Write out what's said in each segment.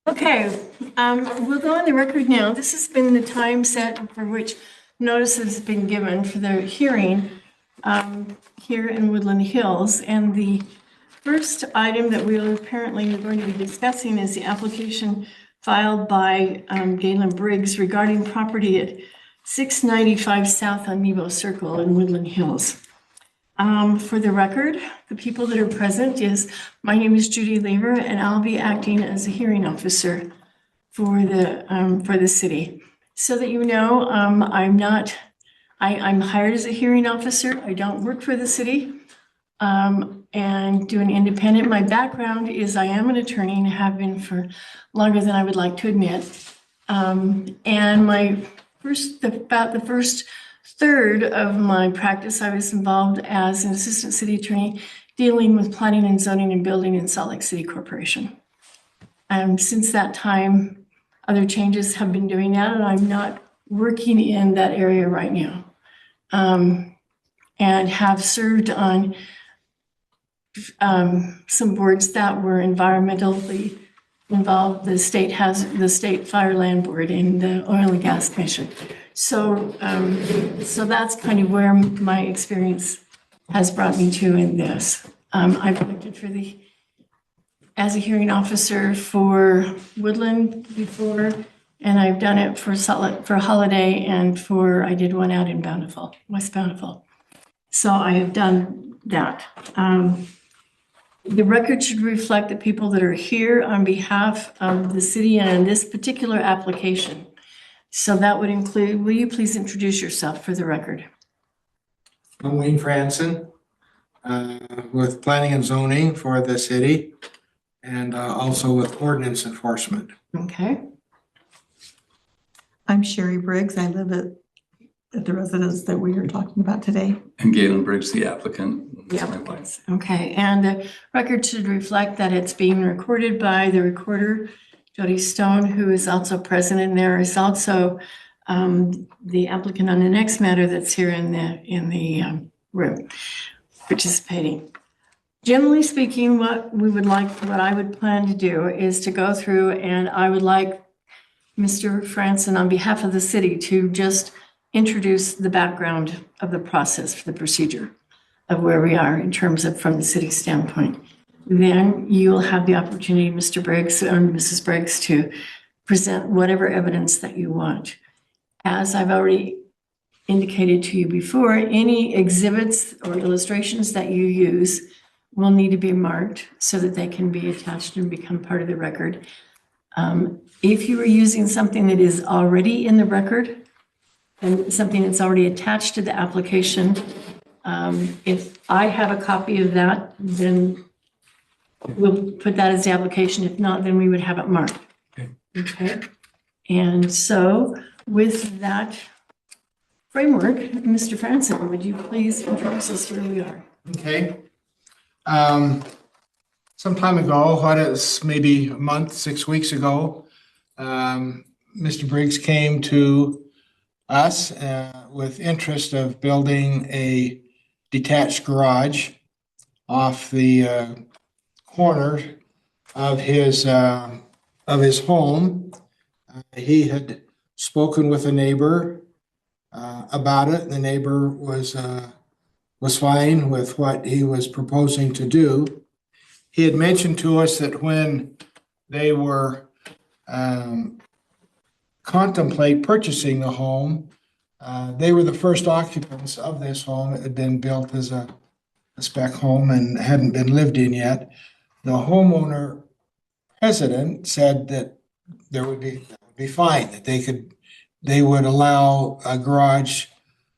Okay, we'll go on the record now. This has been the time set for which notice has been given for the hearing here in Woodland Hills. And the first item that we are apparently going to be discussing is the application filed by Galen Briggs regarding property at 695 South on Nebo Circle in Woodland Hills. For the record, the people that are present is, my name is Judy Lever, and I'll be acting as a hearing officer for the city. So that you know, I'm hired as a hearing officer. I don't work for the city, and do an independent. My background is I am an attorney and have been for longer than I would like to admit. And about the first third of my practice, I was involved as an assistant city attorney dealing with planning and zoning and building in Salt Lake City Corporation. Since that time, other changes have been doing that, and I'm not working in that area right now. And have served on some boards that were environmentally involved. The state has the State Fire Land Board and the Oil and Gas Commission. So that's kind of where my experience has brought me to in this. I've elected as a hearing officer for Woodland before, and I've done it for Holiday and I did one out in Bountiful, West Bountiful. So I have done that. The record should reflect the people that are here on behalf of the city and in this particular application. So that would include, will you please introduce yourself for the record? I'm Wayne Franson with Planning and Zoning for the city and also with Ordinance Enforcement. Okay. I'm Sherry Briggs. I live at the residence that we are talking about today. And Galen Briggs, the applicant. The applicants. Okay, and the record should reflect that it's being recorded by the recorder, Jody Stone, who is also present, and there is also the applicant on the next matter that's here in the room participating. Generally speaking, what I would plan to do is to go through, and I would like Mr. Franson on behalf of the city to just introduce the background of the process for the procedure of where we are in terms of from the city standpoint. Then you'll have the opportunity, Mr. Briggs or Mrs. Briggs, to present whatever evidence that you want. As I've already indicated to you before, any exhibits or illustrations that you use will need to be marked so that they can be attached and become part of the record. If you are using something that is already in the record and something that's already attached to the application, if I have a copy of that, then we'll put that as the application. If not, then we would have it marked. Okay. And so with that framework, Mr. Franson, would you please introduce us to where we are? Okay. Some time ago, what is maybe a month, 6 weeks ago, Mr. Briggs came to us with interest of building a detached garage off the corner of his home. He had spoken with a neighbor about it. The neighbor was fine with what he was proposing to do. He had mentioned to us that when they were contemplate purchasing the home, they were the first occupants of this home. It had been built as a spec home and hadn't been lived in yet. The homeowner president said that that would be fine, that they would allow a garage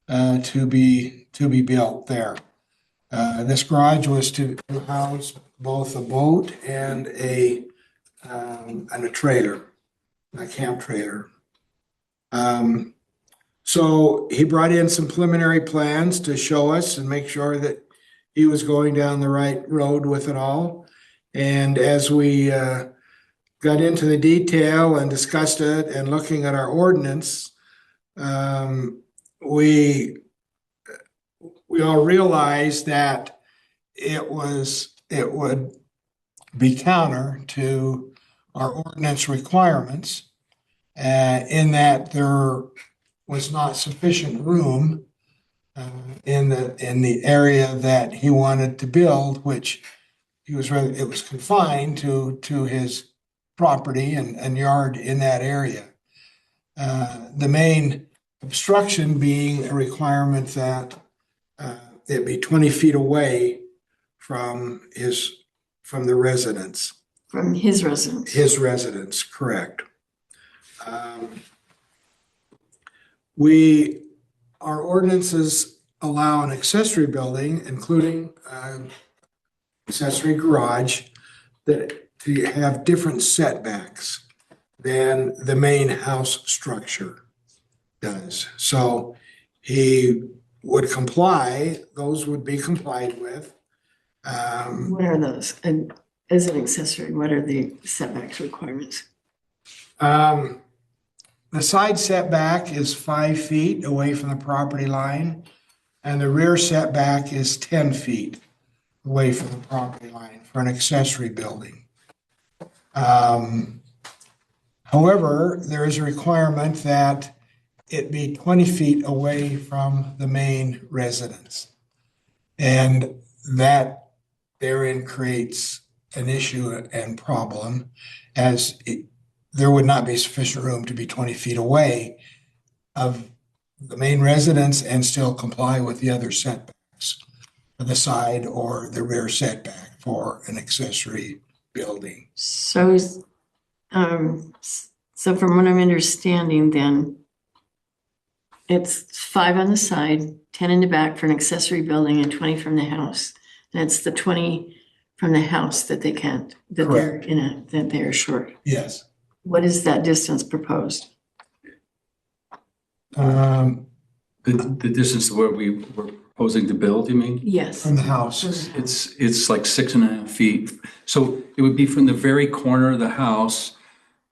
to be built there. This garage was to house both a boat and a trailer, a camp trailer. So he brought in some preliminary plans to show us and make sure that he was going down the right road with it all. And as we got into the detail and discussed it and looking at our ordinance, we all realized that it would be counter to our ordinance requirements, in that there was not sufficient room in the area that he wanted to build, which it was confined to his property and yard in that area. The main obstruction being a requirement that it be 20 feet away from the residence. From his residence. His residence, correct. Our ordinances allow an accessory building, including accessory garage, that to have different setbacks than the main house structure does. So he would comply, those would be complied with. What are those? And as an accessory, what are the setbacks requirements? The side setback is 5 feet away from the property line, and the rear setback is 10 feet away from the property line for an accessory building. However, there is a requirement that it be 20 feet away from the main residence. And that therein creates an issue and problem, as there would not be sufficient room to be 20 feet away of the main residence and still comply with the other setbacks for the side or the rear setback for an accessory building. So, so from what I'm understanding then, it's 5 on the side, 10 in the back for an accessory building and 20 from the house. And it's the 20 from the house that they can't, that they're that they're short. Yes. What is that distance proposed? Um, The distance where we were proposing to build, you mean? Yes. From the house. It's like 6.5 feet. So it would be from the very corner of the house,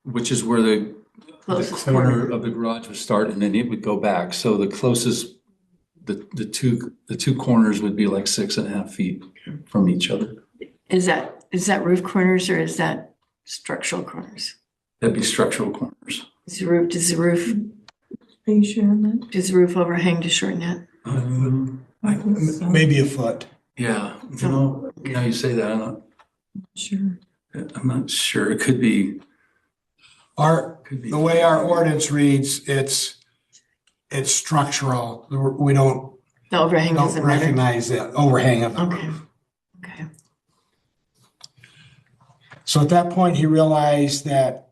which is where the Closest corner corner. of the garage would start, and then it would go back. So the closest, the two corners would be like 6.5 feet from each other. Is that roof corners or is that structural corners? That'd be structural corners. Does the roof Are you sure on that? does the roof overhang to shorten that? Maybe a foot. Yeah, now you say that, Sure. I'm not sure. It could be. The way our ordinance reads, it's structural. We don't The overhang doesn't matter? recognize the overhang of the Okay, roof. okay. So at that point, he realized that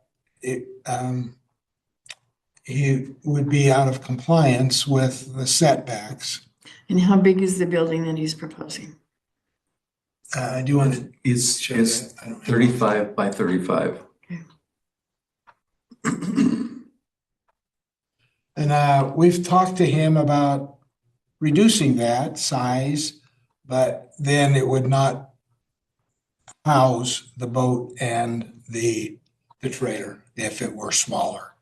he would be out of compliance with the setbacks. And how big is the building that he's proposing? I do want to It's show it's that. I don't have- 35 by 35. And we've talked to him about reducing that size, but then it would not house the boat and the trailer if it were smaller.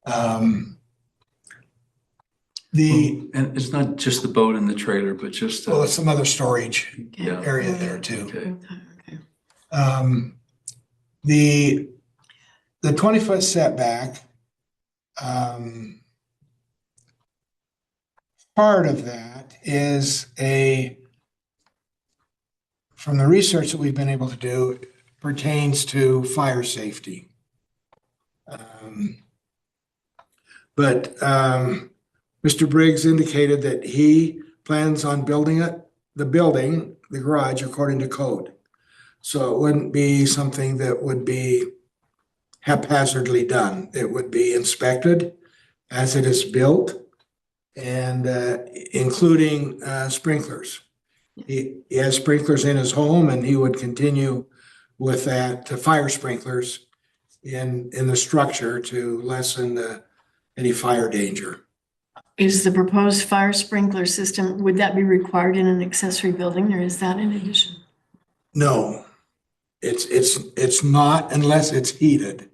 And it's not just the boat and the trailer, but just Well, it's some other storage Okay. Yeah. area there too. okay. Okay. The 20-foot setback, part of that is from the research that we've been able to do, pertains to fire safety. But Mr. Briggs indicated that he plans on building the garage according to code. So it wouldn't be something that would be haphazardly done. It would be inspected as it is built and including sprinklers. He has sprinklers in his home and he would continue with that to fire sprinklers in the structure to lessen any fire danger. Is the proposed fire sprinkler system, would that be required in an accessory building or is that in addition? No, it's not unless it's heated.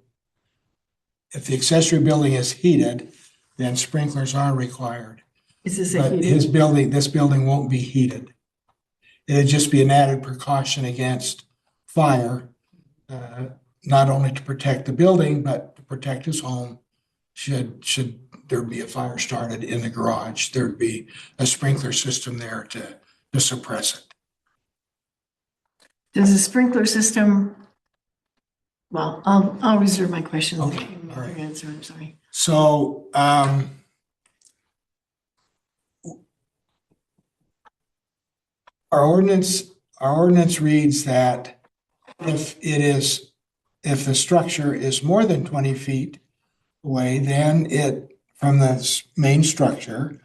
If the accessory building is heated, then sprinklers are required. Is this a But heated? this building won't be heated. It'd just be an added precaution against fire not only to protect the building, but to protect his home. Should there be a fire started in the garage, there'd be a sprinkler system there to suppress it. Does the sprinkler system, well, I'll reserve my questions. Okay, You all right. answer, I'm sorry. So, our ordinance reads that if if the structure is more than 20 feet away, then from the main structure,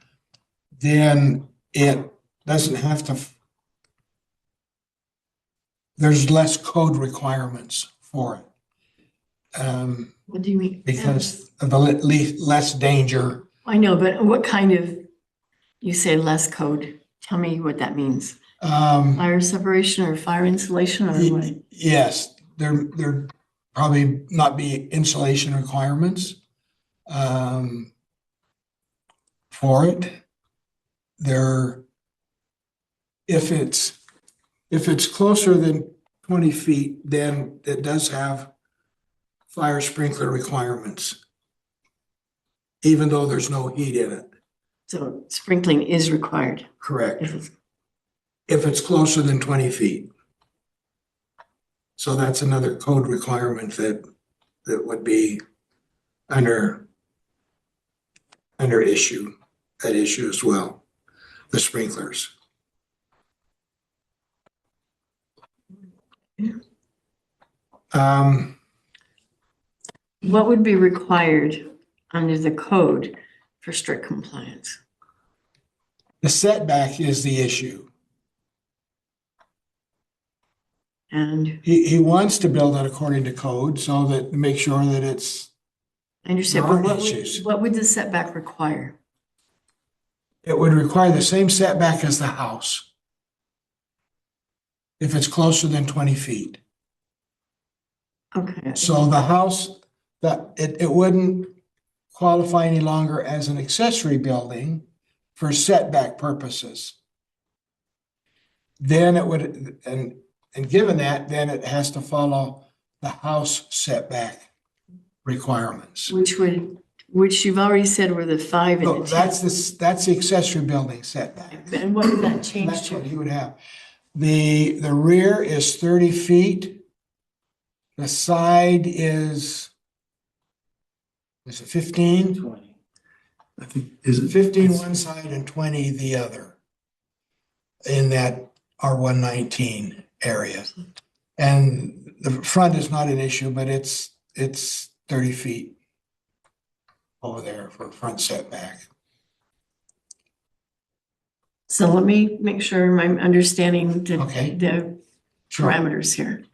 then it doesn't have to, there's less code requirements for it. What do you mean? Because of the less danger. I know, but what kind of, you say less code? Tell me what that means. Fire separation or fire insulation or what? Yes, there probably not be insulation requirements for it. If it's closer than 20 feet, then it does have fire sprinkler requirements, even though there's no heat in it. So sprinkling is required. Correct. If If it's closer than 20 feet. So that's another code requirement that would be under issue as well, the sprinklers. What would be required under the code for strict compliance? The setback is the issue. And He wants to build it according to code so that, make sure that it's, I understand, There but are issues. what would the setback require? it would require the same setback as the house. If it's closer than 20 feet. Okay. So the house, it wouldn't qualify any longer as an accessory building for setback purposes. Then it would, and given that, then it has to follow the house setback requirements. Which you've already said were the 5 and No, the 10. that's the accessory building setback. And what would that change That's what to? he would have. The rear is 30 feet. The side is it 15? 20. I think, is it 15 one side and 20 the other in that R119 area. And the front is not an issue, but it's 30 feet over there for front setback. So let me make sure I'm understanding Okay. the Sure. parameters here.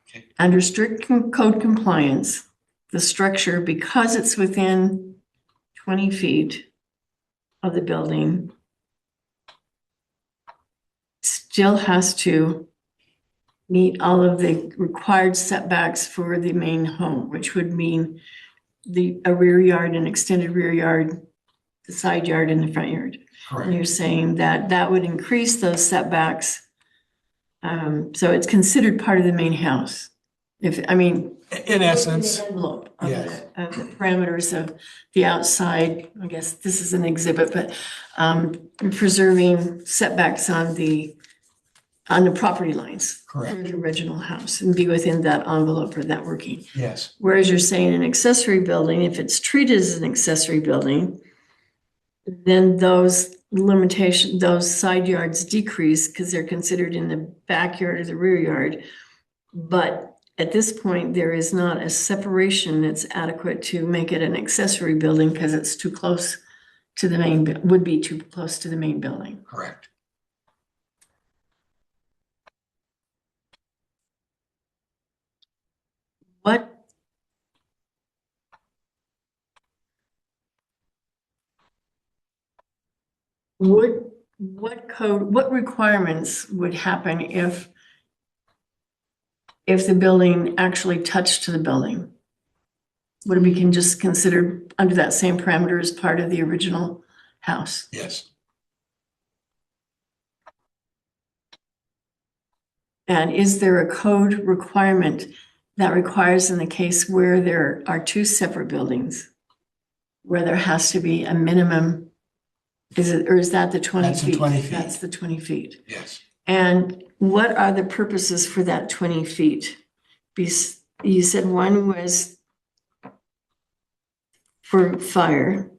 Okay. Under strict code compliance, the structure, because it's within 20 feet of the building, still has to meet all of the required setbacks for the main home, which would mean a rear yard, an extended rear yard, the side yard and the front yard. And Correct. you're saying that would increase those setbacks. So it's considered part of the main house. In essence, Envelope of yes. of the parameters of the outside, I guess this is an exhibit, but preserving setbacks on the property lines. Correct. For the original house and be within that envelope or that working. Yes, Whereas you're saying an accessory building, if it's treated as an accessory building, then those limitations, those side yards decrease because they're considered in the backyard or the rear yard. But at this point, there is not a separation that's adequate to make it an accessory building because it's too close to the main, would be too close to the main building. correct. What what requirements would happen if the building actually touched to the building? Would it be just considered under that same parameter as part of the original house? Yes. And is there a code requirement that requires in the case where there are two separate buildings, where there has to be a minimum, is that the 20 That's the feet? 20 feet. That's the 20 feet. Yes. And what are the purposes for that 20 feet? You said one was for fire.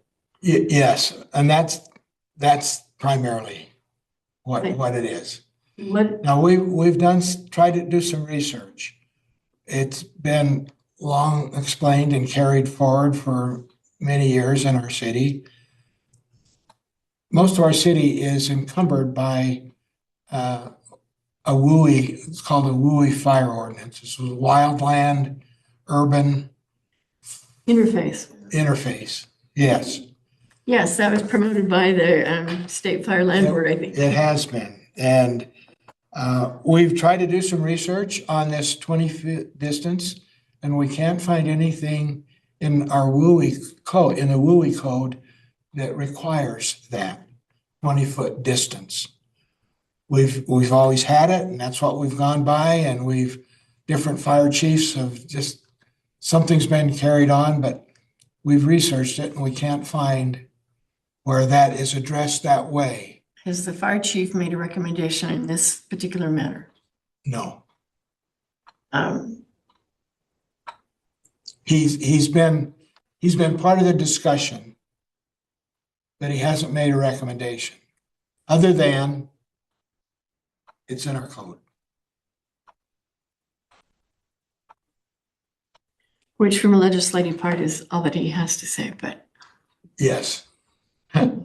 Yes, and that's primarily Right. what it is. What, Now, we've tried to do some research. It's been long explained and carried forward for many years in our city. Most of our city is encumbered by a it's called a WUI fire ordinance. It's a wildland urban interface? interface. Yes, Yes, that was promoted by the State Fire Land Board, I think. it has been. And we've tried to do some research on this 20-foot distance, and we can't find anything in our WUI code, in the WUI code, that requires that 20-foot distance. We've always had it, and that's what we've gone by, and different fire chiefs have just, something's been carried on, but we've researched it and we can't find where that is addressed that way. Has the fire chief made a recommendation in this particular matter? No. Um, He's been part of the discussion, but he hasn't made a recommendation, other than it's in our code. Which from a legislative part is all that he has to say, but, Yes. okay.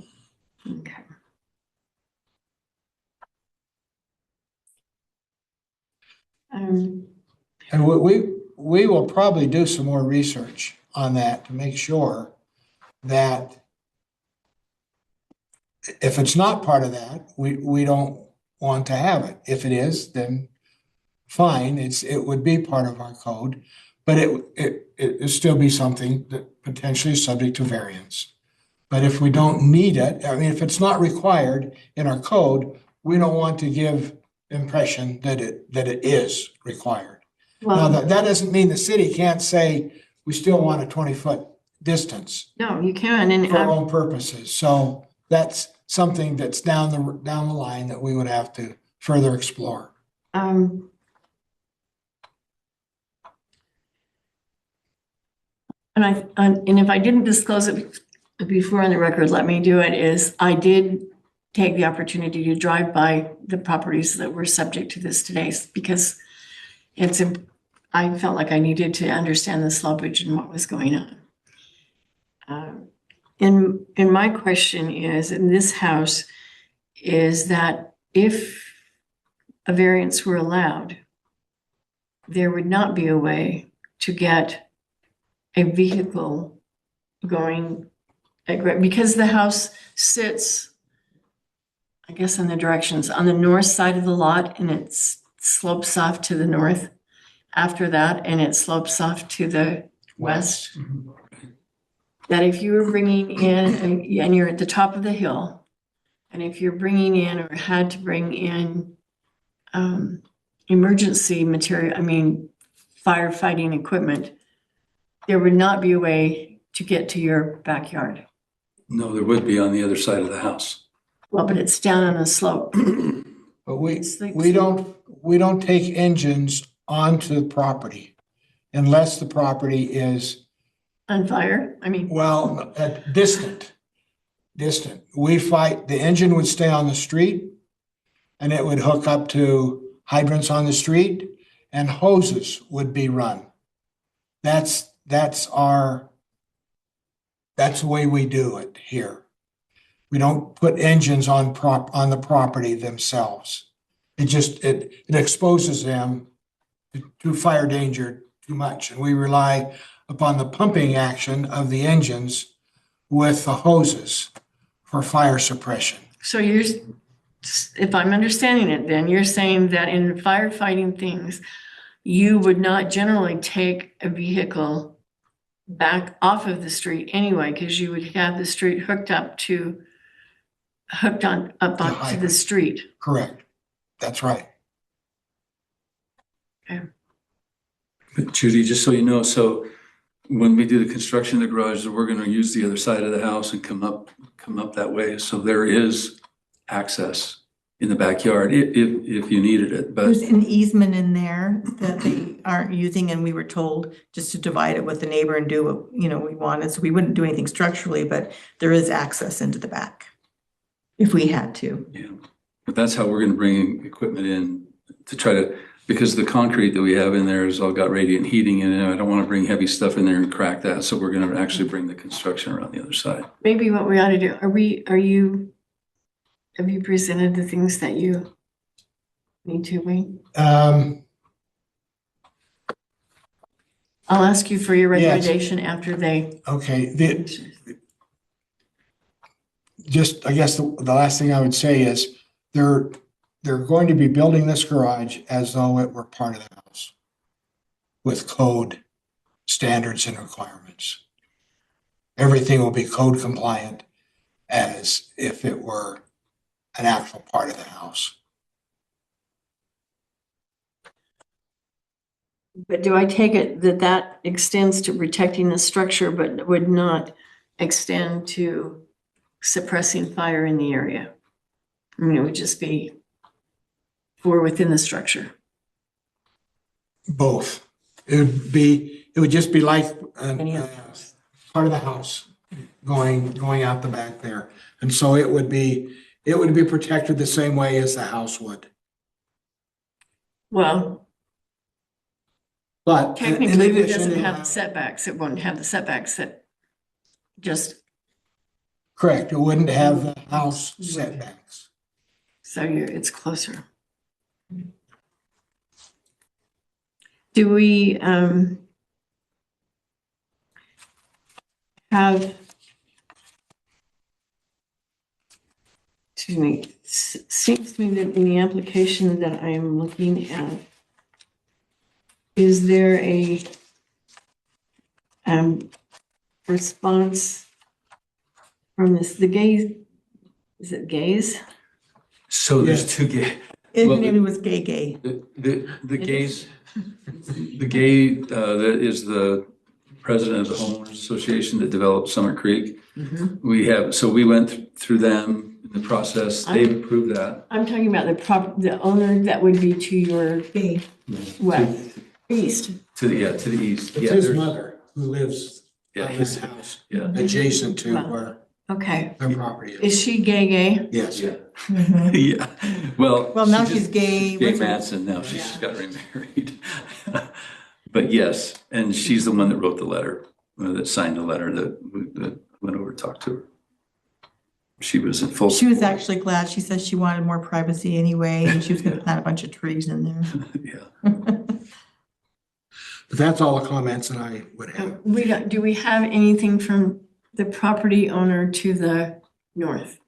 And we will probably do some more research on that to make sure that if it's not part of that, we don't want to have it. If it is, then fine, it would be part of our code, but it would still be something that potentially is subject to variance. But if we don't need it, I mean, if it's not required in our code, we don't want to give impression that it is required. Now, Well, that doesn't mean the city can't say, we still want a 20-foot distance no, you can, and for our own purposes. So that's something that's down the line that we would have to further explore. and if I didn't disclose it before on the record, let me do it, is I did take the opportunity to drive by the properties that were subject to this today, because I felt like I needed to understand the slopage and what was going on. And my question is, in this house, is that if a variance were allowed, there would not be a way to get a vehicle going, because the house sits, I guess, in the directions on the north side of the lot, and it slopes off to the north after that, and it slopes off to the west. That if you were bringing in, and you're at the top of the hill, and if you're bringing in or had to bring in emergency material, I mean, firefighting equipment, there would not be a way to get to your backyard. No, there would be on the other side of the house. Well, but it's down on a slope. But we It's like- we don't take engines onto the property unless the property is, On fire, I mean, well, distant. The engine would stay on the street, and it would hook up to hydrants on the street, and hoses would be run. That's the way we do it here. We don't put engines on the property themselves. It exposes them to fire danger too much, and we rely upon the pumping action of the engines with the hoses for fire suppression. so if I'm understanding it, then you're saying that in firefighting things, you would not generally take a vehicle back off of the street anyway, because you would have the street hooked onto the hydrant. street. Correct. That's right. Okay. But Judy, just so you know, so when we do the construction of the garage, we're gonna use the other side of the house and come up that way. So there is access in the backyard if you needed it, but There's an easement in there that they aren't using, and we were told just to divide it with the neighbor and do what, we wanted. So we wouldn't do anything structurally, but there is access into the back if we had to. yeah. But that's how we're gonna bring equipment in to try to, because the concrete that we have in there has all got radiant heating in it. I don't wanna bring heavy stuff in there and crack that. So we're gonna actually bring the construction around the other side. Maybe what we ought to do, have you presented the things that you need to, Wayne? I'll ask you for your Yes. recommendation after they. Okay, just, I guess the last thing I would say is they're going to be building this garage as though it were part of the house with code standards and requirements. Everything will be code compliant as if it were an actual part of the house. But do I take it that that extends to protecting the structure, but would not extend to suppressing fire in the area? I mean, it would just be for within the structure. Both. It would just be like Any a other house. part of the house going out the back there. And so it would be protected the same way as the house would. Well, But in technically, it addition, doesn't it'll have the setbacks. It won't have the setbacks that just, correct, it wouldn't have the house setbacks. so it's closer. Do we have, excuse me, seems to me that in the application that I am looking at, is there a response from the gays? Is it gays? So there's Yes. two gay, His Well, name was Gay. the gays, the gay, that is the president of the homeowners association that developed Summit Creek. So we went through them in the process. They've approved that. I'm talking about the owner that would be to your Gay. west, east. To the east. It's Yeah, his there's- mother who lives Yeah, on this his- house, Yeah, adjacent to Wow. where Okay. their property Is is. she gay? Yes. yeah, Mhm. yeah. Well. Well, now she she's just- gay. Gay What's her- Manson, now she's just got remarried. But yes, and she's the one that wrote the letter, that signed the letter that went over to talk to her. She was in full. She was support. actually glad. She said she wanted more privacy anyway, and she was gonna plant a bunch of trees in there. Yeah. But that's all the comments that I would have. Do we have anything from the property owner to the north?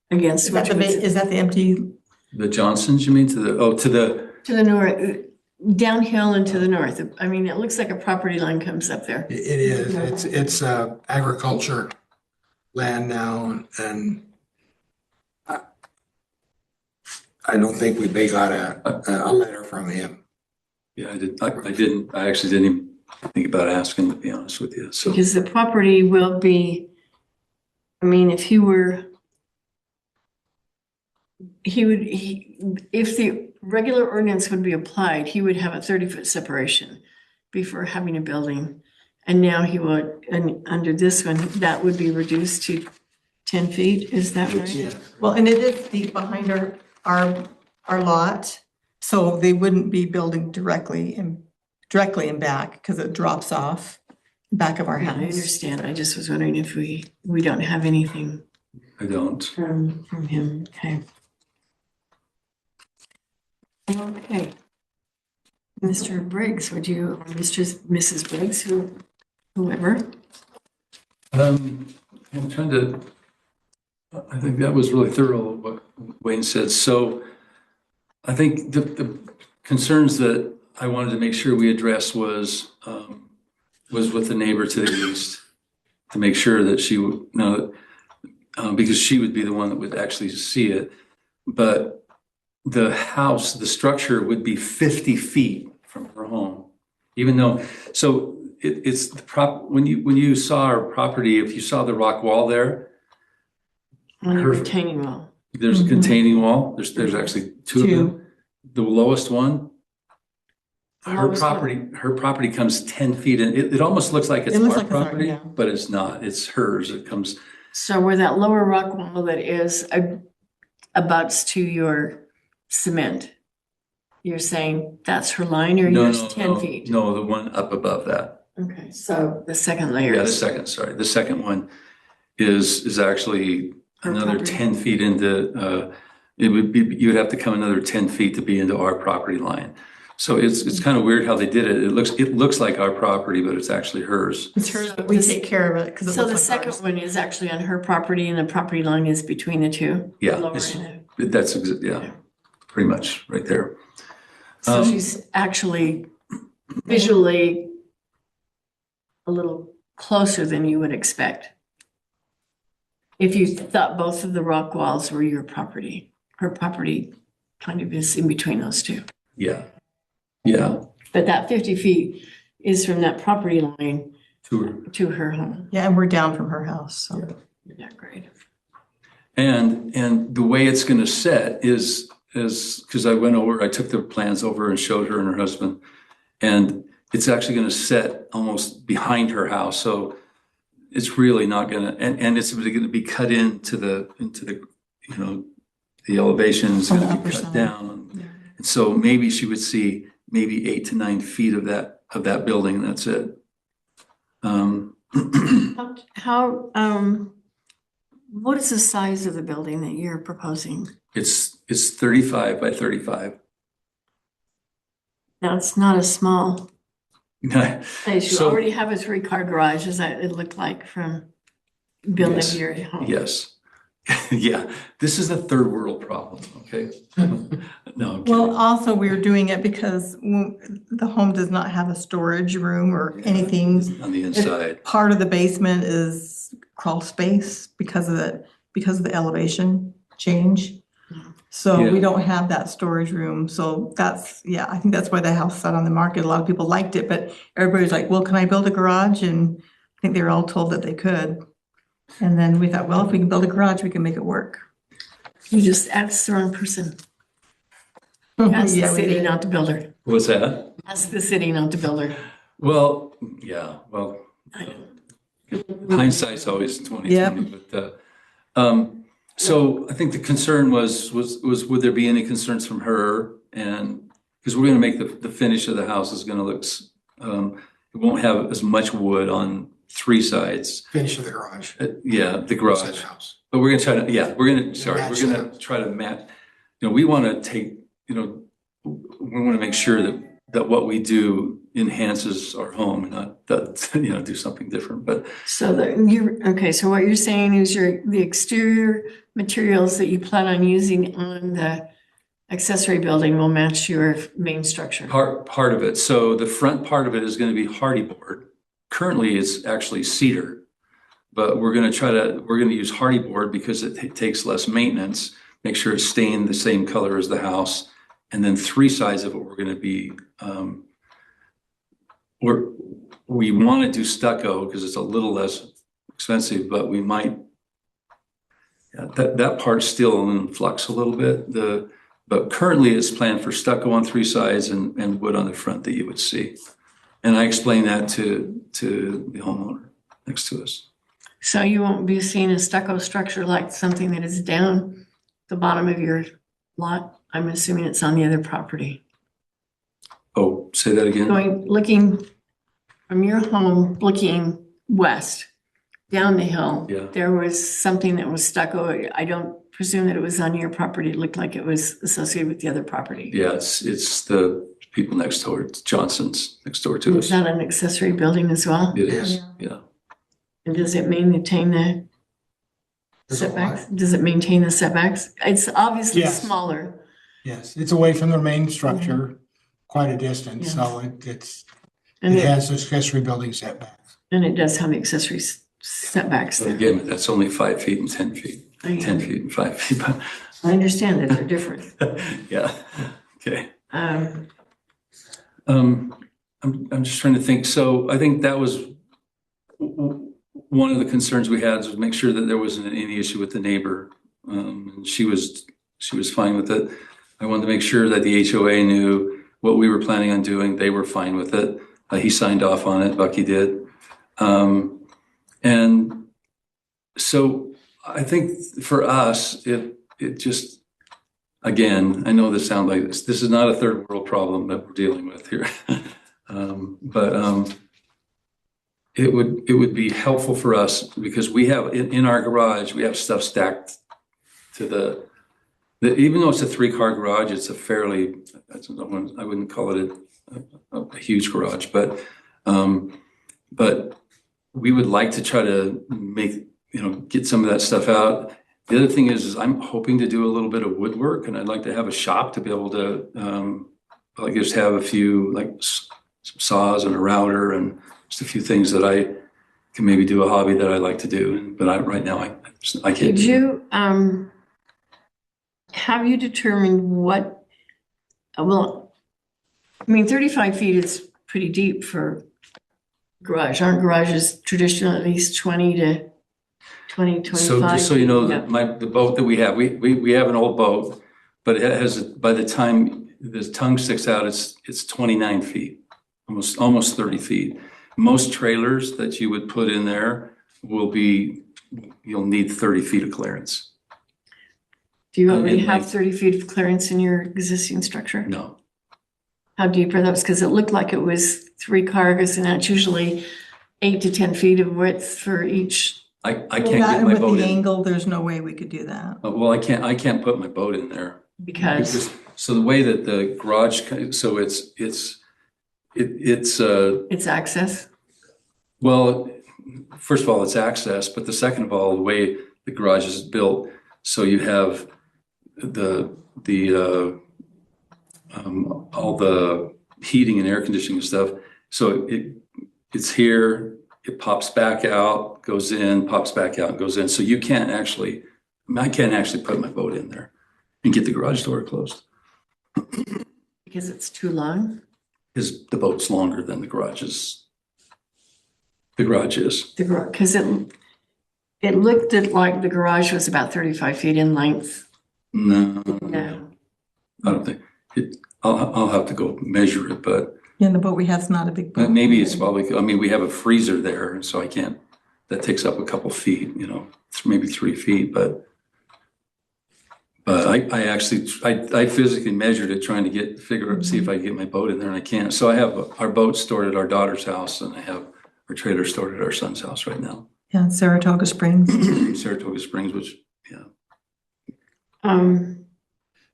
Against Is that which the, would, is that the empty? The Johnsons, you mean, to the, to the north, downhill and to the north. I mean, it looks like a property line comes up there. It is, it's agriculture land now, and I don't think they got a letter from him. yeah, I actually didn't even think about asking, to be honest with you, so. Because the property will be, I mean, if he were, if the regular ordinance would be applied, he would have a 30-foot separation before having a building. And now he would, and under this one, that would be reduced to 10 feet, is that right? Yeah. Well, and it is deep behind our lot, so they wouldn't be building directly in back because it drops off back of our Yeah, I house. understand. I just was wondering if we don't have anything I don't. from him. Okay. Okay. Mr. Briggs, would you, or Mrs. Briggs, whoever? I'm trying to, I think that was really thorough, what Wayne said. So I think the concerns that I wanted to make sure we addressed was with the neighbor to the east, to make sure that she would know, because she would be the one that would actually see it. But the house, the structure would be 50 feet from her home, even though, so it's the when you saw our property, if you saw the rock wall there, On the Her- retaining wall. there's a Mhm. containing wall. There's actually two of them. The lowest one, The her lowest one. property comes 10 feet in. It almost looks like it's It looks our like it's our- property, yeah. but it's not. It's hers. It comes, So where that lower rock wall that is abuts to your cement, you're saying that's her line or no, yours no, 10 no, feet? no, the one up above that. Okay, so the second layer. Yeah, is the second one is actually Her another property. 10 feet into, it would be, you would have to come another 10 feet to be into our property line. So it's kind of weird how they did it. It looks like our property, but it's actually hers. It's hers, So but we this- take care of it because it So the looks like second ours. one is actually on her property and the property line is between the two? Yeah, Lower it's- and the- That's, yeah, pretty much right there. So she's actually visually a little closer than you would expect. If you thought both of the rock walls were your property, her property kind of is in between those two. Yeah, yeah, But that 50 feet is from that property line to to her home. Yeah, and we're down from her house, so. Yeah, great. And the way it's going to set is because I took the plans over and showed her and her husband, and it's actually going to set almost behind her house. So it's really not going to, and it's going to be cut into the, you know, the elevation is On going the to be upper cut side. down. And so maybe she would see maybe 8 to 9 feet of that building, and that's it. What is the size of the building that you're proposing? It's 35 by 35. Now, it's not a small place. You So- already have a 3-car garage, as it looked like from building Yes. your home. Yes. Yeah, this is a third world problem, okay? No, I'm Well, kidding. also we were doing it because the home does not have a storage room or anything. On the inside, Part of the basement is crawl space because of the elevation change. So we Yeah. don't have that storage room. So that's, yeah, I think that's why the house sat on the market. A lot of people liked it, but everybody's like, well, can I build a garage? And I think they were all told that they could. And then we thought, well, if we can build a garage, we can make it work. You just asked the wrong person. Ask the Yeah, we city, did. not the builder. what's that? Ask the city, not the builder. Well, yeah, well, hindsight's always 20/20, but, so I think the concern was would there be any concerns from her? And, because we're gonna make the finish of the house is gonna look, it won't have as much wood on 3 sides. Finish of the garage. Yeah, the Inside garage. the house. But we're gonna try to, yeah, we're gonna Match try to match, we wanna take, we wanna make sure that what we do enhances our home and not, do something different, but So so what you're saying is the exterior materials that you plan on using on the accessory building will match your main structure. part of it. So the front part of it is gonna be hardy board. Currently, it's actually cedar, but we're gonna use hardy board because it takes less maintenance, make sure it's staying the same color as the house. And then 3 sides of it, we're gonna be, we want to do stucco because it's a little less expensive, but we might, yeah, that part's still in flux a little bit. But currently it's planned for stucco on 3 sides and wood on the front that you would see. And I explained that to the homeowner next to us. So you won't be seeing a stucco structure like something that is down the bottom of your lot? I'm assuming it's on the other property. Oh, say that again? Looking from your home, looking west, down the hill. Yeah. There was something that was stucco. I don't presume that it was on your property. It looked like it was associated with the other property. Yeah, it's the people next door, it's Johnson's next door to us. Is that an accessory building as well? It is, yeah. And does it maintain the There's a setbacks? Does it maintain the setbacks? It's obviously Yes. smaller. Yes, it's away from the main structure, quite a distance, so it And has accessory building setbacks. it does have setbacks But there. again, that's only 5 feet and 10 feet, 10 feet and 5 feet. But I understand that they're different. Yeah, okay. Um, I'm just trying to think. So I think that was one of the concerns we had, was make sure that there wasn't any issue with the neighbor. And she was fine with it. I wanted to make sure that the HOA knew what we were planning on doing. They were fine with it. He signed off on it, Bucky did. And so I think for us, it just, again, I know this sounds like this is not a third world problem that we're dealing with here. But it would be helpful for us because we have in our garage, we have stuff stacked to the even though it's a 3-car garage, it's a fairly, I wouldn't call it a huge garage, but we would like to try to make, get some of that stuff out. The other thing is I'm hoping to do a little bit of woodwork, and I'd like to have a shop to be able to, like just have a few like some saws and a router and just a few things that I can maybe do a hobby that I like to do. But right now I can't. Did you, have you determined what, well, I mean, 35 feet is pretty deep for garage. Aren't garages traditionally at least 20 to 25? So just so you know, Yeah. the boat that we have, we have an old boat, but it has, by the time the tongue sticks out, it's 29 feet, almost 30 feet. Most trailers that you would put in there you'll need 30 feet of clearance. Do you already And have 30 feet of clearance in your existing structure? No. How deep are those? Because it looked like it was 3 cars, and that's usually 8 to 10 feet of width for each. I Well, can't that get and my with boat the in. angle, there's no way we could do that. Well, I can't put my boat in there. Because So the way that the garage, so it's access. well, first of all, it's access, but the second of all, the way the garage is built, so you have all the heating and air conditioning and stuff. So it's here, it pops back out, goes in, pops back out, goes in. So I can't actually put my boat in there and get the garage door closed. Because it's too long? Because the boat's longer than the garage is. The garage is. Because it looked like the garage was about 35 feet in length. No, No. I don't think it. I'll have to go measure it, but Yeah, the boat we have is not a big boat. maybe it's probably. I mean, we have a freezer there, and so I can't. That takes up a couple feet. Maybe 3 feet, but I actually I physically measured it trying to see if I could get my boat in there, and I can't. So I have our boat stored at our daughter's house, and I have our trailer stored at our son's house right now. Yeah, Saratoga Springs. Saratoga Springs, which I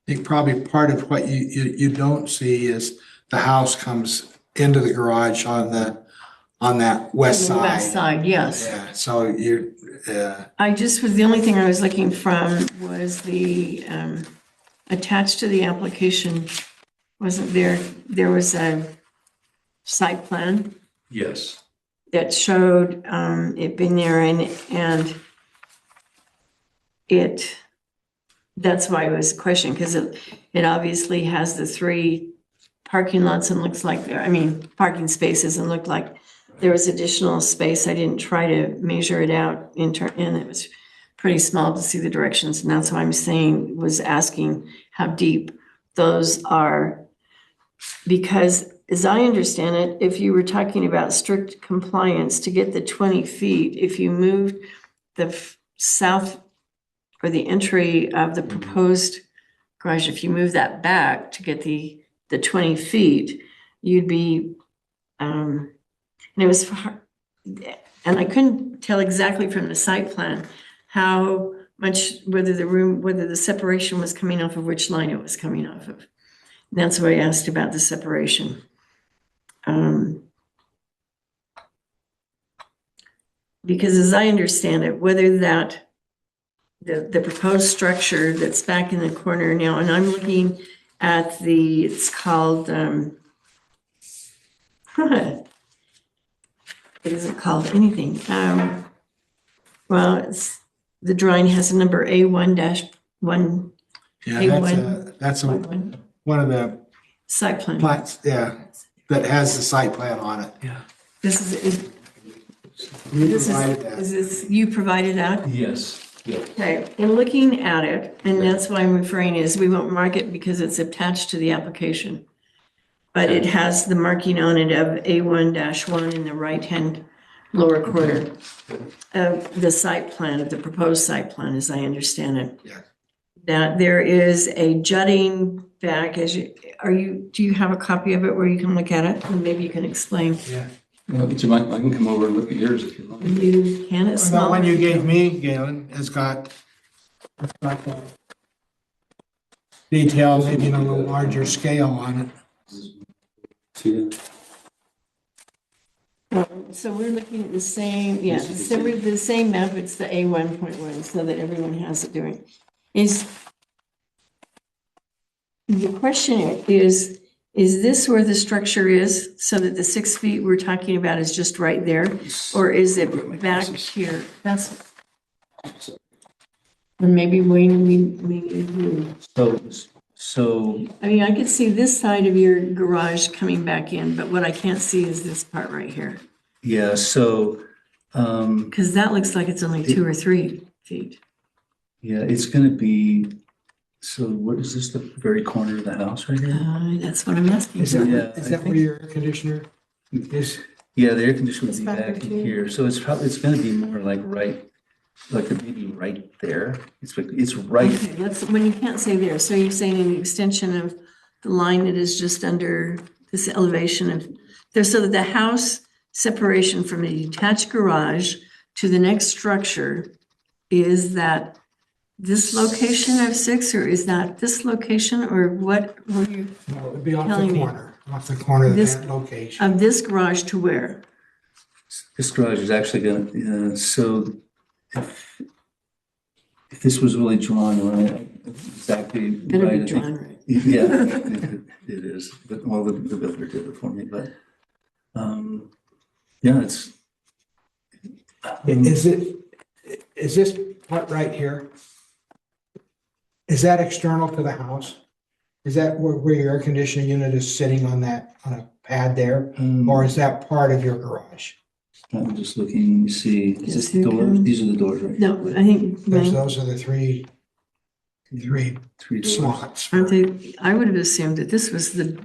think probably part of what you don't see is the house comes into the garage on that west On the west side. side, yes. Yeah, so The only thing I was looking from was the, attached to the application, wasn't there was a site plan yes. that showed, it being there and that's why it was a question, because it obviously has the 3 parking lots and looks like parking spaces, and looked like there was additional space. I didn't try to measure it out and it was pretty small to see the directions. And that's why I'm asking how deep those are. Because as I understand it, if you were talking about strict compliance to get the 20 feet, if you moved the south or the entry of the proposed garage, if you move that back to get the 20 feet, you'd be, and it was, and I couldn't tell exactly from the site plan how much, whether the separation was coming off of which line it was coming off of. And that's why I asked about the separation. Because as I understand it, whether that the proposed structure that's back in the corner now, and I'm looking at it's called, it isn't called anything. Well, the drawing has a number A1-1, Yeah, A1. that's one of the Site plan. plats, yeah, that has the site plan on it. Yeah. This is, We this provided is that. this, you provided that? Yes, yeah. Okay, in looking at it, and that's why I'm referring is we won't mark it because it's attached to the application. But it has the marking on it of A1-1 in the right-hand lower corner of the site plan, of the proposed site plan, as I understand it. Yeah. That there is a jutting back as you, do you have a copy of it where you can look at it? And maybe you can explain. Yeah. Would you mind, I can come over and look at yours if you like. You can, it's The small. one you gave me, Galen, has got the detail, maybe on a little larger scale on it. See that? So we're looking at the same, yeah, the same map, it's the A1.1, so that everyone has it doing. The question is this where the structure is, so that the 6 feet we're talking about is just right there? Or is it back here? That's, and maybe Wayne, we need to. So, I mean, I could see this side of your garage coming back in, but what I can't see is this part right here. yeah, so, Because that looks like it's only 2 or 3 feet. yeah, it's gonna be, so what is this, the very corner of the house right here? That's what I'm asking. Is that, Yeah, is I that where think- your air conditioner is? Yeah, the air conditioner would It's be back back there in too. here, so it's probably, it's gonna be more like maybe right there. It's right, Okay, that's when you can't say there. So you're saying an extension of the line that is just under this elevation of there, so that the house separation from the detached garage to the next structure is that this location of 6, or is that this location, or what were you, No, it'd be off Telling the me. off the corner of This- that location. of this garage to where? this garage is actually gonna, so if this was really drawn right, exactly Better right, be I think. drawn right. Yeah, it is, but, well, the builder did it for me, but, yeah, it's. Is this part right here? Is that external to the house? Is that where your air conditioning unit is sitting on a pad there? Or is that part of your garage? I'm just looking, you see, is this Yes, the here doors? comes- These are the doors, right? No, I think, Those are the three Three doors. slots. aren't they, I would have assumed that this was the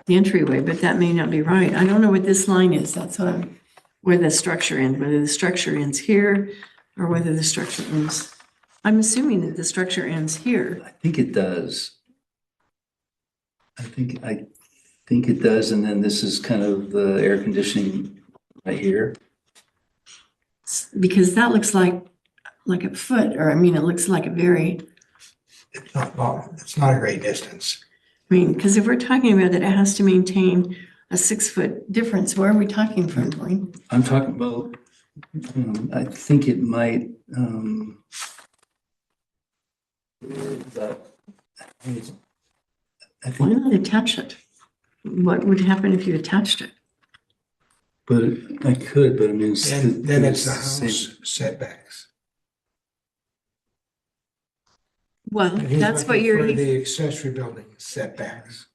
entryway, but that may not be right. I don't know what this line is. That's what I'm, where the structure ends, whether the structure ends here or whether the structure ends. I'm assuming that the structure ends here. I think it does. I think it does, and then this is kind of the air conditioning right here. Because that looks like a foot, or I mean, it looks like a very, It's not long, it's not a great distance. I mean, because if we're talking about that it has to maintain a 6-foot difference, where are we talking from, Dwayne? I'm talking about, I think it might, but I Why think, not attach it? What would happen if you attached it? but I could, but I mean. And then it's the same- house setbacks. Well, And he's that's what looking you're, for the accessory building setbacks,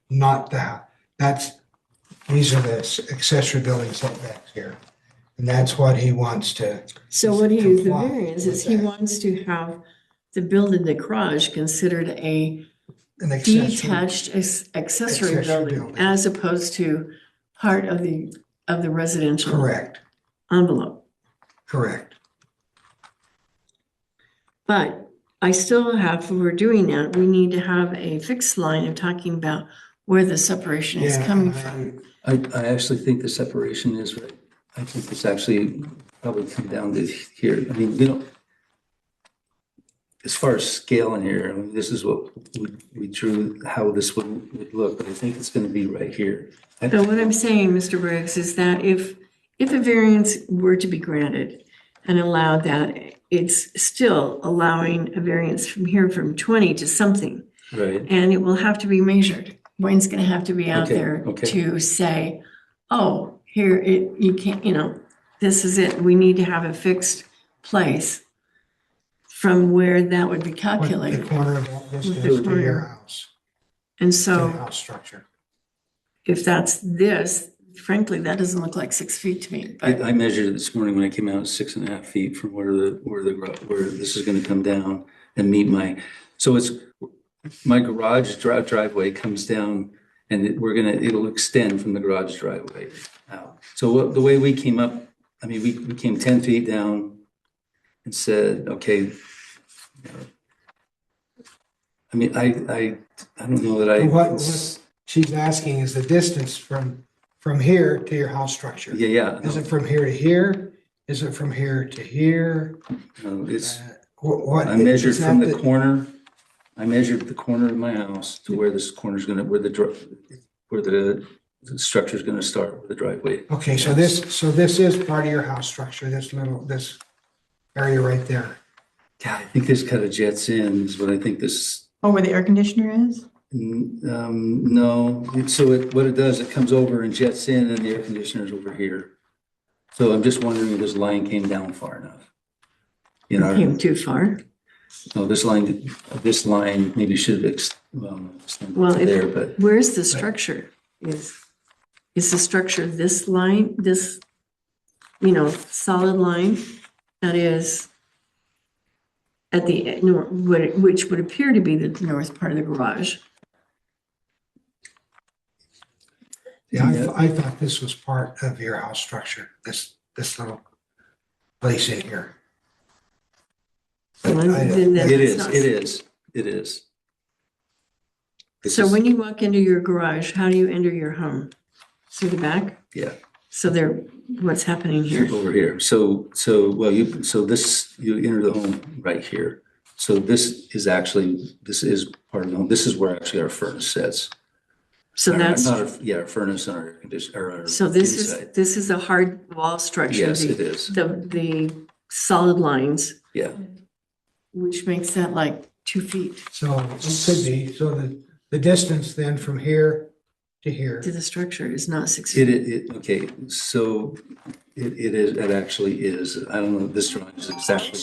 not that. These are the accessory building setbacks here. And that's what he wants to, so what he is, the comply variance is with he that. wants to have the building, the garage considered a an accessory. detached accessory Accessory building building. as opposed to part of the residential Correct, envelope. correct. But I still have, if we're doing that, we need to have a fixed line of talking about where the separation is Yeah, coming from. I actually think the separation is right. I think it's actually probably come down to here. I mean, as far as scale in here, I mean, this is what we drew, how this would look, but I think it's gonna be right here. So what I'm saying, Mr. Briggs, is that if a variance were to be granted and allowed that, it's still allowing a variance from here from 20 to something, Right, and it will have to be measured. Wayne's gonna have to be out Okay, there okay. to say, oh, here, you can't, this is it. We need to have a fixed place from where that would be What the calculated. corner of that With the distance to your corner. house, And to the so house structure. if that's this, frankly, that doesn't look like 6 feet to me, but I measured it this morning when I came out, 6.5 feet from where this is gonna come down and meet so it's, my garage driveway comes down and it'll extend from the garage driveway out. So the way we came up, I mean, we came 10 feet down and said, okay, I mean, I don't know that What she's asking is the distance from here to your house structure. Yeah. Is it from here to here? Is it from here to here? No, it's, What? I measured is that from the corner, I measured the corner of my house to where this corner's gonna, where the structure's gonna start, where the driveway. Okay, so this is part of your house structure, this area right there. Yeah, I think this kind of jets in is what I think this, Oh, where the air conditioner is? no, what it does, it comes over and jets in and the air conditioner's over here. So I'm just wondering if this line came down far enough. You know, came too far. no, this line maybe should have extended Well, to there, but where's the structure? Is the structure this line, this, solid line that is at the north, which would appear to be the north part of the garage? Yeah, I thought this was part of your house structure, this little place in here. Well, I- then it that's is, not- it is. This So is- when you walk into your garage, how do you enter your home? Through the back? Yeah. So what's happening here? Over here. So you enter the home right here. So this is part of the home. This is where actually our furnace sits. So that's, Our furnace and our air conditioner. so this is a hard wall structure. Yes, the- it is. The solid lines, Yeah. which makes that like 2 feet So it could be, so the distance then from here to here. to the structure is not 6 It, feet. it, okay, so it actually is, I don't know, this drawing is exactly.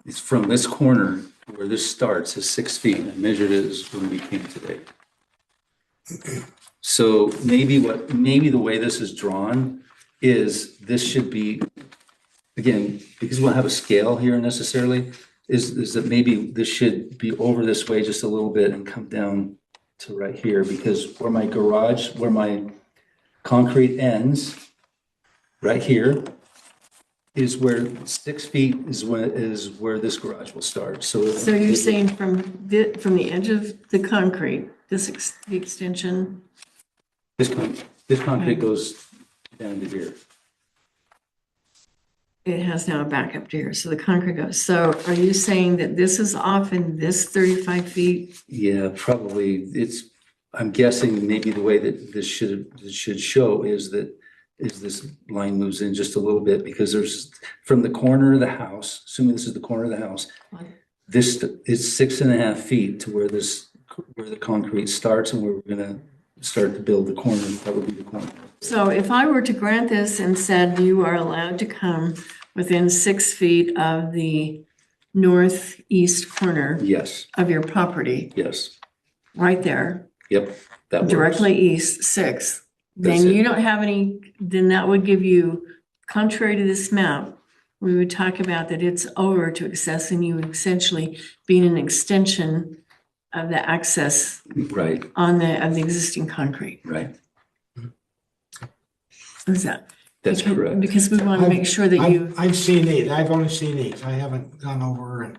It's from this corner where this starts is 6 feet. I measured it as when we came today. So maybe the way this is drawn is this should be, again, because we don't have a scale here necessarily, is that maybe this should be over this way just a little bit and come down to right here, because where my concrete ends, right here, is where 6 feet is where this garage will start. So You're saying from the edge of the concrete, the extension, this concrete goes down to here. it has now a backup to here, so the concrete goes. So are you saying that this is off in this 35 feet? Yeah, probably. I'm guessing maybe the way that this should show is this line moves in just a little bit, because there's, from the corner of the house, assuming this is the corner of the house, this is 6.5 feet to where the concrete starts and where we're gonna start to build the corner. That would be the corner. So if I were to grant this and said you are allowed to come within 6 feet of the northeast corner Yes, of your property, yes, right there, yep, that works. directly east, 6, That's then it. you don't have then that would give you, contrary to this map, we would talk about that it's over to access and you essentially being an extension of the access Right, of the existing concrete. right. Is that? That's correct. Because we want to make sure that you, I've seen these, I've only seen these, I haven't gone over and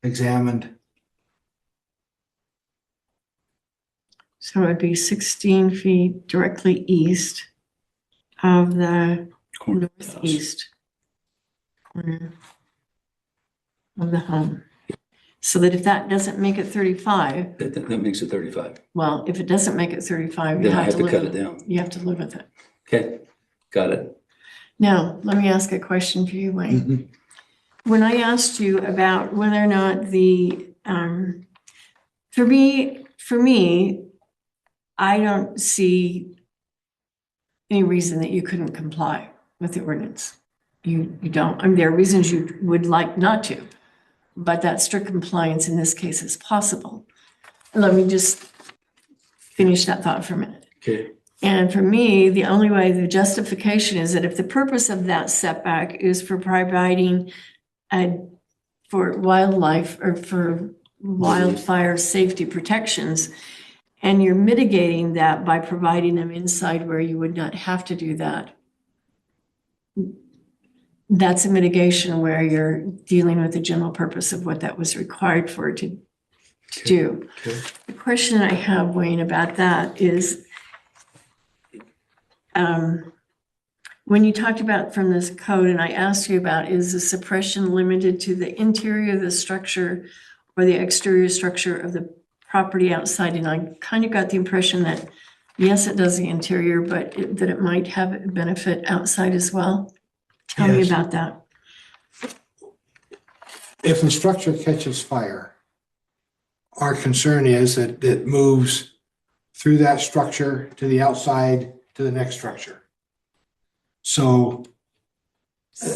examined. so it'd be 16 feet directly east of the Corner of the house. northeast corner of the home. So that if that doesn't make it 35, That makes it 35. well, if it doesn't make it 35, you Then I have have to to live cut with it it. down. You have to live with it. Okay, got it. Now, let me ask a question for you, Wayne. Mhm. When I asked you about whether or not for me, I don't see any reason that you couldn't comply with the ordinance. you don't. I mean, there are reasons you would like not to, but that strict compliance in this case is possible. Let me just finish that thought for a minute. Okay. And for me, the only way, the justification is that if the purpose of that setback is for providing for wildlife or for wildfire safety protections, and you're mitigating that by providing them inside where you would not have to do that, that's a mitigation where you're dealing with the general purpose of what that was required for it to do. Okay. The question I have, Wayne, about that is, when you talked about from this code, and I asked you about, is the suppression limited to the interior of the structure or the exterior structure of the property outside? And I kind of got the impression that, yes, it does the interior, but that it might have a benefit outside as well. Tell me Yes. about that. If the structure catches fire, our concern is that it moves through that structure to the outside to the next structure. So,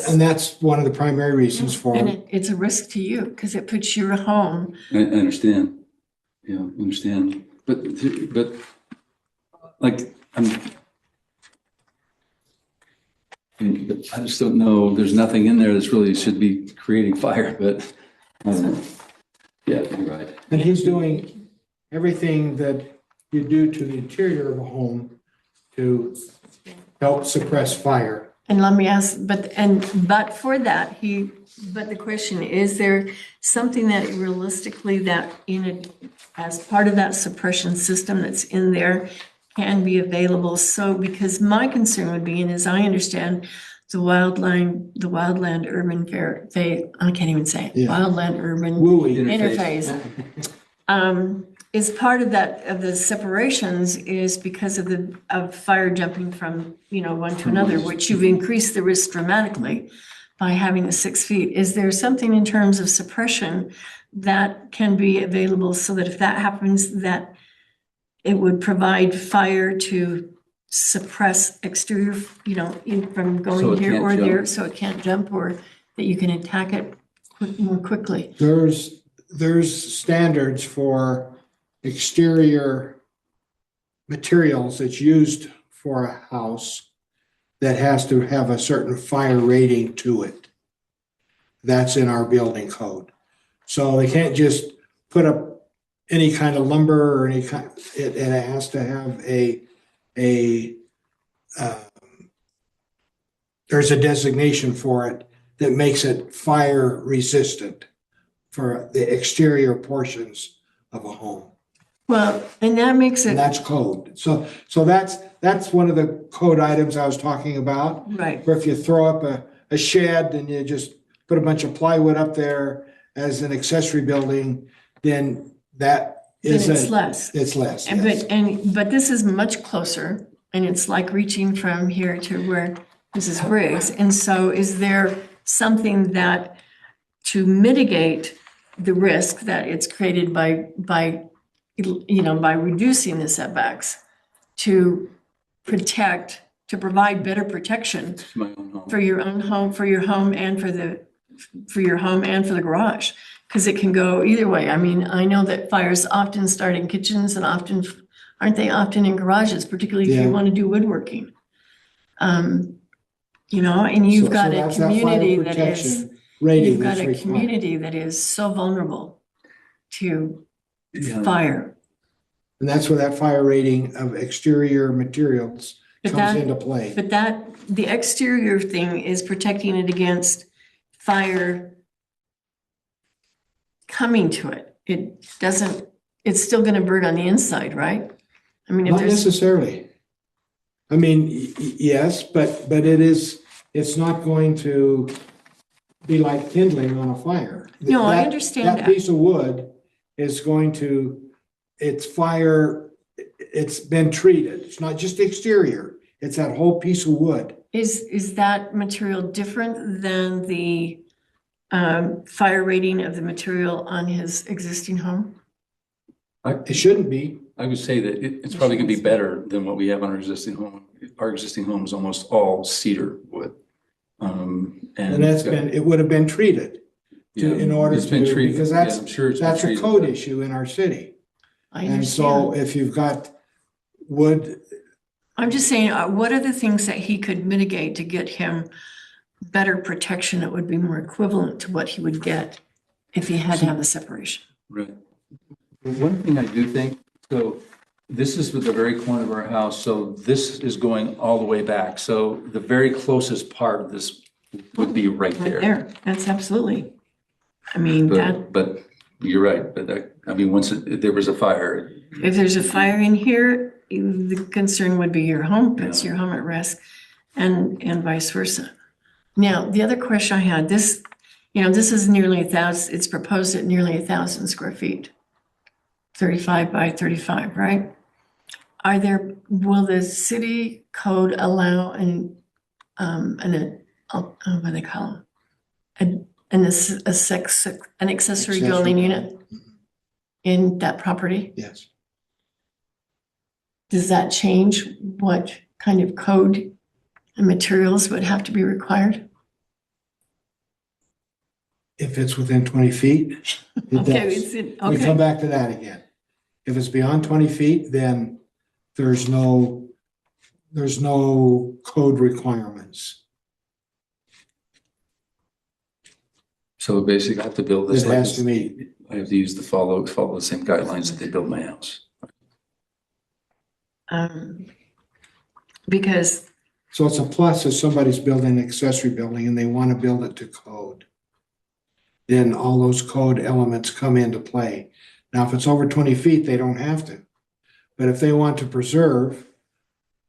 and that's one of the primary reasons for And it's a risk to you because it puts your home. I understand. Yeah, I understand. But like, I just don't know, there's nothing in there that's really should be creating fire, but yeah, you're right. And he's doing everything that you do to the interior of a home to help suppress fire. And let me ask, but for that, but the question, is there something that realistically that as part of that suppression system that's in there can be available? So, because my concern would be, and as I understand, the wildland urban I can't even say it, Yeah. wildland urban Wooey. interface. Is part of that, of the separations is because of fire jumping from, one to another, which you've increased the risk dramatically by having the 6 feet. Is there something in terms of suppression that can be available so that if that happens, that it would provide fire to suppress exterior, from So going it here can't or there, jump. so it can't jump, or that you can attack it more quickly? There's standards for exterior materials that's used for a house that has to have a certain fire rating to it. That's in our building code. So they can't just put up any kind of lumber or any kind, it has to have there's a designation for it that makes it fire resistant for the exterior portions of a home. Well, and that makes And it, that's code. So that's one of the code items I was talking about. right, Where if you throw up a shed and you just put a bunch of plywood up there as an accessory building, then that then is it's less. it's less. And Yes. but this is much closer, and it's like reaching from here to where Mrs. Briggs. And so is there something that to mitigate the risk that it's created by reducing the setbacks to provide better protection It's my own home. for your own home, for your home and for your home and for the garage? Because it can go either way. I mean, I know that fires often start in kitchens and aren't they often in garages, particularly if Yeah. you want to do woodworking? And you've So got a that's that fire community that is, protection rating you've got that's a required. community that is so vulnerable to Yeah. fire. And that's where that fire rating of exterior materials But comes that- into play. But the exterior thing is protecting it against fire coming to it. It's still going to burn on the inside, right? I mean, if Not there's, necessarily. I mean, yes, but it's not going to be like kindling on a fire. No, I understand that. That piece of wood is going to, it's fire, it's been treated. It's not just the exterior, it's that whole piece of wood. is that material different than the fire rating of the material on his existing home? It shouldn't be. I would say that it's probably gonna be better than what we have on our existing home. Our existing home is almost all cedar wood. And that's been, it would have been treated in order it's been to, treated. because Yeah, I'm sure it's been that's a treated, code but- issue in our city. I And so understand. if you've got wood, I'm just saying, what are the things that he could mitigate to get him better protection that would be more equivalent to what he would get if he had to have the separation? Right. One thing I do think, so this is with the very corner of our house, so this is going all the way back. So the very closest part of this would be right Right there. there, that's absolutely, I mean, that, But you're right, but I mean, if there was a fire, if there's a fire in here, the concern would be your home, puts Yeah. your home at risk, and vice versa. Now, the other question I had, this, this is nearly 1,000, it's proposed at nearly 1,000 square feet. 35 by 35, right? Will the city code allow what do they call them? An accessory building unit in that property? yes. Does that change what kind of code and materials would have to be required? If it's within 20 feet, it Okay, does. We come okay, back to that again. If it's beyond 20 feet, then there's no code requirements. so basically I have to build this. It like has this. to meet. I have to use follow the same guidelines that they build my house. because, So it's a plus if somebody's building an accessory building and they want to build it to code. Then all those code elements come into play. Now, if it's over 20 feet, they don't have to. But if they want to preserve,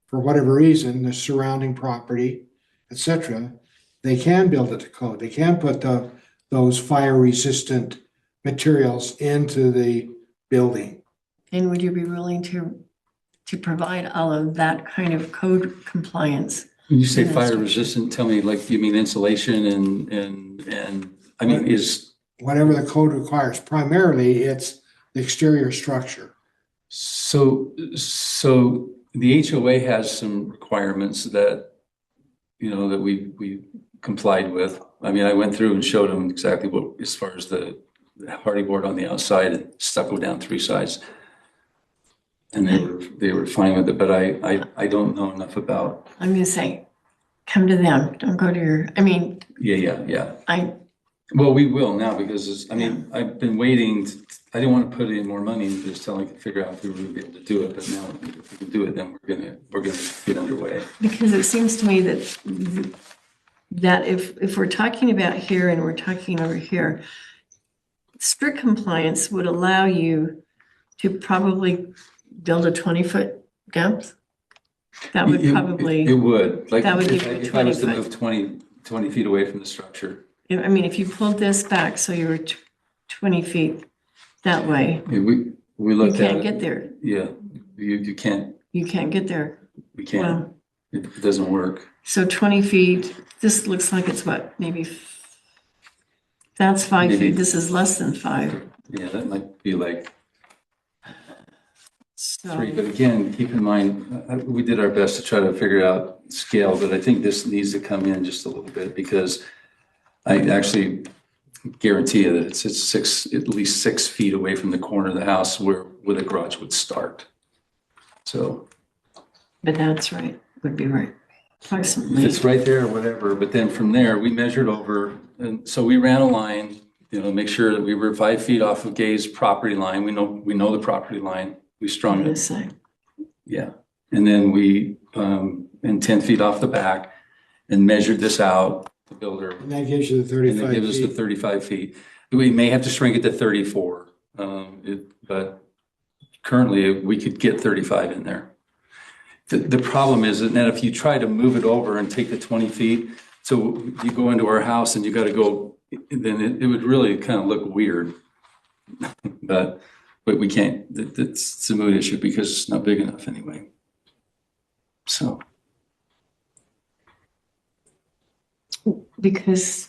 for whatever reason, the surrounding property, etc., they can build it to code. They can put those fire-resistant materials into the building. and would you be willing to provide all of that kind of code compliance? When you say In that fire structure. resistant, tell me, like, you mean insulation and I mean, Whatever the code requires. Primarily, it's the exterior structure. so the HOA has some requirements that, that we complied with. I mean, I went through and showed them exactly what, as far as the hardy board on the outside and stucco down 3 sides. And they were fine with it, but I don't know enough about, I'm gonna say, come to them, don't go to yeah. I, Well, we will now because I've been waiting. I didn't want to put any more money into this till I could figure out if we were going to be able to do it. But now if we can do it, then we're gonna get underway. because it seems to me that if we're talking about here and we're talking over here, strict compliance would allow you to probably build a 20-foot depth. That would probably, It would, like, that would give you if I was to 25. move 20 feet away from the structure. I mean, if you pulled this back, so you were 20 feet that way, I mean, we you looked at can't it. get there. Yeah, you can't, You can't get there. we can't, Well, it doesn't work. so 20 feet, this looks like it's what, maybe, that's 5 Maybe- feet, this is less than 5. Yeah, that might be like So, 3, but again, keep in mind, we did our best to try to figure out scale, but I think this needs to come in just a little bit because I actually guarantee you that it's at least 6 feet away from the corner of the house where the garage would start. So but that's right, would be right, if approximately. it's right there or whatever, but then from there, we measured over, and so we ran a line, make sure that we were 5 feet off of Gay's property line. We know the property line. We strung On it. this side. Yeah, and then we, and 10 feet off the back and measured this out, the builder, And that gives you the and 35 it gives us the feet. 35 feet. We may have to shrink it to 34, but currently we could get 35 in there. The problem is that if you try to move it over and take the 20 feet, so you go into our house and you got to go, then it would really kind of look weird. But we can't, it's a mood issue because it's not big enough anyway. So, Because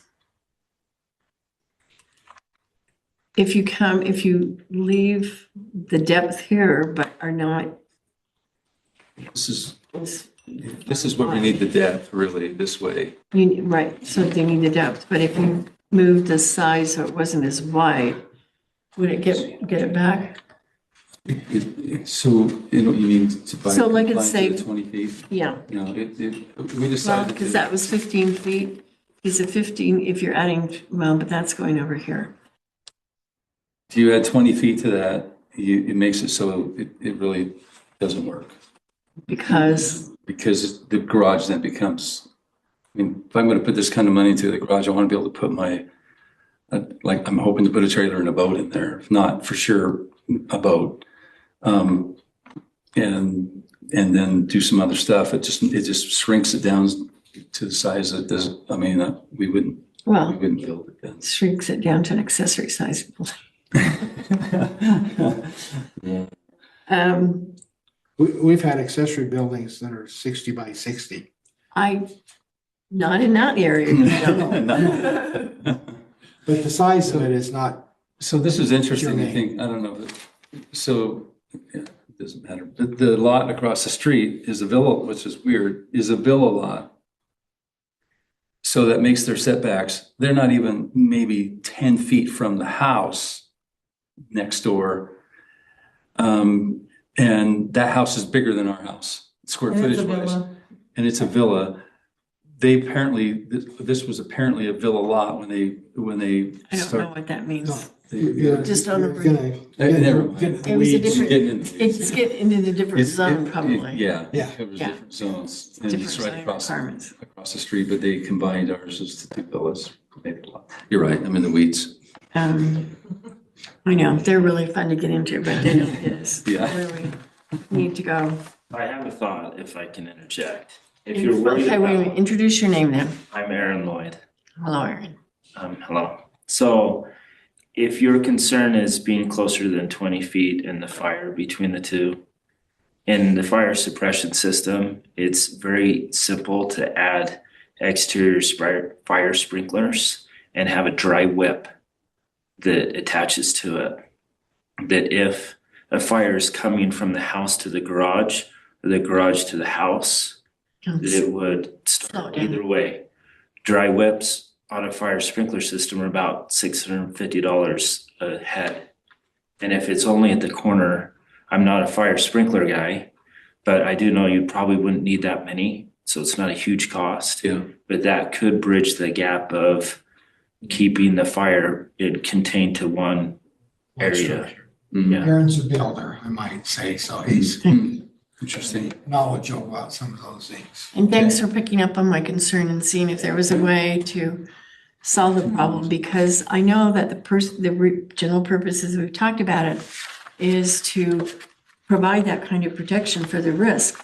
if you leave the depth here, but are not, this is, This is where we need the depth, really, this way. Right, so they need the depth, but if you moved the size so it wasn't as wide, would it get it back? So, you know, you mean to buy. So like it's complying to say- the 20 feet? Yeah, No, we well, decided. because that was 15 feet. Is it 15 if you're adding, well, but that's going over here. If you add 20 feet to that, it makes it so it really doesn't work. Because, Because the garage then becomes, I mean, if I'm going to put this kind of money into the garage, I want to be able to put my, like, I'm hoping to put a trailer and a boat in there. If not, for sure, a boat. And then do some other stuff. It just shrinks it down to the size that does, I mean, we wouldn't build it then. shrinks it down to an accessory size. Yeah. We've had accessory buildings that are 60 by 60. Not in that area. No. But the size of it is not, So this is interesting, I Your think, I don't know. So, yeah, it doesn't matter. The lot across the street is a villa, which is weird, is a villa lot. So that makes their setbacks, they're not even maybe 10 feet from the house next door. And that house is bigger than our house, square And it's footage a wise. villa. And it's a villa. They apparently, this was apparently a villa lot when they I don't know started. what that means. you're Just on the you're gonna Never mind. get in the It was a weeds. different- It's getting into the different zone probably. Yeah. Yeah. It covers Yeah. different zones. And Different it's right zoning across requirements. the street, but they combined ours as the two villas. Made it a lot. You're right, I'm in the weeds. I know, they're really fun to get into, but they don't get us Yeah. where we need to go. I have a thought, if I can interject. If you're worried Okay, wait a minute, about, introduce your name then. I'm Aaron Lloyd. Hello, Aaron. Hello. So if your concern is being closer than 20 feet and the fire between the two, in the fire suppression system, it's very simple to add exterior fire sprinklers and have a dry whip that attaches to it. That if a fire is coming from the house to the garage or the garage to the house, that it would Slow start down. either way. Dry whips on a fire sprinkler system are about $650 a head. And if it's only at the corner, I'm not a fire sprinkler guy, but I do know you probably wouldn't need that many, so it's not a huge cost. Yeah. But that could bridge the gap of keeping the fire contained to one area. Yeah. Aaron's a builder, I might say, so he's Interesting. knowledgeable about some of those things. And thanks for picking up on my concern and seeing if there was a way to solve the problem, because I know that the general purposes we've talked about it is to provide that kind of protection for the risk.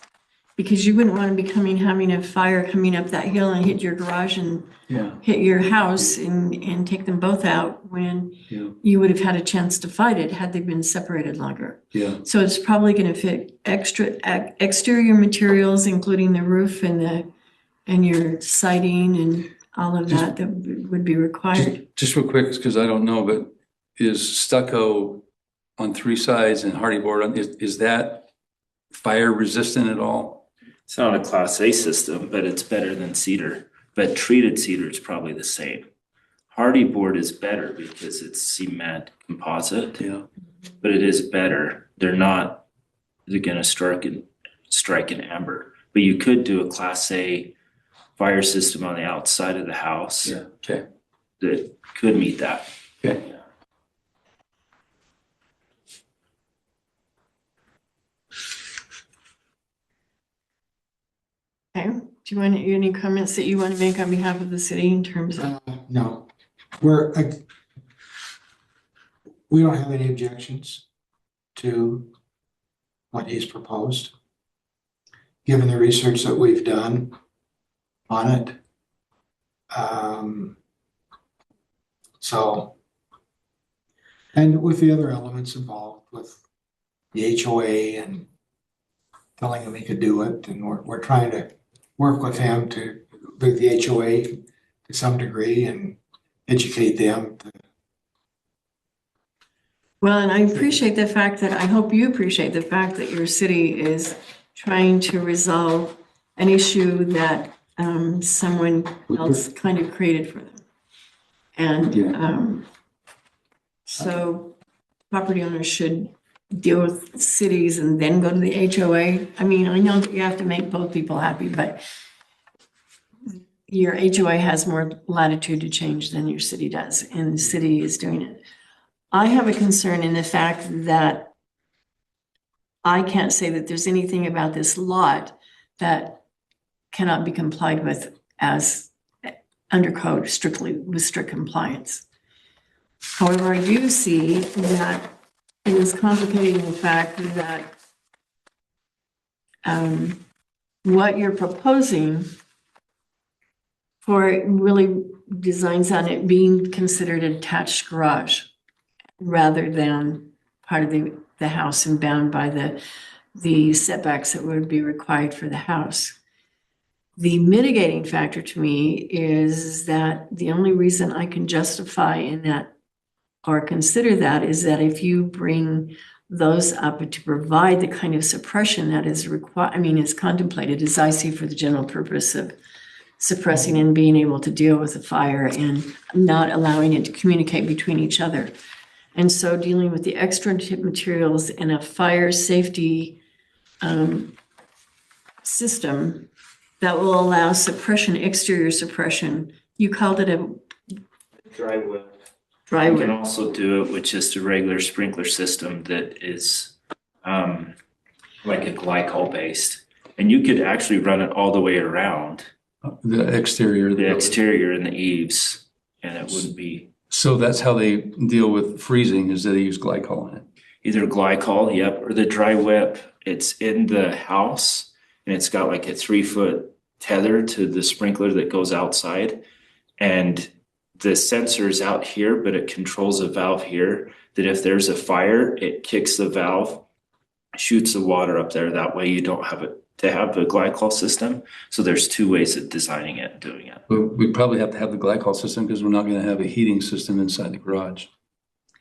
Because you wouldn't want to be having a fire coming up that hill and hit your garage and Yeah, hit your house and take them both out when yeah, you would have had a chance to fight it had they been separated longer. yeah. So it's probably going to fit exterior materials, including the roof and your siding and all of that would be required. Just real quick, because I don't know, but is stucco on three sides and hardy board, is that fire resistant at all? It's not a Class A system, but it's better than cedar. But treated cedar is probably the same. Hardy board is better because it's cement composite, Yeah. but it is better. They're gonna strike an amber. But you could do a Class A fire system on the outside of the house Yeah, okay, that could meet that. okay. Okay, do you want, any comments that you want to make on behalf of the city in terms of? No, we don't have any objections to what he's proposed, given the research that we've done on it. So, and with the other elements involved with the HOA and telling him he could do it, and we're trying to work with him with the HOA to some degree and educate them. Well, and I appreciate the fact that, I hope you appreciate the fact that your city is trying to resolve an issue that someone else kind of created for them. And so property owners should deal with cities and then go to the HOA. I mean, I know that you have to make both people happy, but your HOA has more latitude to change than your city does, and the city is doing it. I have a concern in the fact that I can't say that there's anything about this lot that cannot be complied with as under code strictly with strict compliance. However, I do see that it is complicating the fact that what you're proposing for it really designs on it being considered an attached garage rather than part of the house and bound by the setbacks that would be required for the house. The mitigating factor to me is that the only reason I can justify in that or consider that is that if you bring those up to provide the kind of suppression that is required, I mean, is contemplated, as I see, for the general purpose of suppressing and being able to deal with the fire and not allowing it to communicate between each other. And so dealing with the extra materials and a fire safety system that will allow suppression, exterior suppression. You called it a Dry whip. dry You can whip. also do it with just a regular sprinkler system that is like a glycol based. And you could actually run it all the way around The exterior. the exterior and the eaves, and it wouldn't be So that's how they deal with freezing, is they use glycol in it. either glycol, yep, or the dry whip. It's in the house and it's got like a 3-foot tether to the sprinkler that goes outside. And the sensor is out here, but it controls a valve here that if there's a fire, it kicks the valve, shoots the water up there. That way you don't have it to have a glycol system. So there's 2 ways of designing it and doing it. But we probably have to have the glycol system because we're not going to have a heating system inside the garage.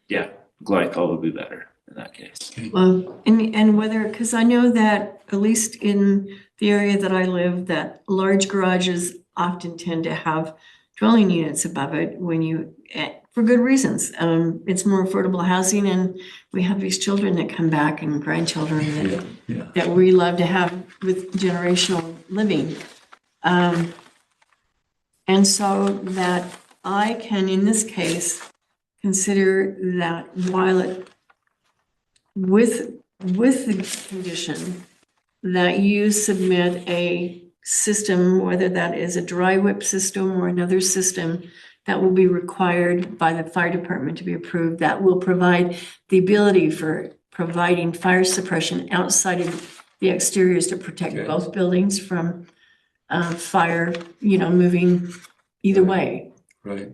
Yeah, glycol would be better in that case. Well, and whether, because I know that at least in the area that I live, that large garages often tend to have dwelling units above it when you, for good reasons. It's more affordable housing, and we have these children that come back and grandchildren that we love to have with generational living. And so that I can, in this case, consider that while it, with the condition that you submit a system, whether that is a dry whip system or another system that will be required by the fire department to be approved, that will provide the ability for providing fire suppression outside of the exteriors to protect Okay. both buildings from fire, moving either way. Right.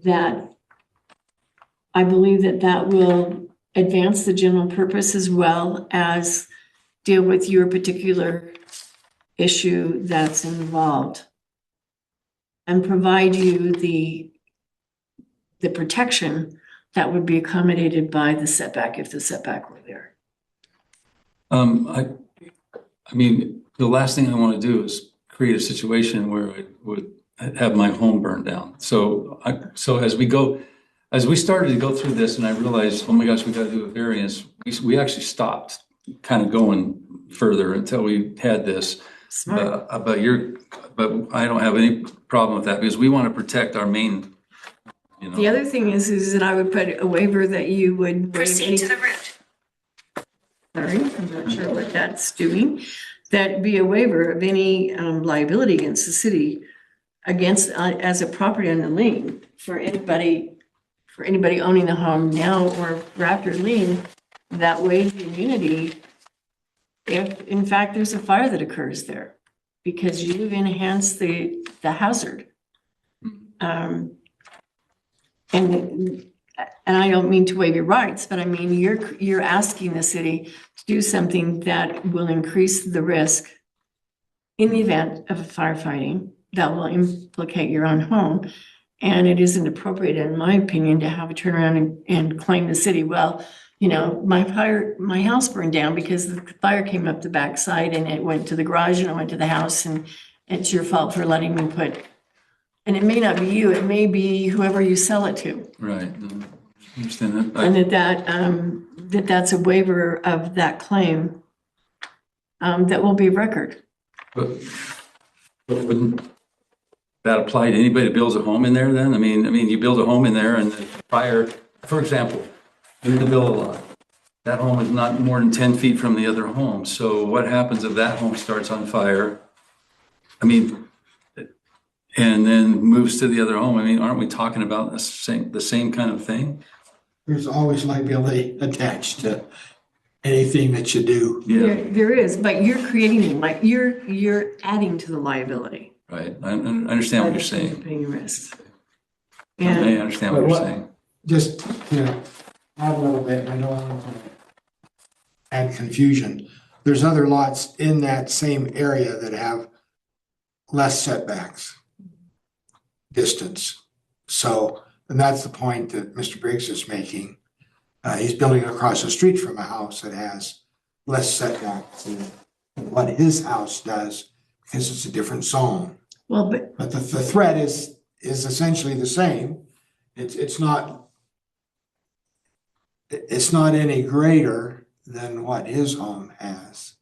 That I believe that will advance the general purpose as well as deal with your particular issue that's involved and provide you the protection that would be accommodated by the setback if the setback were there. I mean, the last thing I want to do is create a situation where I would have my home burned down. So as we started to go through this and I realized, oh my gosh, we got to do a variance, we actually stopped kind of going further until we had this. Smart. But I don't have any problem with that because we want to protect our main, The other thing is that I would put a waiver that you would waive Proceed to the route. Sorry, I'm not sure what that's doing. That'd be a waiver of any liability against the city against as a property on the lien for anybody owning the home now or after lien that waives the immunity if in fact there's a fire that occurs there because you've enhanced the hazard. And I don't mean to waive your rights, but I mean, you're asking the city to do something that will increase the risk in the event of a firefighting that will implicate your own home. And it isn't appropriate, in my opinion, to have a turnaround and claim the city, well, my house burned down because the fire came up the backside and it went to the garage and it went to the house, and it's your fault for letting me and it may not be you, it may be whoever you sell it to. Right. No, I understand that. And that's a waiver of that claim that will be record. But wouldn't that apply to anybody that builds a home in there then? I mean, you build a home in there and the fire, for example, in the villa lot, that home is not more than 10 feet from the other home. So what happens if that home starts on fire? I mean, and then moves to the other home? I mean, aren't we talking about the same kind of thing? There's always liability attached to anything that you do. Yeah, There is, but you're creating, like, you're adding to the liability. right. I understand what you're saying. Paying risk. I And understand what you're saying. Just to add a little bit, I don't want to add confusion. There's other lots in that same area that have less setbacks, distance. So, and that's the point that Mr. Briggs is making. He's building across the street from a house that has less setbacks than what his house does because it's a different zone. well, But the threat is essentially the same. It's not any greater than what his home has.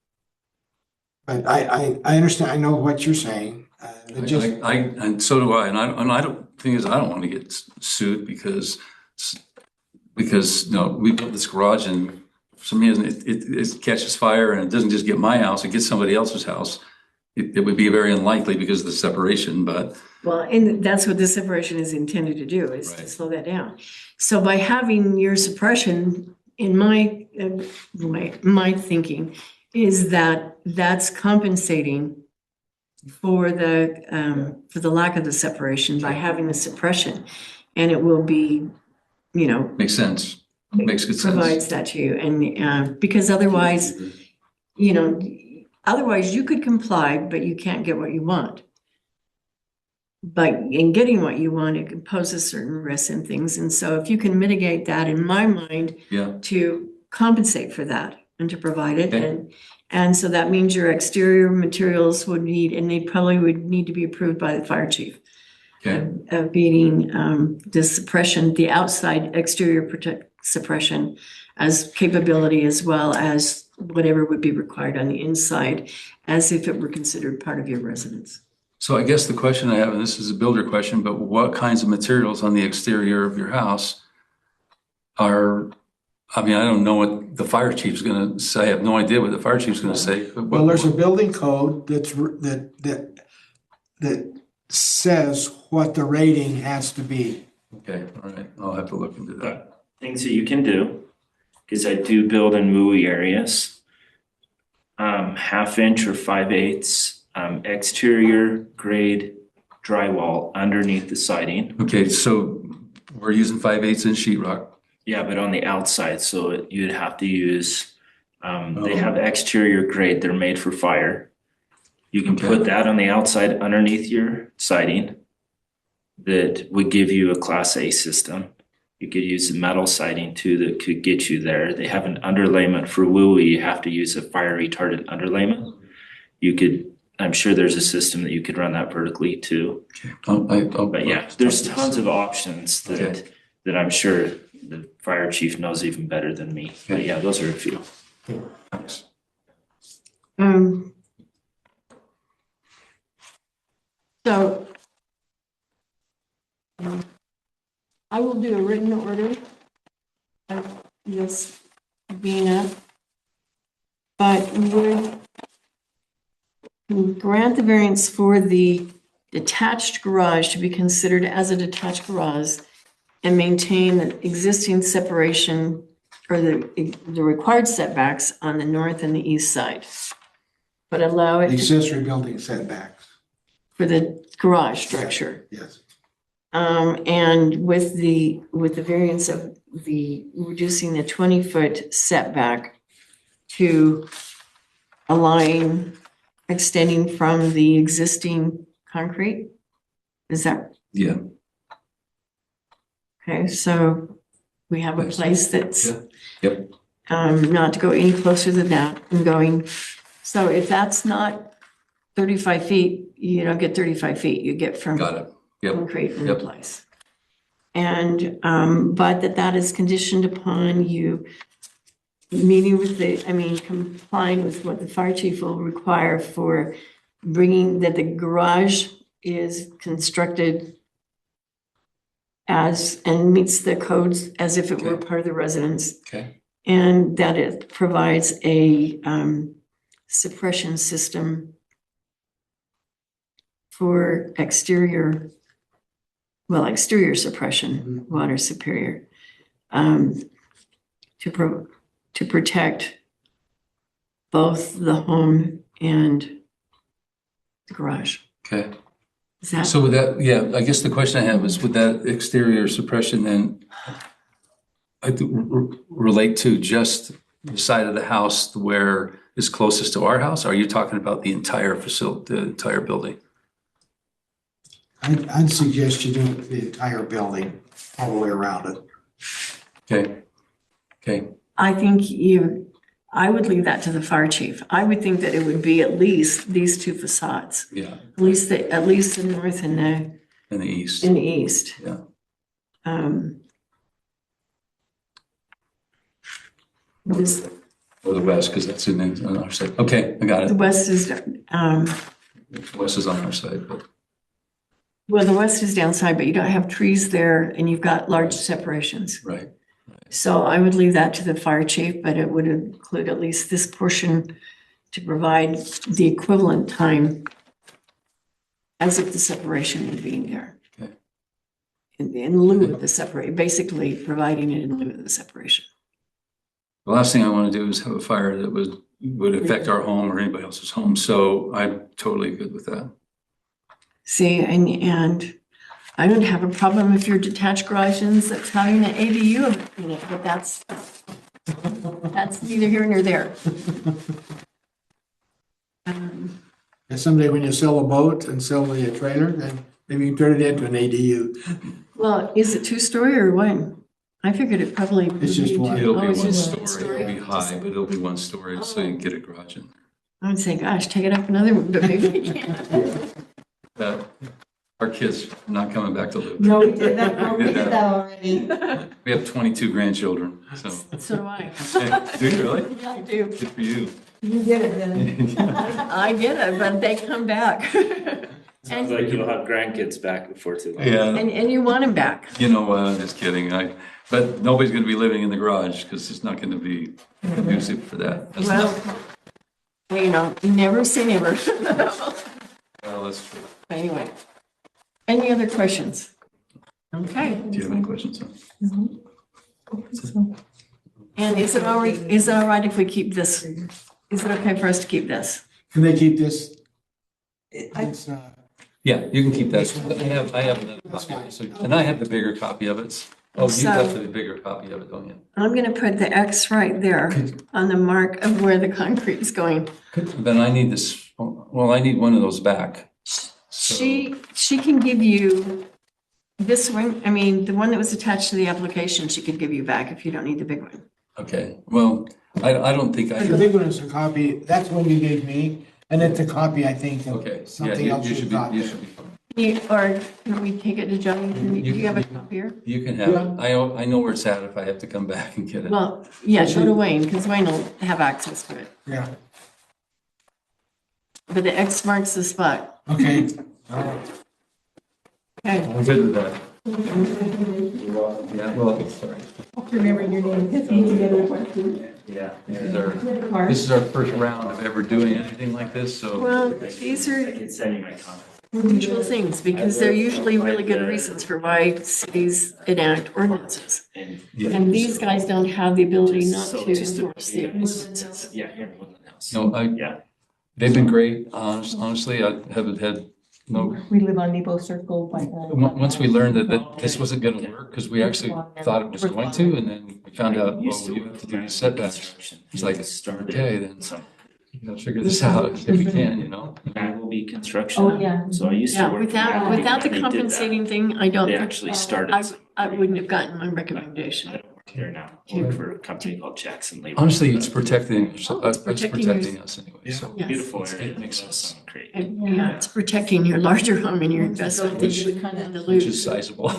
But I understand, I know what you're saying. And so do I. And I don't, thing is, I don't want to get sued because we built this garage and for some reason it catches fire and it doesn't just get my house, it gets somebody else's house. It would be very unlikely because of the separation, but. well, and that's what the separation is intended to do, is to Right. slow that down. So by having your suppression, in my thinking, is that that's compensating for the lack of the separation by having the suppression. And it will be, Makes sense. Makes good sense. provides that to you. And because otherwise you could comply, but you can't get what you want. But in getting what you want, it can pose a certain risk and things. And so if you can mitigate that, in my mind, Yeah, to compensate for that and to provide it. Okay. And so that means your exterior materials would need, and they probably would need to be approved by the fire chief. okay. Of being the suppression, the outside exterior suppression as capability, as well as whatever would be required on the inside, as if it were considered part of your residence. So I guess the question I have, and this is a builder question, but what kinds of materials on the exterior of your house are, I don't know what the fire chief's gonna say. I have no idea what the fire chief's gonna say. But Well, there's a building code that says what the rating has to be. Okay, all right. I'll have to look into that. Things that you can do, because I do build in WUI areas. 1/2 inch or 5/8 exterior grade drywall underneath the siding. Okay, so we're using 5/8 inch sheetrock. Yeah, but on the outside, so you'd have to use, they Oh. have exterior grade, they're made for fire. You can Okay. put that on the outside underneath your siding. That would give you a Class A system. You could use the metal siding too that could get you there. They have an underlayment for WUI, you have to use a fire retardant underlayment. You could, I'm sure there's a system that you could run that vertically too. But yeah, there's tons of options Okay. that I'm sure the fire chief knows even better than me. But Okay. yeah, those are a few. Thanks. So I will do a written order of this being up. But would grant the variance for the detached garage to be considered as a detached garage and maintain the existing separation or the required setbacks on the north and the east side. But allow The it accessory building setbacks, for the garage structure. yes. And with the variance of reducing the 20-foot setback to a line extending from the existing concrete? Is that, Yeah, okay, so We have a Nice. place that's Yeah. Yep. not to go any closer than that and going. So if that's not 35 feet, you don't get 35 feet. You get from Got it. Yep. concrete in Yep. place. And, but that is conditioned upon you meeting with complying with what the fire chief will require for bringing, that the garage is constructed as, and meets the codes as if it were Okay. part of the residence, Okay. and that it provides a suppression system for exterior suppression, water superior, to protect both the home and the garage. Okay. Is that, So with that, yeah, I guess the question I have is, would that exterior suppression then relate to just the side of the house where is closest to our house? Or are you talking about the entire facility, the entire building? I'd suggest you do it the entire building, all the way around it. Okay. Okay. I would leave that to the fire chief. I would think that it would be at least these two facades, Yeah. at least the north and the, In the east. in the east. Yeah. This, Or the west, because that's on our side. Okay, I got the it. west is, West is on our side, but well, the west is downside, but you don't have trees there and you've got large separations. right. So I would leave that to the fire chief, but it would include at least this portion to provide the equivalent time as if the separation would be there. Okay. In lieu of the separate, basically providing it in lieu of the separation. The last thing I want to do is have a fire that would affect our home or anybody else's home. So I'm totally good with that. See, and I don't have a problem if your detached garage ends up having an ADU in it, but that's neither here nor there. And someday when you sell a boat and sell the trailer, then maybe you can turn it into an ADU. Well, is it 2-story or one? I figured it probably. It's just one. It'll be Oh, it's one just story. It'll be high, but it'll be one story, so you can get a garage in. I would say, gosh, take it up another one, but maybe we can't. Our kids are not coming back to live. No, we did that, no, we did that already. We have 22 grandchildren, so. So do I. Do you really? Yeah, I do. Good for you. You did it then. I get it, but they come back. Sounds like you'll have grandkids back before too long. Yeah, And you want them back. you know what, just kidding. But nobody's gonna be living in the garage because it's not gonna be conducive for that. That's not- Well, never say never. Well, that's true. Anyway, any other questions? Okay, Do you have any questions? and is it all right if we keep this? Is it okay for us to keep this? Can they keep this? I- It's, Yeah, you can keep that. I have another copy of it, so- and I have the bigger copy of it. Oh, you have So- the bigger copy of it, don't you? I'm gonna put the X right there on the mark of where the concrete is going. Then I need this, well, I need one of those back. She can give you this one, the one that was attached to the application, she could give you back if you don't need the big one. Okay, well, I don't think the I, big one is a copy, that's one you gave me, and it's a copy, I think, okay, of yeah, something else you you've should be, got you there. should be fine. Or can we take it to Johnny? Do you have a copier? You can have it. I know where it's at if I have to come back and get it. Well, yeah, go to Wayne, because Wayne will have access to it. Yeah, But the X marks the spot. okay. Okay. I'm good with that. Yeah, well, sorry. Remember your name. Yeah, this is our first round of ever doing anything like this, so. Well, these I are can send you my comments. unusual things because they're usually really good reasons for why cities enact ordinances. Yeah. And these guys don't have the ability not So to just to- enforce the ordinances. Yeah, here in Woodland House. No, Yeah. they've been great, honestly, I haven't had no. We live on Nebo Circle by. Once we learned that this wasn't gonna work, because we actually thought it was going to, and then we found out, well, you have to do these setbacks. It's like, okay, then you gotta figure this out if we can, you know? That will be construction. Oh, yeah. So I used to Yeah, work. without the compensating thing, I don't They think, actually started. I wouldn't have gotten my recommendation. there now. I work for a company called Jackson Labor. Honestly, it's protecting, It's it's protecting protecting us anyway, Yeah. so. Yes. Beautiful It area. makes That's sense. great. And, yeah, it's protecting your larger home and your investment that you wouldn't want to Which is lose, sizable.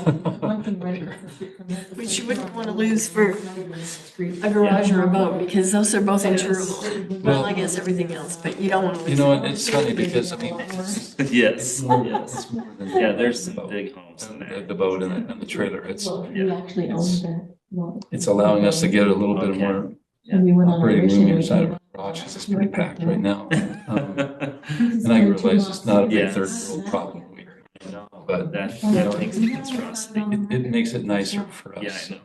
which you wouldn't want to lose for a garage or a boat, because those are both insurable. Well, I guess everything else, but you don't want to lose. You know, and it's funny because, I mean, Yes, it's more, yes. it's more than. Yeah, there's the some boat. big homes in there. The boat and the trailer, it's, We actually own that. lot. it's allowing us to get a little bit Okay. more And we went on a operating mission room and we inside of came our garage, because it's back. pretty packed right now. This is And I only two realize it's lots. not a big Yes. third world problem, but That makes the monstrosity. it makes it nicer for Yeah, us. I know.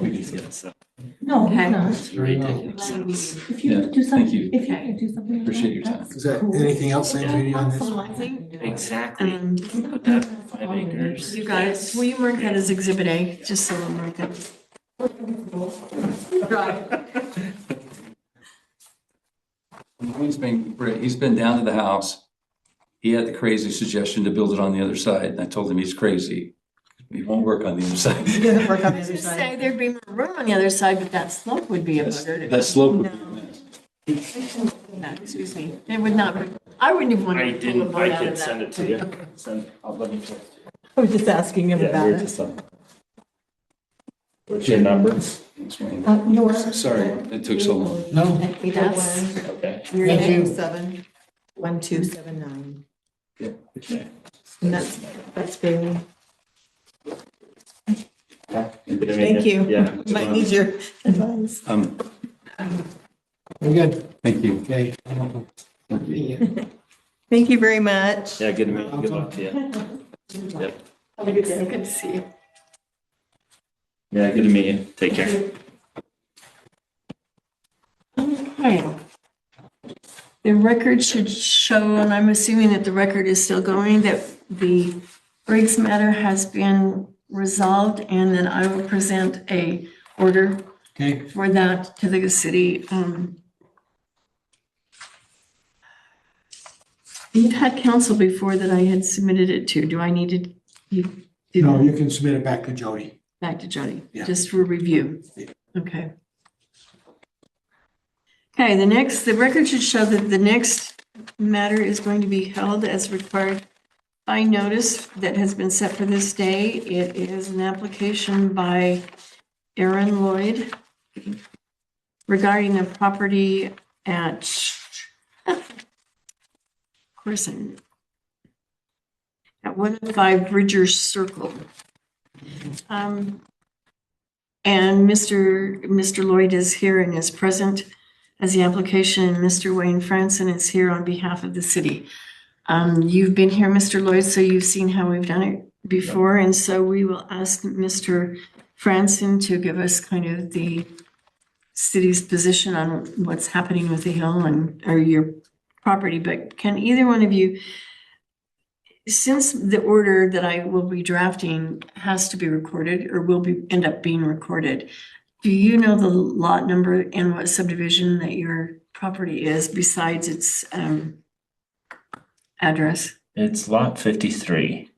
We need to- Yeah, so No, Okay. it's not. it's ridiculous. If you Yeah, could do something, thank you. if you could do something. like Appreciate your that, time. that's Is that cool. anything else, anybody, on this? Well, I think, Exactly. um, That 5 acres. you got it. Will you mark that as Exhibit A, just so we'll mark that? He's been down to the house. He had the crazy suggestion to build it on the other side, and I told him he's crazy. He won't work on the other side. It doesn't work on the other Just side. say there'd be more room on the other side, but that slope would be a bugger. That slope would be a mess. No, excuse me, it would not, be. I wouldn't even want to. I pull a didn't, boat I out of could that. send it to you. Let me just. I was just asking him Yeah, about we're it. just What's your number? You know what? Sorry, it took so long. No, That's Okay. your Thank name. you. 71279. Okay. And that's Bailey. Thank you. Yeah. Might need your advice. we're good. Thank you. Okay. Thank you very much. Yeah, good to meet you. Good luck to you. Yep. Have a good day. Good to see you. Yeah, good to meet you. Take care. Okay. The record should show, and I'm assuming that the record is still going, that the Briggs matter has been resolved, and then I will present a order Okay, for that to the city. You've had counsel before that I had submitted it to. Do I need to do no, that you can submit it back to Jody. back to Jody? Yeah. Just for review? Yeah. Okay. Okay, the record should show that the next matter is going to be held as required by notice that has been set for this day. It is an application by Aaron Lloyd regarding the property at Corson at 105 Bridgers Circle. And Mr. Lloyd is here and is present as the application, and Mr. Wayne Franson is here on behalf of the city. You've been here, Mr. Lloyd, so you've seen how we've done it before, and so we will ask Mr. Franson to give us kind of the city's position on what's happening with the hill or your property. But can either one of you, since the order that I will be drafting has to be recorded or end up being recorded, do you know the lot number and what subdivision that your property is besides its address? It's lot 53.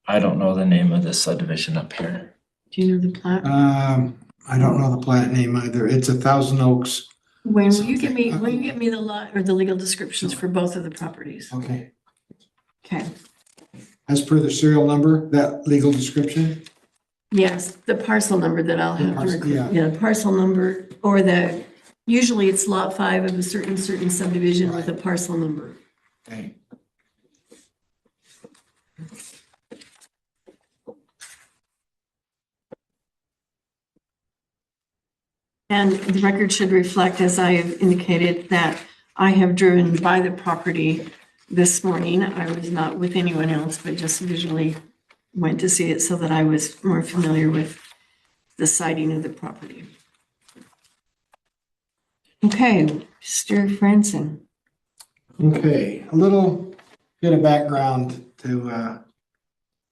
I don't know the name of the subdivision up here. Do you know the plat? I don't know the plat name either. It's 1,000 Oaks. Wayne, will you give me the lot or the legal descriptions for both of the properties? Okay. Okay. As per the serial number, that legal description? Yes, the parcel number that I'll have to parcel, record. yeah. Yeah, the parcel number or usually it's lot 5 of a certain subdivision with a parcel number. Okay. And the record should reflect, as I have indicated, that I have driven by the property this morning. I was not with anyone else, but just visually went to see it so that I was more familiar with the siting of the property. Okay, Mr. Franson. Okay, a little bit of background to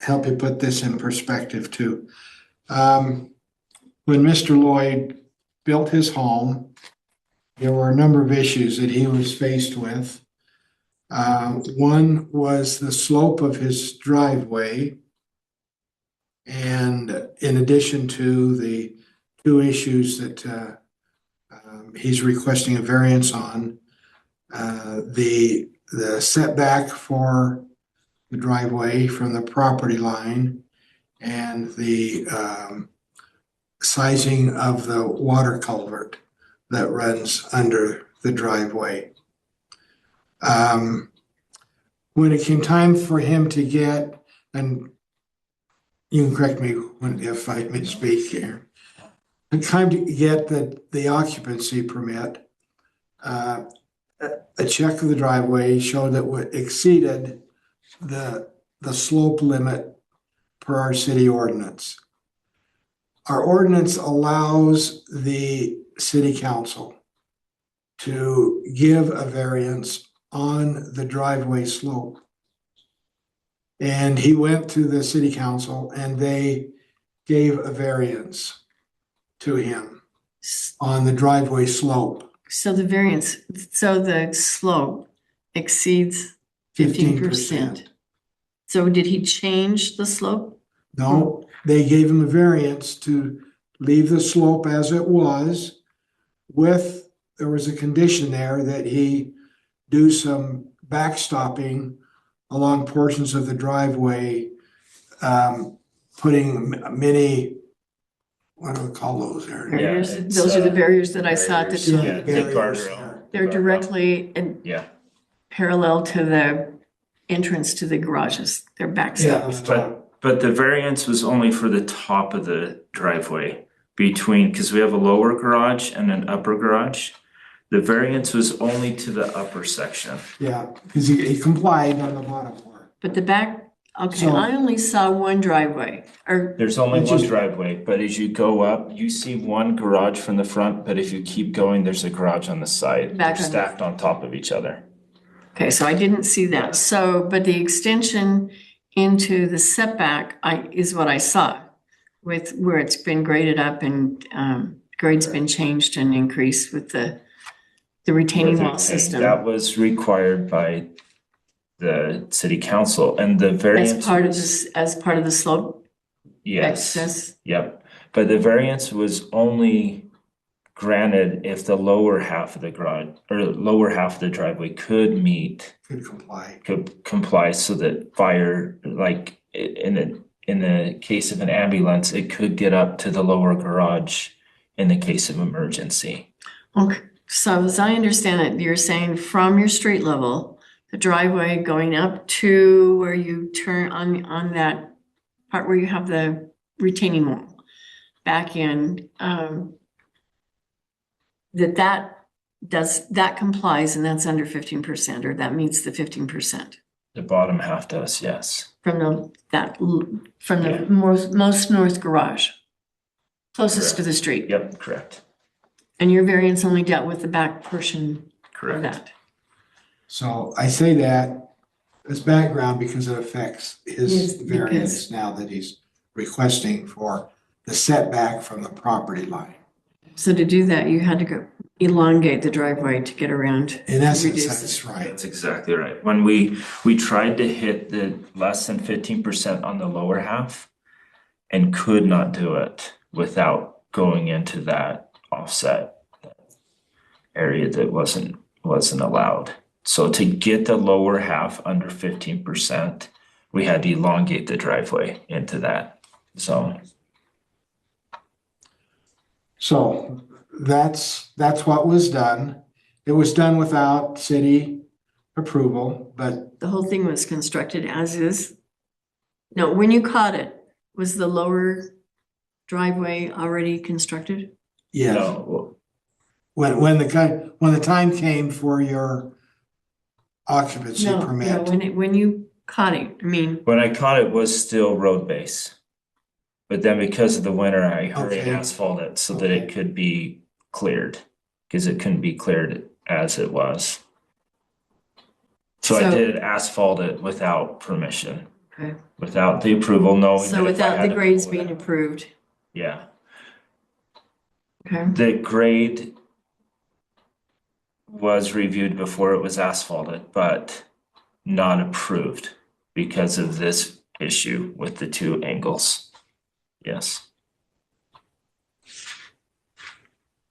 help you put this in perspective too. When Mr. Lloyd built his home, there were a number of issues that he was faced with. One was the slope of his driveway. And in addition to the two issues that he's requesting a variance on, the setback for the driveway from the property line and the sizing of the water culvert that runs under the driveway. When it came time for him to get, and you can correct me if I misspeak here, the time to get the occupancy permit, a check of the driveway showed that it exceeded the slope limit per our city ordinance. Our ordinance allows the city council to give a variance on the driveway slope. And he went to the city council and they gave a variance to him on the driveway slope. So the slope exceeds 15%. So did he change the slope? No, they gave him a variance to leave the slope as it was there was a condition there that he do some backstopping along portions of the driveway, putting many, what do we call those there? Barriers? it's, Those are the barriers that I saw at the barriers. top. Yeah, the barriers guardrail. there. They're directly and Yeah, parallel to the entrance to the garages. They're backstopped. but the variance was only for the top of the driveway because we have a lower garage and an upper garage. The variance was only to the upper section. Yeah, because he complied on the bottom part. But the back, okay, So- I only saw one driveway, or, There's only Which one is- driveway, but as you go up, you see one garage from the front, but if you keep going, there's a garage on the side. Back They're on- stacked on top of each other. okay, so I didn't see that. So, but the extension into the setback is what I saw with where it's been graded up and grade's been changed and increased with the retaining wall system That was required by the city council and the variance. as part of the slope Yes, access. yep. But the variance was only granted if the lower half of the garage or lower half of the driveway could comply so that fire, like in the case of an ambulance, it could get up to the lower garage in the case of emergency. Okay, so as I understand it, you're saying from your street level, the driveway going up to where you turn on that part where you have the retaining wall back in, that complies and that's under 15%, or that meets the 15% The bottom half does, yes. from the Yeah. most north garage, closest to the street. Yep, correct. And your variance only dealt with the back portion of Correct. that. So I say that as background because it affects his Yes, variance now that he's requesting for the setback from the property line. So to do that, you had to go elongate the driveway to get around. In to essence, reduce that's it. right. That's exactly right. When we tried to hit the less than 15% on the lower half and could not do it without going into that offset area that wasn't allowed. So to get the lower half under 15%, we had to elongate the driveway into that zone. So that's what was done. It was done without city approval, but The whole thing was constructed as is. No, when you caught it, was the lower driveway already constructed? yes, No, when the time came for your occupancy No, permit. when you caught it, I mean, when I caught it was still road base. But then because of the winter, I hurried Okay. asphalt it so that it could be cleared, because it couldn't be cleared as it was. So I So- did asphalt it without permission, okay. without the approval, knowing that So if I without had the to grades pull it being out- approved, Yeah, okay? the grade was reviewed before it was asphalted, but not approved because of this issue with the two angles. Yes.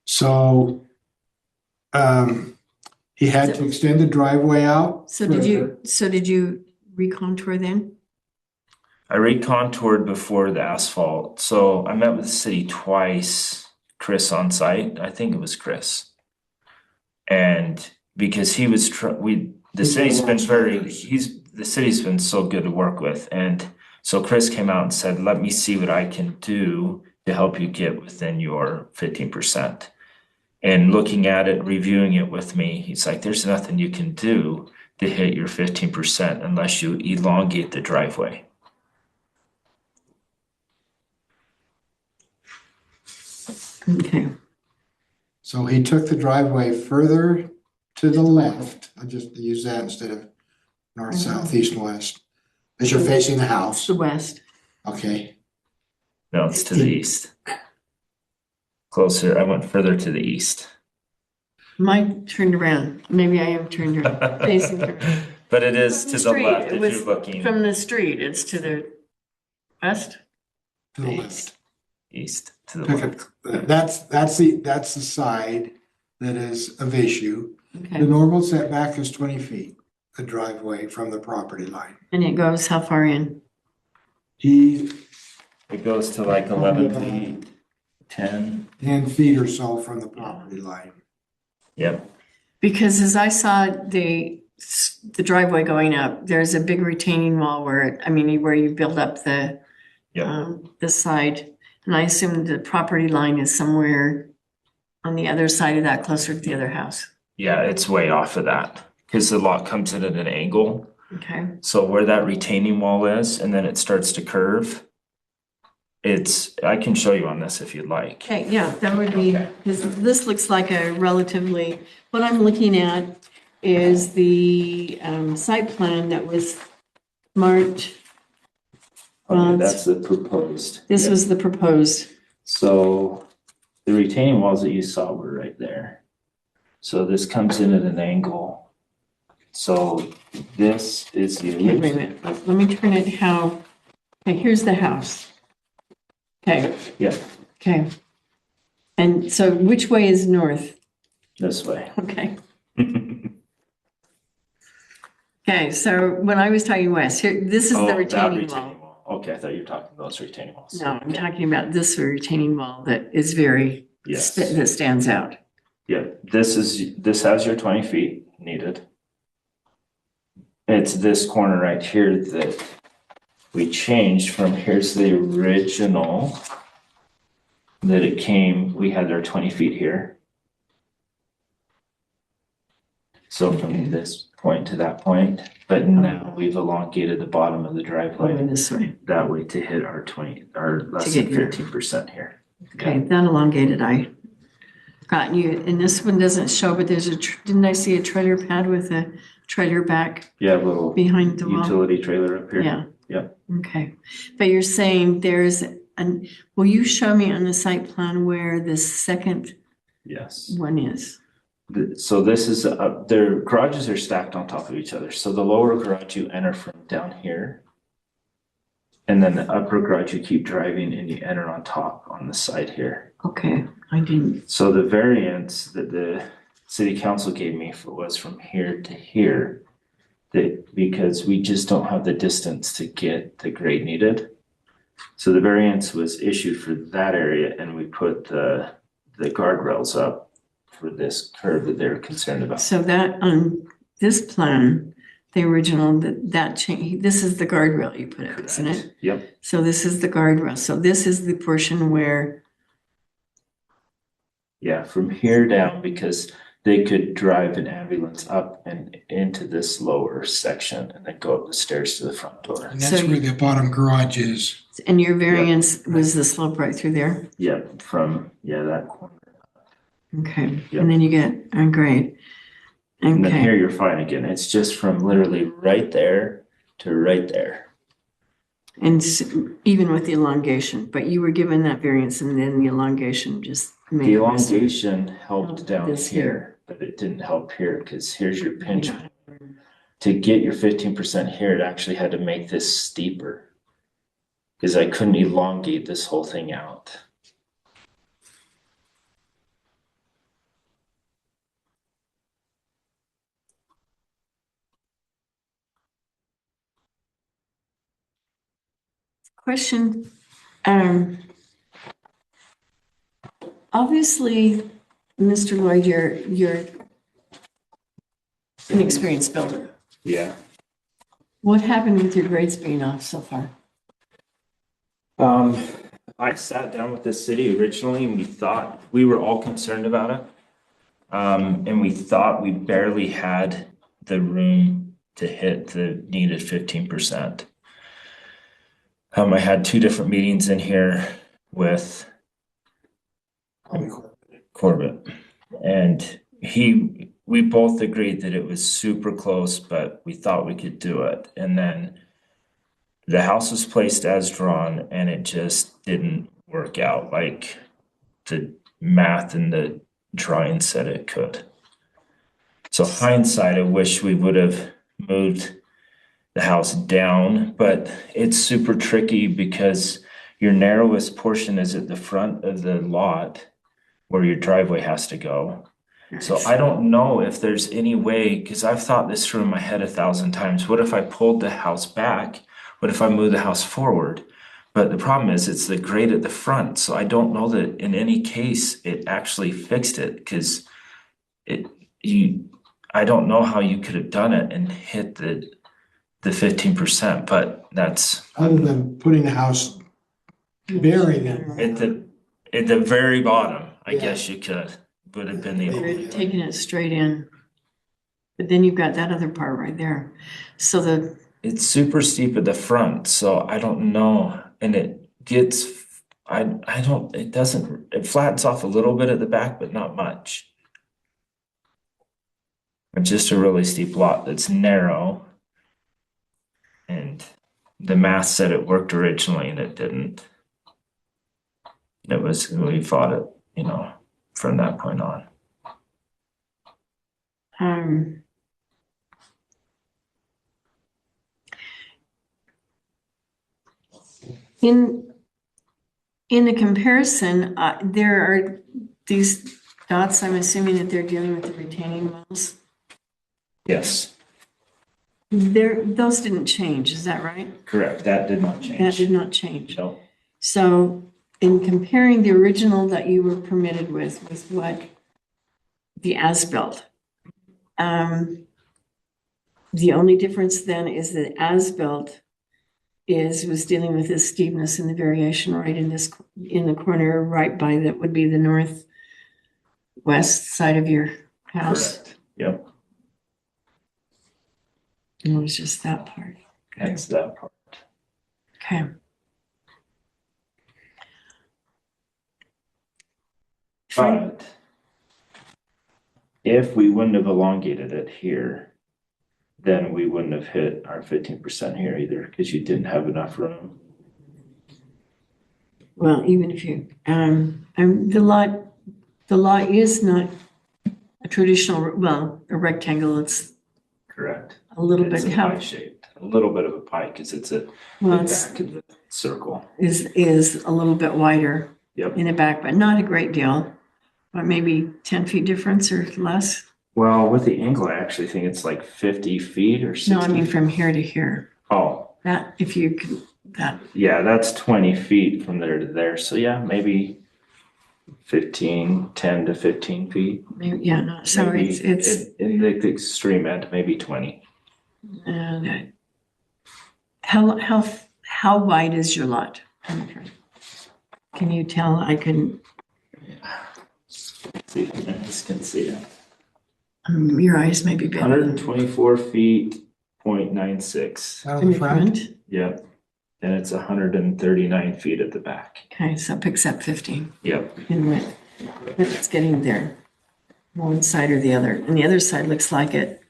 So, he had to extend the driveway out. So did you recontour then? I recontoured before the asphalt. So I met with the city twice, Chris on site. I think it was Chris. And because he was, the city's been the city's been so good to work with. And so Chris came out and said, let me see what I can do to help you get within your 15%. And looking at it, reviewing it with me, he's like, there's nothing you can do to hit your 15% unless you elongate the driveway. Okay, So he took the driveway further to the left. I just use that instead of north, south, east, and west. As you're facing the house. the west. Okay. No, it's to the east. Closer, I went further to the east. Mine turned around. Maybe I am turned around, facing around. But it is From to the street, left it if was you're looking From the street, it's to the west? To the left. east to the Pick left. up- That's the side that is of issue. The Okay, normal setback is 20 feet, the driveway from the property line. and it goes how far in? He, It goes to like 11 feet, 10. 10 feet or so from the property line. Yep. Because as I saw the driveway going up, there's a big retaining wall where you build up the Yep. the side. And I assume the property line is somewhere on the other side of that, closer to the other house. Yeah, it's way off of that because the lot comes in at an angle. Okay, So where that retaining wall is, and then it starts to curve. I can show you on this if you'd like. okay, yeah, that would be, Okay. because this looks like a relatively, what I'm looking at is the site plan that was marked. Well, Okay, it's- that's the proposed. This Yeah. was the proposed. So the retaining walls that you saw were right there. So this comes in at an angle. So this is Okay, wait a used. minute, let me turn it okay, here's the house. Okay, Yeah, okay. And so which way is north? this way. Okay. Okay, so when I was talking west, here, this is Oh, the that retaining wall. Okay, I thought you were talking those retaining walls. No, I'm talking about this retaining wall that is very, Yes. that stands out. Yeah, this has your 20 feet needed. It's this corner right here that we changed from, here's the original that it came, we had our 20 feet here. So from this point to that point, but now we've elongated the bottom of the Over driveway this way. that way to hit our less get than your- 15% here. Okay, that elongated, I got you. And this one doesn't show, but there's didn't I see a trailer pad with a trailer back Yeah, little behind the wall? utility trailer up here. Yeah. Yep. Okay, but you're saying will you show me on the site plan where the second Yes. one is? So this is, their garages are stacked on top of each other. So the lower garage you enter from down here. And then the upper garage you keep driving and you enter on top on the side here. Okay, I didn't, So the variance that the city council gave me was from here to here. Because we just don't have the distance to get the grade needed. So the variance was issued for that area and we put the guardrails up for this curve that they're concerned about. so that on this plan, the original, that change, this is the guardrail you put up, isn't it? Yep. So this is the guardrail, so this is the portion where, Yeah, from here down, because they could drive an ambulance up and into this lower section and then go up the stairs to the front door. And that's So where the bottom garage is. and your variance was the slope right through there? Yep, from, that corner. Okay, Yep. and then you get a grade. And then Okay, here you're fine again. It's just from literally right there to right there. and even with the elongation, but you were given that variance and then the elongation just made. The it elongation helped down This here, but it didn't help here because here's your pinch. To get your 15% here, it actually had to make this steeper. is I couldn't elongate this whole thing out. Question, obviously, Mr. Lloyd, you're an experienced builder. Yeah. What happened with your grades being off so far? I sat down with the city originally and we were all concerned about it. And we thought we barely had the room to hit the needed 15%. I had 2 different meetings in here with Corbett, and we both agreed that it was super close, but we thought we could do it. And then the house was placed as drawn and it just didn't work out like the math and the drawing said it could. So hindsight, I wish we would have moved the house down, but it's super tricky because your narrowest portion is at the front of the lot where your driveway has to go. So I don't know if there's any way, because I've thought this through in my head 1,000 times. What if I pulled the house back? What if I moved the house forward? But the problem is it's the grade at the front. So I don't know that in any case it actually fixed it, because I don't know how you could have done it and hit the 15%, but that's Other than putting the house, burying it. at the very bottom, I Yeah. guess you could, would have been the You're only. taking it straight in. But then you've got that other part right there. So It's super steep at the front, so I don't know, and it gets, it flattens off a little bit at the back, but not much. It's just a really steep lot that's narrow. And the math said it worked originally and it didn't. We fought it, from that point on. In the comparison, there are these dots, I'm assuming that they're dealing with the retaining walls. Yes, Those didn't change, is that right? correct. That did not change. That did not change. No. So in comparing the original that you were permitted with what the as-built, the only difference then is that as-built was dealing with this steepness and the variation right in the corner right by that would be the northwest side of your house. Correct. Yep, And it was just that part. that's that part. Okay. But if we wouldn't have elongated it here, then we wouldn't have hit our 15% here either, because you didn't have enough room. Well, even if you, the lot is not a traditional, a rectangle, it's Correct. a little It's bit, a pie shaped, a little bit of a pie, because it's at the it's back of the circle. is a little bit wider Yep. in the back, but not a great deal. But maybe 10 feet difference or less. Well, with the angle, I actually think it's like 50 feet or 60. No, I mean from here to here. Oh, That, if you could, that, yeah, that's 20 feet from there to there. So yeah, maybe 10 to 15 feet. maybe, yeah, no, so Maybe it's, in the extreme end, maybe 20. and how wide is your lot? Can you tell? I couldn't, See, I just can see it. your eyes may be better. 124 feet, 0.96. Out In of the the front. front? Yep. And it's 139 feet at the back. Okay, so it picks up 15 Yep. in width. But it's getting there, one side or the other. And the other side looks like it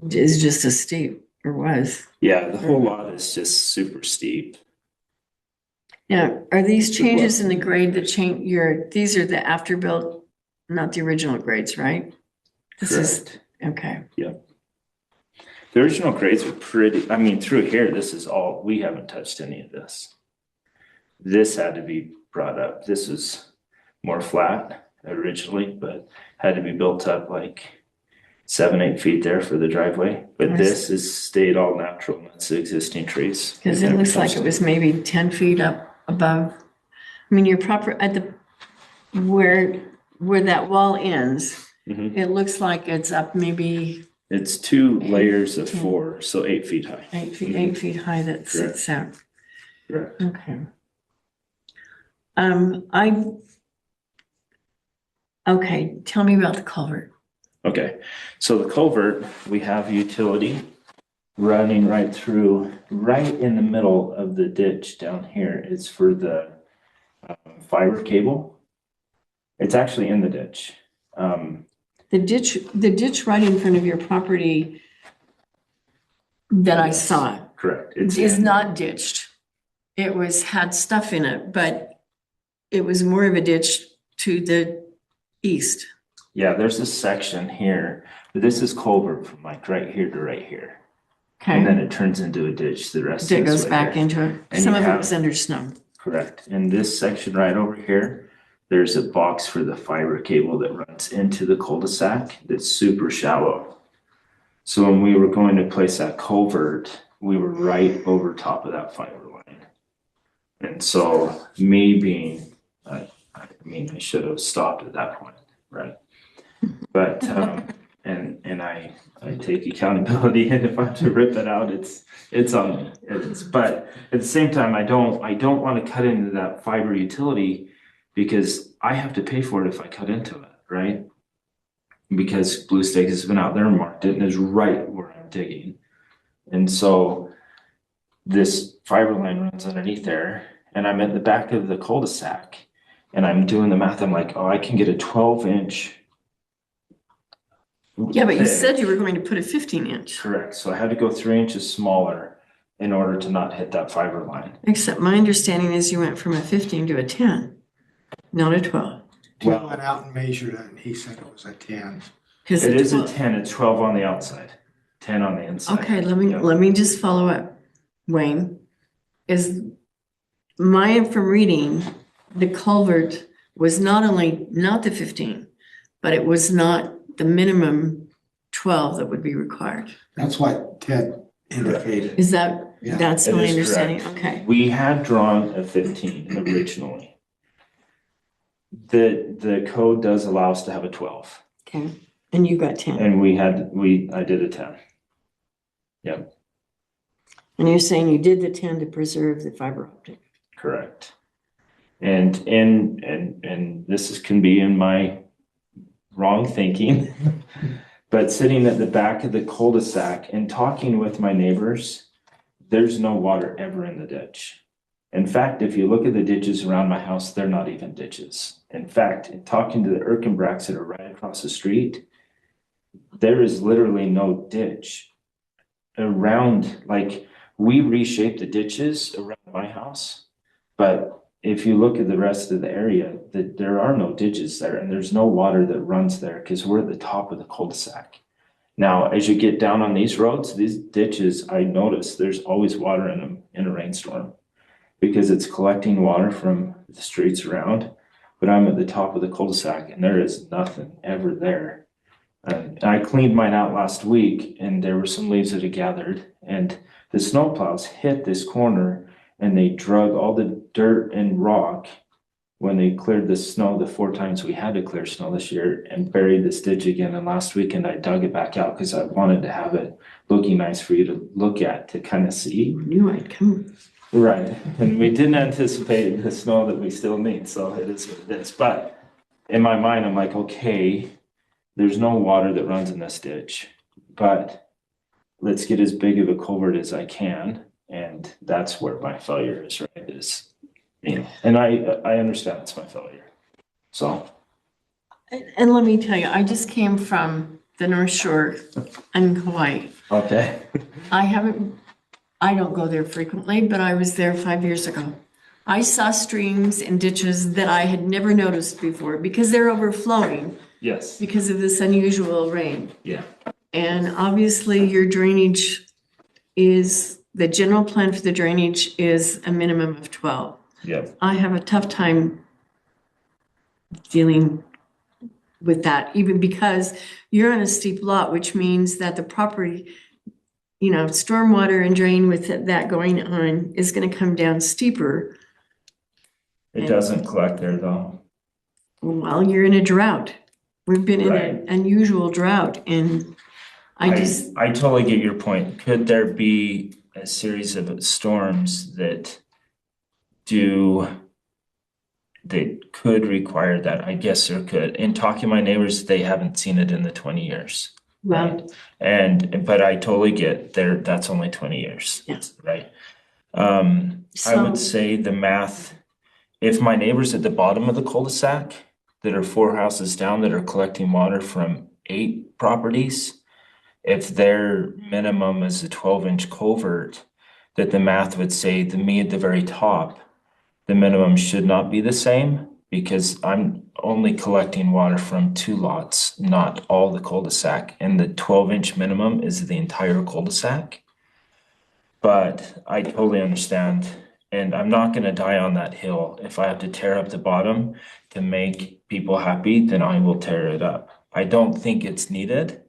is just as steep, or was. Yeah, the whole lot is just super steep. Now, are these changes in the grade that change these are the after-built, not the original grades, right? This is, Correct. okay. The original grades were pretty, I mean, through here, this is all, we haven't touched any of this. This had to be brought up. This was more flat originally, but had to be built up like 7-8 feet there for the driveway. But Nice. this has stayed all natural. It's the existing trees. Because We've it never looks like touched it was maybe 10 feet up above. I mean, you're proper at the, where that wall ends, Mhm. it looks like it's up maybe It's 2 layers of 10. 4, so 8 feet high. 8 feet high that sits out. Correct. Okay. Okay, tell me about the culvert. Okay, so the culvert, we have utility running right through, right in the middle of the ditch down here. It's for the fiber cable. It's actually in the ditch. The ditch right in front of your property that I Yes. saw Correct. It's is in- not ditched. It had stuff in it, but it was more of a ditch to the east. Yeah, there's this section here, but this is culvert from like right here to right here. And then Okay, it turns into a ditch the rest of that this goes way back here. into it. And Some you of it have- was under snow. Correct. In this section right over here, there's a box for the fiber cable that runs into the cul-de-sac that's super shallow. So when we were going to place that culvert, we were right over top of that fiber line. And so me being, I mean, I should have stopped at that point, right? But, and I take accountability, and if I have to rip it out, it's on me. It is. But at the same time, I don't want to cut into that fiber utility because I have to pay for it if I cut into it, right? Because Blue Stake has been out there and marked it and is right where I'm digging. And so this fiber line runs underneath there, and I'm at the back of the cul-de-sac, and I'm doing the math. I'm like, oh, I can get a 12-inch. Yeah, but you said you were going to put a 15-inch. Correct. So I had to go 3 inches smaller in order to not hit that fiber line. Except my understanding is you went from a 15 to a 10, not a 12. Tim went out and measured it and he said it was a 10. Because It is a 10, it's 12 on the outside, 10 on the inside. Okay, Yeah. let me just follow up, Wayne. Is from reading, the culvert was not only not the 15, but it was not the minimum 12 that would be required. That's what Ted indicated. Is that, Yeah, that's it my is understanding? correct. Okay. We had drawn a 15 originally. The code does allow us to have a 12, Okay, and you got 10. and I did a 10. And you're saying you did the 10 to preserve the fiber optic. Correct. And can be in my wrong thinking, but sitting at the back of the cul-de-sac and talking with my neighbors, there's no water ever in the ditch. In fact, if you look at the ditches around my house, they're not even ditches. In fact, in talking to the Erkenbracks that are right across the street, there is literally no ditch around, like, we reshaped the ditches around my house, but if you look at the rest of the area, there are no ditches there, and there's no water that runs there because we're at the top of the cul-de-sac. Now, as you get down on these roads, these ditches, I notice there's always water in them in a rainstorm because it's collecting water from the streets around. But I'm at the top of the cul-de-sac and there is nothing ever there. And I cleaned mine out last week and there were some leaves that had gathered, and the snowplows hit this corner and they drug all the dirt and rock when they cleared the snow the 4 times we had to clear snow this year, and buried this ditch again. And last weekend I dug it back out because I wanted to have it looking nice for you to look at, to kind of see. You knew I'd come. Right. And we didn't anticipate the snow that we still need, so it is what it is. But in my mind, I'm like, okay, there's no water that runs in this ditch, but let's get as big of a culvert as I can. And that's where my failure is, right? Is, and I understand it's my failure. So. And let me tell you, I just came from the North Shore in Hawaii. Okay. I don't go there frequently, but I was there 5 years ago. I saw streams and ditches that I had never noticed before because they're overflowing Yes. because of this unusual rain. Yeah. And obviously your drainage is, the general plan for the drainage is a minimum of 12. Yep. I have a tough time dealing with that, even because you're on a steep lot, which means that the property, stormwater and drain with that going on is gonna come down steeper. It doesn't collect there though. Well, you're in a drought. We've been in Right. an unusual drought, and I just, I totally get your point. Could there be a series of storms that could require that? I guess there could. In talking to my neighbors, they haven't seen it in the 20 years. well, But I totally get there, that's only 20 years. Yes. Right. I So- would say the math, if my neighbors at the bottom of the cul-de-sac that are 4 houses down that are collecting water from 8 properties, if their minimum is a 12-inch culvert, that the math would say the me at the very top, the minimum should not be the same because I'm only collecting water from 2 lots, not all the cul-de-sac. And the 12-inch minimum is the entire cul-de-sac. But I totally understand. And I'm not gonna die on that hill. If I have to tear up the bottom to make people happy, then I will tear it up. I don't think it's needed.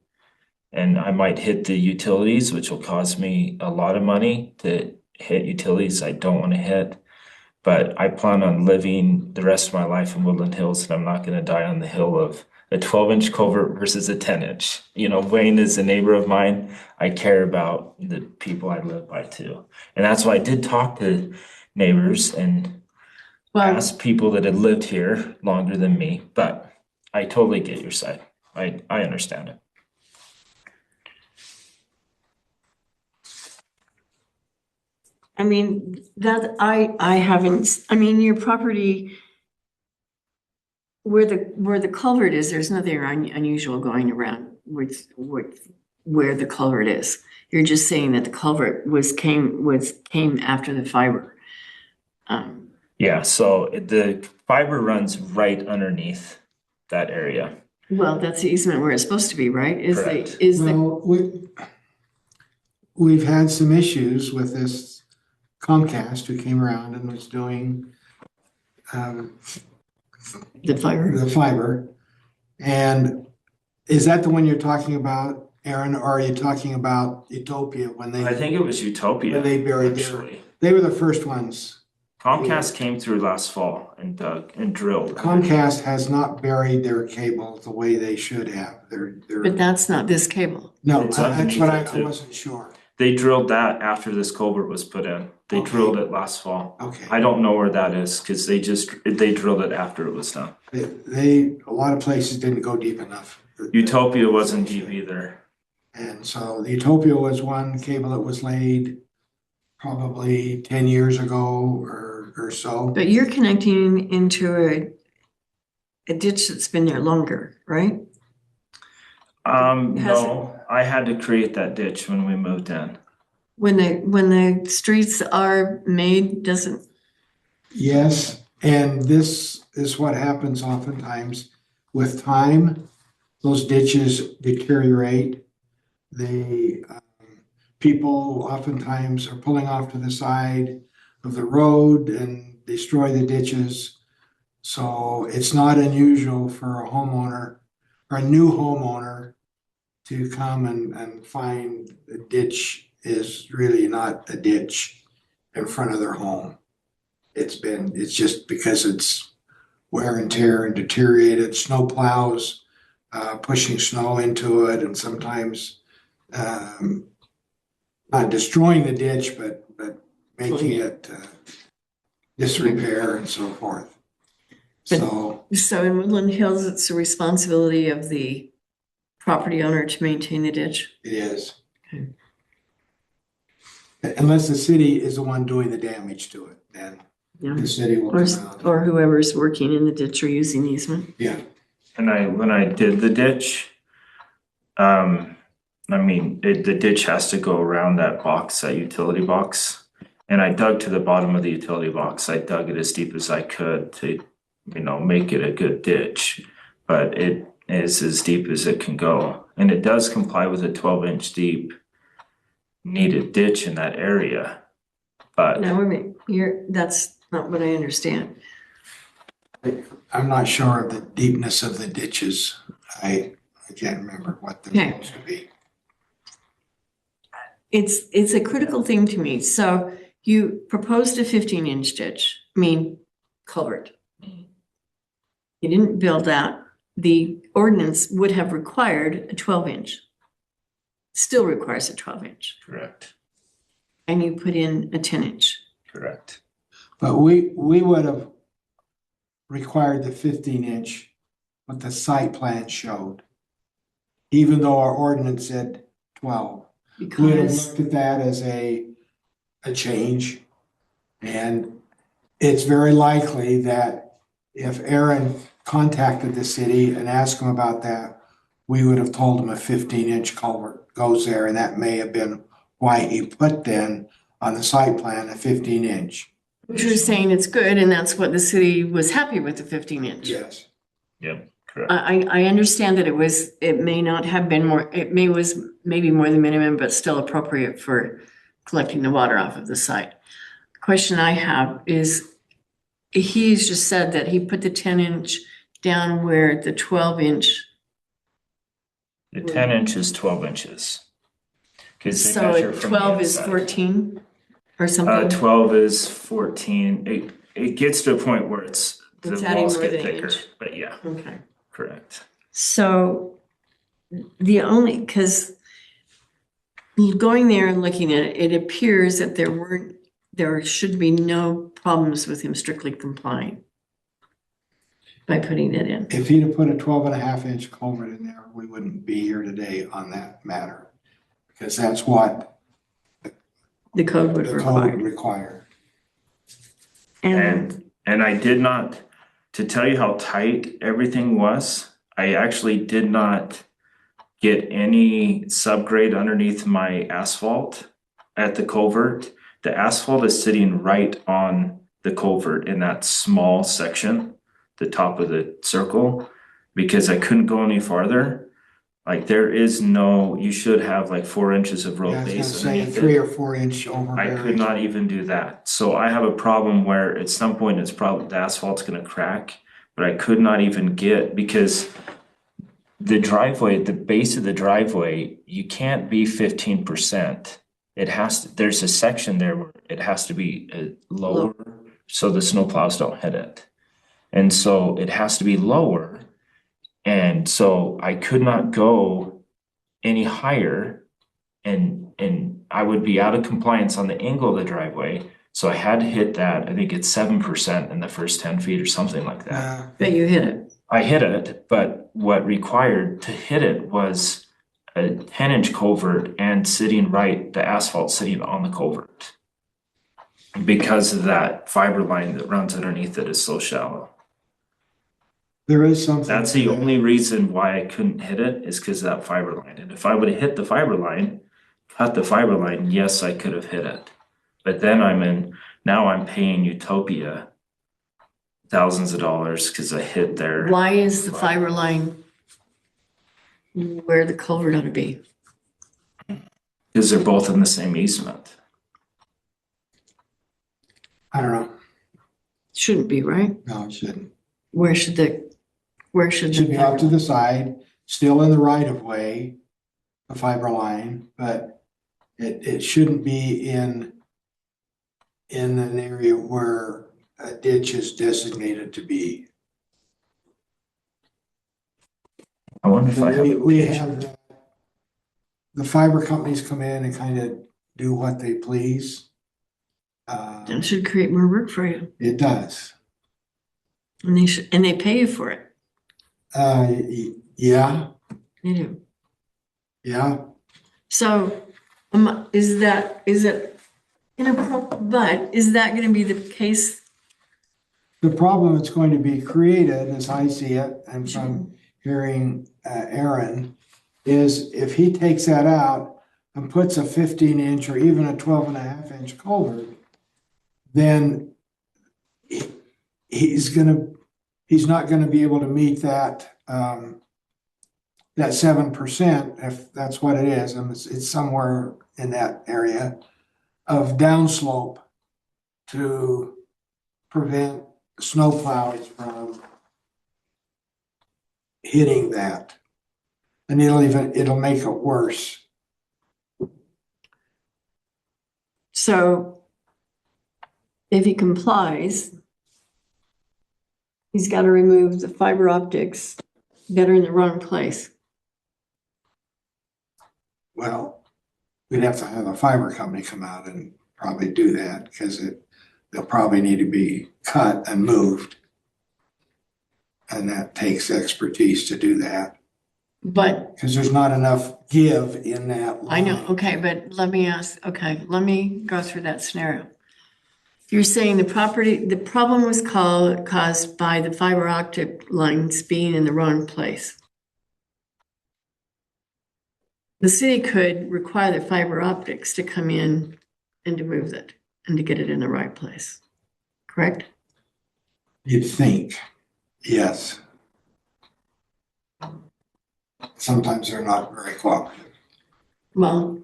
And I might hit the utilities, which will cost me a lot of money to hit utilities I don't want to hit. But I plan on living the rest of my life in Woodland Hills, and I'm not going to die on the hill of a 12-inch culvert versus a 10-inch. Wayne is a neighbor of mine. I care about the people I live by too. And that's why I did talk to neighbors and well, ask people that had lived here longer than me. But I totally get your side. I understand it. I mean, that I haven't, your property where the culvert is, there's nothing unusual going around with where the culvert is. You're just saying that the culvert came after the fiber. Yeah, so the fiber runs right underneath that area. Well, that's the easement where it's supposed to be, right? Correct. Well, we've had some issues with this Comcast who came around and was doing the fiber. the fiber. And is that the one you're talking about, Aaron, or are you talking about Utopia when I think it was Utopia. when they buried their, actually. they were the first ones. Comcast came through last fall and dug and drilled. Comcast has not buried their cable the way they should have. They're But that's not this cable. no, It's that's underneath what it I too. wasn't sure. They drilled that after this culvert was put in. They Okay. drilled it last fall. Okay. I don't know where that is because they drilled it after it was done. A lot of places didn't go deep enough. Utopia wasn't deep either. And so the Utopia was one cable that was laid probably 10 years ago or so. But you're connecting into a ditch that's been there longer, right? Has No, I had to create that ditch when we moved in. When the streets are made, doesn't, Yes, and this is what happens oftentimes with time. Those ditches deteriorate. People oftentimes are pulling off to the side of the road and destroy the ditches. So it's not unusual for a homeowner or a new homeowner to come and find a ditch is really not a ditch in front of their home. It's just because it's wear and tear and deteriorated, snow plows, pushing snow into it and sometimes, not destroying the ditch, but making it, disrepair and so forth. So, so in Woodland Hills, it's the responsibility of the property owner to maintain the ditch? it is. Okay. Unless the city is the one doing the damage to it, then Yeah. the city will Or, come out. or whoever's working in the ditch or using the easement? Yeah, And when I did the ditch, the ditch has to go around that box, that utility box. And I dug to the bottom of the utility box. I dug it as deep as I could to, make it a good ditch. But is as deep as it can go. And it does comply with a 12-inch deep needed ditch in that area. But Now, wait a minute, that's not what I understand. I'm not sure of the deepness of the ditches. I can't remember what they're Okay. supposed to be. It's a critical thing to me. So you proposed a 15-inch ditch, culvert. You didn't build that. The ordinance would have required a 12-inch. Still requires a 12-inch, correct, and you put in a 10-inch. correct. But we would have required the 15-inch, what the site plan showed. Even though our ordinance said 12. We would have Because, looked at that as a change. And it's very likely that if Aaron contacted the city and asked him about that, we would have told him a 15-inch culvert goes there, and that may have been why he put then on the site plan a 15-inch. which you're saying it's good, and that's what the city was happy with, the 15-inch. Yes. Yep, correct. I understand that it may not have been more, was maybe more than minimum, but still appropriate for collecting the water off of the site. The question I have is, he's just said that he put the 10-inch down where the 12-inch, The 10-inch is 12 inches. 'Cause they so measure from the 12 is inside. 14 or something? 12 is 14. It gets to a point where the It's adding walls more get than an thicker, inch. but yeah, Okay. correct. So because going there and looking at it, it appears that there should be no problems with him strictly complying by putting it in. If he'd have put a 12.5-inch culvert in there, we wouldn't be here today on that matter. Because that's what The code would the require. code required. And I did not, to tell you how tight everything was, I actually did not get any subgrade underneath my asphalt at the culvert. The asphalt is sitting right on the culvert in that small section, the top of the circle, because I couldn't go any farther. Like there is no, you should have like 4 inches of Yeah, road I was gonna base say a underneath 3 it. or 4-inch overbearing. I could not even do that. So I have a problem where at some point it's probably the asphalt's gonna crack, but I could not even get, because the driveway, the base of the driveway, you can't be 15%. It has to, there's a section there where it has to be lower so the snowplows don't hit it. And so it has to be lower. And so I could not go any higher, and I would be out of compliance on the angle of the driveway. So I had to hit that. I think it's 7% in the first 10 feet or something like that. But you hit it. I hit it, but what required to hit it was a 10-inch culvert and the asphalt sitting on the culvert. Because of that fiber line that runs underneath it is so shallow. There is something. That's the only reason why I couldn't hit it, is because of that fiber line. And if I would have hit the fiber line, cut the fiber line, yes, I could have hit it. But then now I'm paying Utopia thousands of dollars because I hit their. Why is the fiber line where the culvert ought to be? Because they're both in the same easement. I don't know. Shouldn't be, right? No, it shouldn't. Where should It should be off to the side, still in the right of way, the fiber line, but it shouldn't be in an area where a ditch is designated to be. I wonder if I have. We have the fiber companies come in and kind of do what they please. That should create more work for you. It does. And they pay you for it. Yeah, They do. yeah. So, is it inappropriate, but is that gonna be the case? The problem that's going to be created, as I see it, and from hearing Aaron, is if he takes that out and puts a 15-inch or even a 12.5-inch culvert, then he's not gonna be able to meet that that 7%, if that's what it is, and it's somewhere in that area of downslope to prevent snowplows from hitting that. And it'll make it worse. So if he complies, he's got to remove the fiber optics that are in the wrong place. Well, we'd have to have a fiber company come out and probably do that because they'll probably need to be cut and moved. And that takes expertise to do that But because there's not enough give in that I know, line. okay, but let me go through that scenario. You're saying the problem was caused by the fiber optic lines being in the wrong place. The city could require the fiber optics to come in and to move it and to get it in the right place, correct? You'd think, yes. Sometimes they're not very cooperative. Well,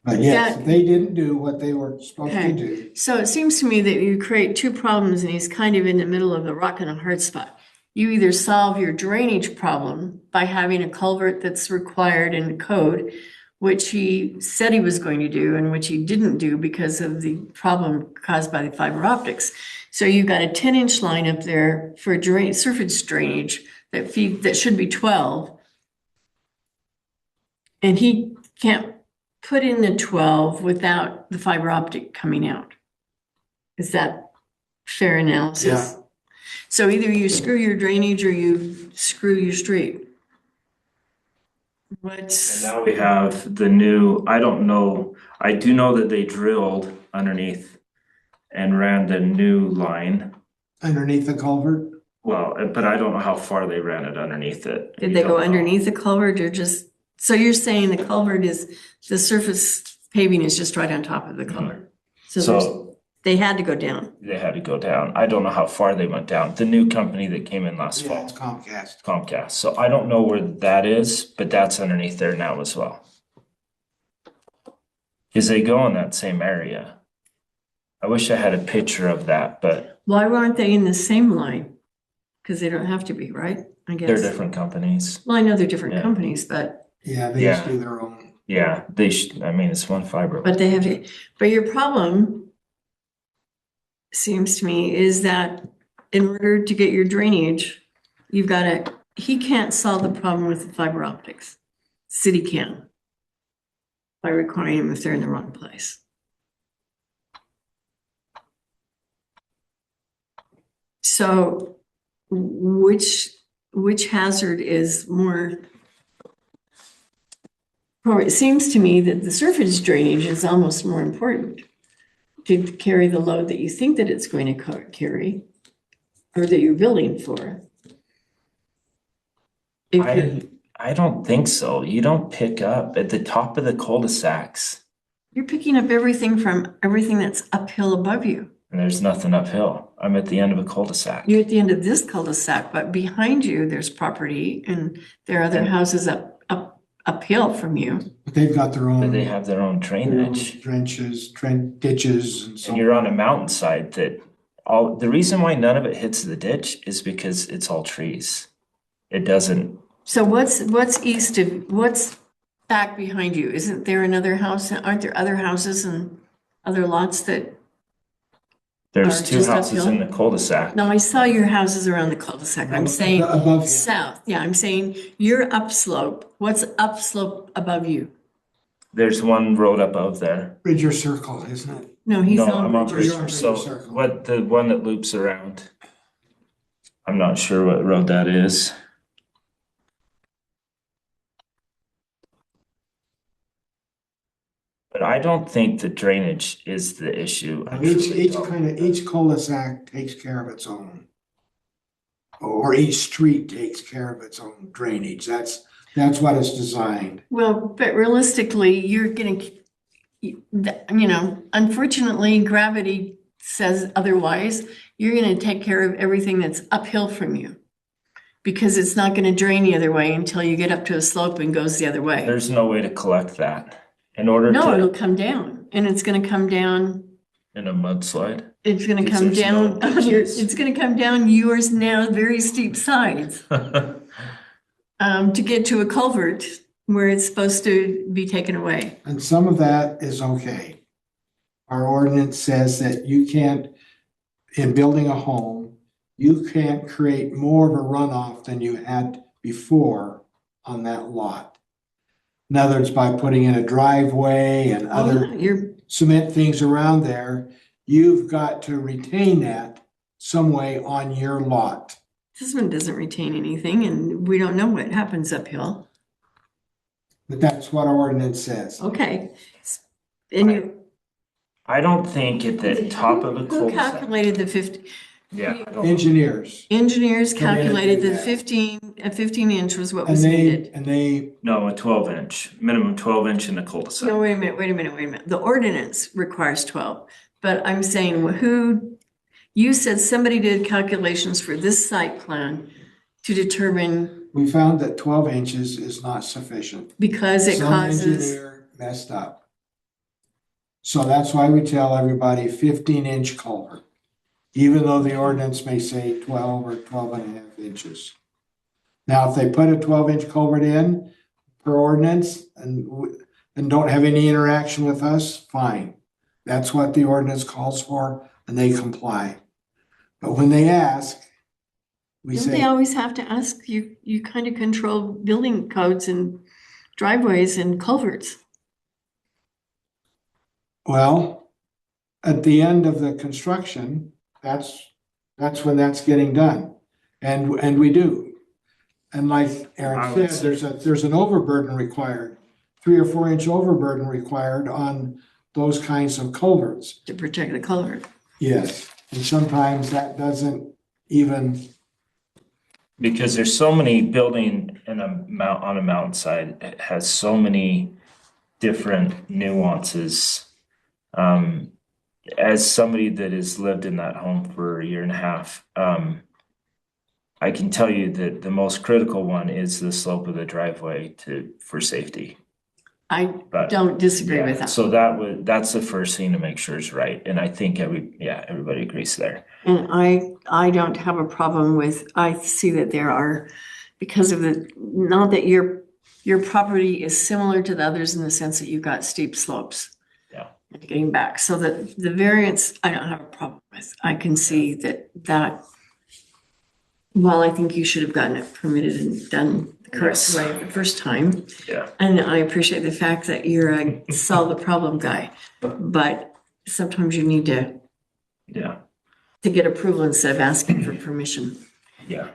But yes, That- they didn't do what they were supposed to Okay. do. so it seems to me that you create two problems and he's kind of in the middle of a rock and a hard spot. You either solve your drainage problem by having a culvert that's required in code, which he said he was going to do and which he didn't do because of the problem caused by the fiber optics. So you've got a 10-inch line up there for surface drainage that should be 12. And he can't put in the 12 without the fiber optic coming out. Is that fair analysis? Yeah. So either you screw your drainage or you screw your street. And What's, now we have the new, I don't know, I do know that they drilled underneath and ran the new line. Underneath the culvert, Well, but I don't know how far they ran it underneath it. did they go underneath the culvert or just, so you're saying the culvert is, the surface paving is just right on top of the culvert? So they had to go down. they had to go down. I don't know how far they went down. The new company that came in last yeah, it's fall, Comcast. Comcast. So I don't know where that is, but that's underneath there now as well. Cause they go in that same area. I wish I had a picture of that, but Why aren't they in the same line? Because they don't have to be, right? I guess. they're different companies. Well, I know they're different Yeah. companies, but Yeah, they just Yeah. do their own. Yeah, they should, I mean, it's one fiber. they have to, but your problem seems to me is that in order to get your drainage, he can't solve the problem with the fiber optics. City can. By requiring them if they're in the wrong place. So which hazard is more? Well, it seems to me that the surface drainage is almost more important to carry the load that you think that it's going to carry or that you're building for. If you're, I don't think so. You don't pick up at the top of the cul-de-sacs you're picking up everything from everything that's uphill above you. and there's nothing uphill. I'm at the end of a cul-de-sac. You're at the end of this cul-de-sac, but behind you, there's property and there are other houses uphill from you. But they've got their own. But they have their own drainage. Trenches, ditches and so. And you're on a mountainside that the reason why none of it hits the ditch is because it's all trees. It doesn't, So what's back behind you? Isn't there another house? Aren't there other houses and other lots that? there's Or two just houses in uphill? the cul-de-sac. No, I saw your houses around the cul-de-sac. I'm saying Above you. south. Yeah, I'm saying you're upslope. What's upslope above you? There's one road above there. Bridger Circle, isn't it? No, he's No, on I'm on Bridger. You're on Bridger. So Bridger Circle. what, the one that loops around? I'm not sure what road that is. But I don't think the drainage is the issue. I truly don't. Each cul-de-sac takes care of its own. Or each street takes care of its own drainage. That's what it's designed. Well, but realistically, unfortunately, gravity says otherwise. You're gonna take care of everything that's uphill from you. because it's not gonna drain the other way until you get up to a slope and goes the other way. There's no way to collect that. In order No, it'll to, come down, and it's gonna come down, in a mudslide. it's gonna Because come there's no down on your, ditches. it's gonna come down yours now very steep sides, to get to a culvert where it's supposed to be taken away. And some of that is okay. Our ordinance says that you can't, in building a home, you can't create more of a runoff than you had before on that lot. In other words, by putting in a driveway and other You're, cement things around there, you've got to retain that some way on your lot. this one doesn't retain anything, and we don't know what happens uphill. But that's what our ordinance says. Okay. And you. I don't think at the top of a Who cul-de-sac. calculated the 50? Yeah. I don't- Engineers. Engineers Come in and calculated do the that. 15 inch was what And was they, needed. and they, No, a 12-inch, minimum 12-inch in a cul-de-sac. No, wait a minute. The ordinance requires 12, but I'm saying you said somebody did calculations for this site plan to determine we found that 12 inches is not sufficient. because it Some causes, engineer messed up. So that's why we tell everybody 15-inch culvert, even though the ordinance may say 12 or 12 and a half inches. Now, if they put a 12-inch culvert in per ordinance and don't have any interaction with us, fine. That's what the ordinance calls for, and they comply. But when they ask, we don't they say, always have to ask? You kind of control building codes and driveways and culverts. well, at the end of the construction, that's when that's getting done. And we do. And like Aaron said, there's an overburden required, 3 or 4 inch overburden required on those kinds of culverts. To protect the culvert. Yes, and sometimes that doesn't even, Because there's so many building on a mountainside, it has so many different nuances. As somebody that has lived in that home for a year and a half, I can tell you that the most critical one is the slope of the driveway for safety. I But don't disagree yeah, with that. so that's the first thing to make sure is right, and I think everybody agrees there. And I don't have a problem with, I see that there are, because of not that your property is similar to the others in the sense that you've got steep slopes. Yeah. Getting back, so that the variance, I don't have a problem with. I can see that, while I think you should have gotten it permitted and done the correct Yes. way the first time. Yeah. And I appreciate the fact that you're a solve the problem guy, but sometimes you need to Yeah, get approval instead of asking for permission. yeah.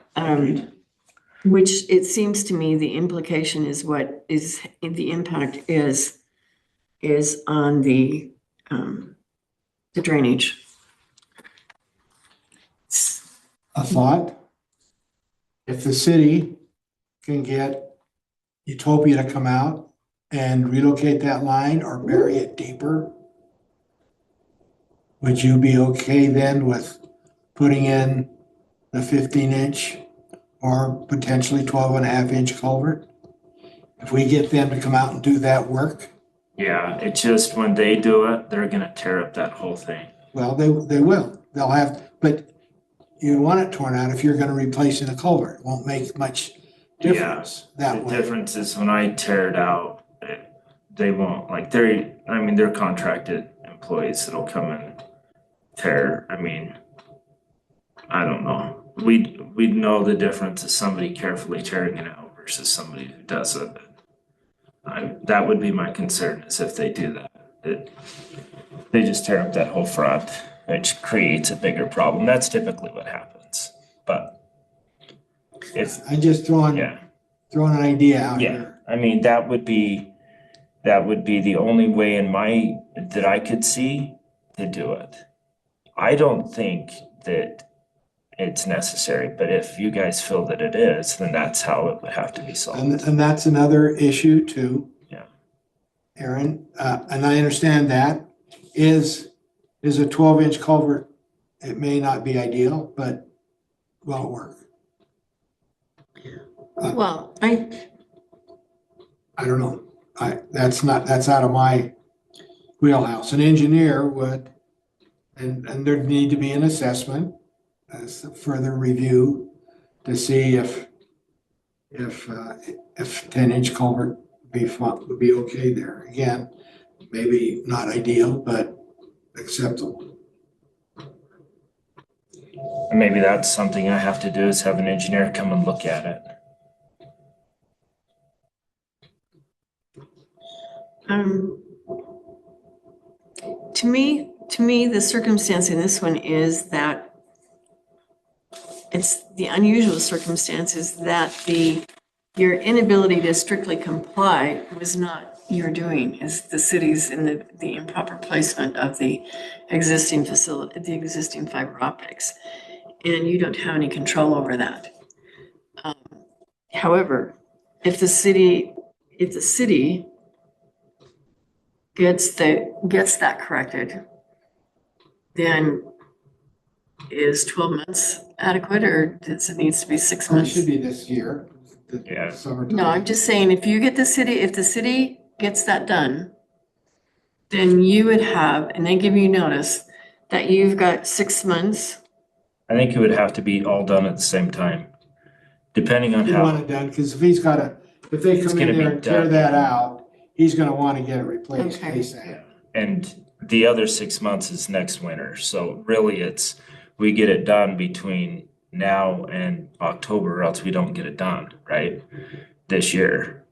Which it seems to me the implication is what is, the impact is on the drainage. a thought. If the city can get Utopia to come out and relocate that line or bury it deeper, would you be okay then with putting in the 15-inch or potentially 12 and a half inch culvert? If we get them to come out and do that work, Yeah, it's just when they do it, they're gonna tear up that whole thing. well, they will. They'll have, but you want it torn out if you're gonna replace in a culvert. It won't make much difference that The way. difference is when I tear it out, they won't, like, they're contracted employees that'll come and tear, I don't know. We'd know the difference of somebody carefully tearing it out versus somebody who does it. That would be my concern, is if they do that. They just tear up that whole front, which creates a bigger problem. That's typically what happens, but if, I just throwing yeah. an idea out Yeah, here. that would be the only way that I could see to do it. I don't think that it's necessary, but if you guys feel that it is, then that's how it would have to be solved. And that's another issue too. Yeah. Aaron, and I understand that is a 12-inch culvert. It may not be ideal, but will it work? Well, I don't know. That's out of my wheelhouse. An engineer would, and there'd need to be an assessment as a further review to see if 10-inch culvert would be okay there. Again, maybe not ideal, but acceptable. And maybe that's something I have to do is have an engineer come and look at it. um, to me, the circumstance in this one is that it's the unusual circumstances that your inability to strictly comply was not your doing, is the city's in the improper placement of the existing facility, the existing fiber optics. And you don't have any control over that. However, if the city gets that corrected, then is 12 months adequate, or does it needs to be 6 It months? should be this year. Yeah. Summertime. No, I'm just saying, if the city gets that done, then you would have, and they give you notice that you've got 6 months. I think it would have to be all done at the same time, depending on He'd want how. it done, because if they It's come in gonna there be and tear done. that out, he's gonna want to get it replaced Okay. ASAP. And the other 6 months is next winter. So really we get it done between now and October, or else we don't get it done, right? This year.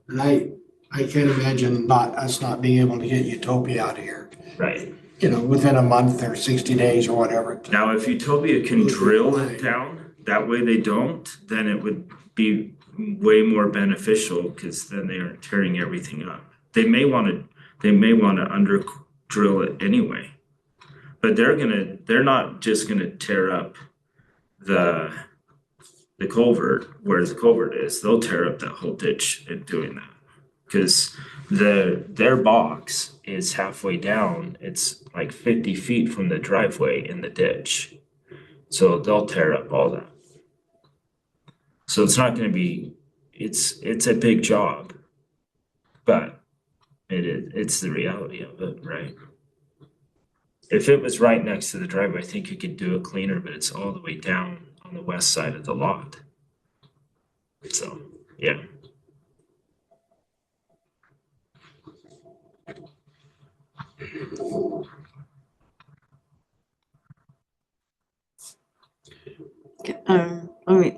And I can't imagine us not being able to get Utopia out of here, Right. within a month or 60 days or whatever. Now, if Utopia can drill it down, that way they don't, then it would be way more beneficial because then they aren't tearing everything up. They may want to under drill it anyway. But they're not just gonna tear up the culvert where the culvert is. They'll tear up that whole ditch in doing that. Because their box is halfway down. It's like 50 feet from the driveway in the ditch. So they'll tear up all that. So it's not gonna be, it's a big job. But it's the reality of it, right? If it was right next to the driveway, I think you could do it cleaner, but it's all the way down on the west side of the lot. So, yeah.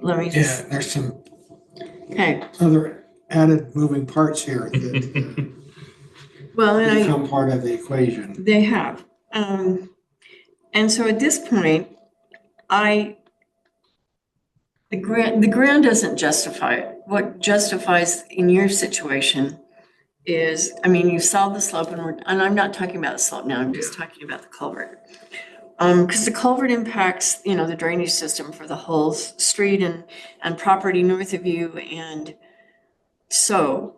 Let me Yeah, just, there's some okay, other added moving parts here that well, and become part of the equation. they have. And so at this point, the grant doesn't justify it. What justifies in your situation is, I mean, you solved the slope, and I'm not talking about the slope now, I'm just talking about the culvert. Because the culvert impacts, the drainage system for the whole street and property north of you, and so,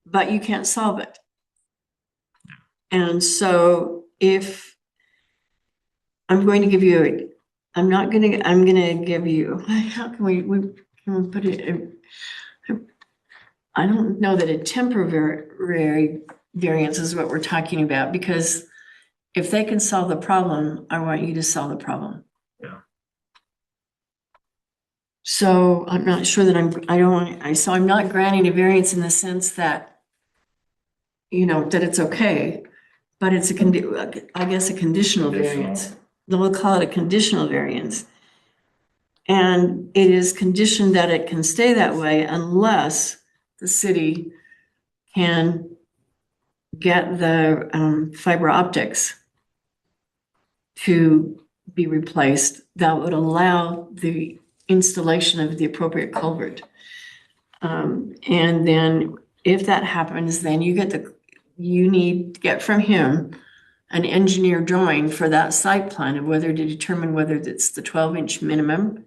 but you can't solve it. And so if I'm going to give you, I'm gonna give you, how can we can we put it? I don't know that a temporary variance is what we're talking about, because if they can solve the problem, I want you to solve the problem. Yeah. So I'm not sure that I'm not granting a variance in the sense that, that it's okay, but it's I guess a conditional variance. We'll call it a conditional variance. And it is conditioned that it can stay that way unless the city can get the fiber optics to be replaced that would allow the installation of the appropriate culvert. And then if that happens, then you need to get from him an engineer drawing for that site plan of whether to determine whether it's the 12-inch minimum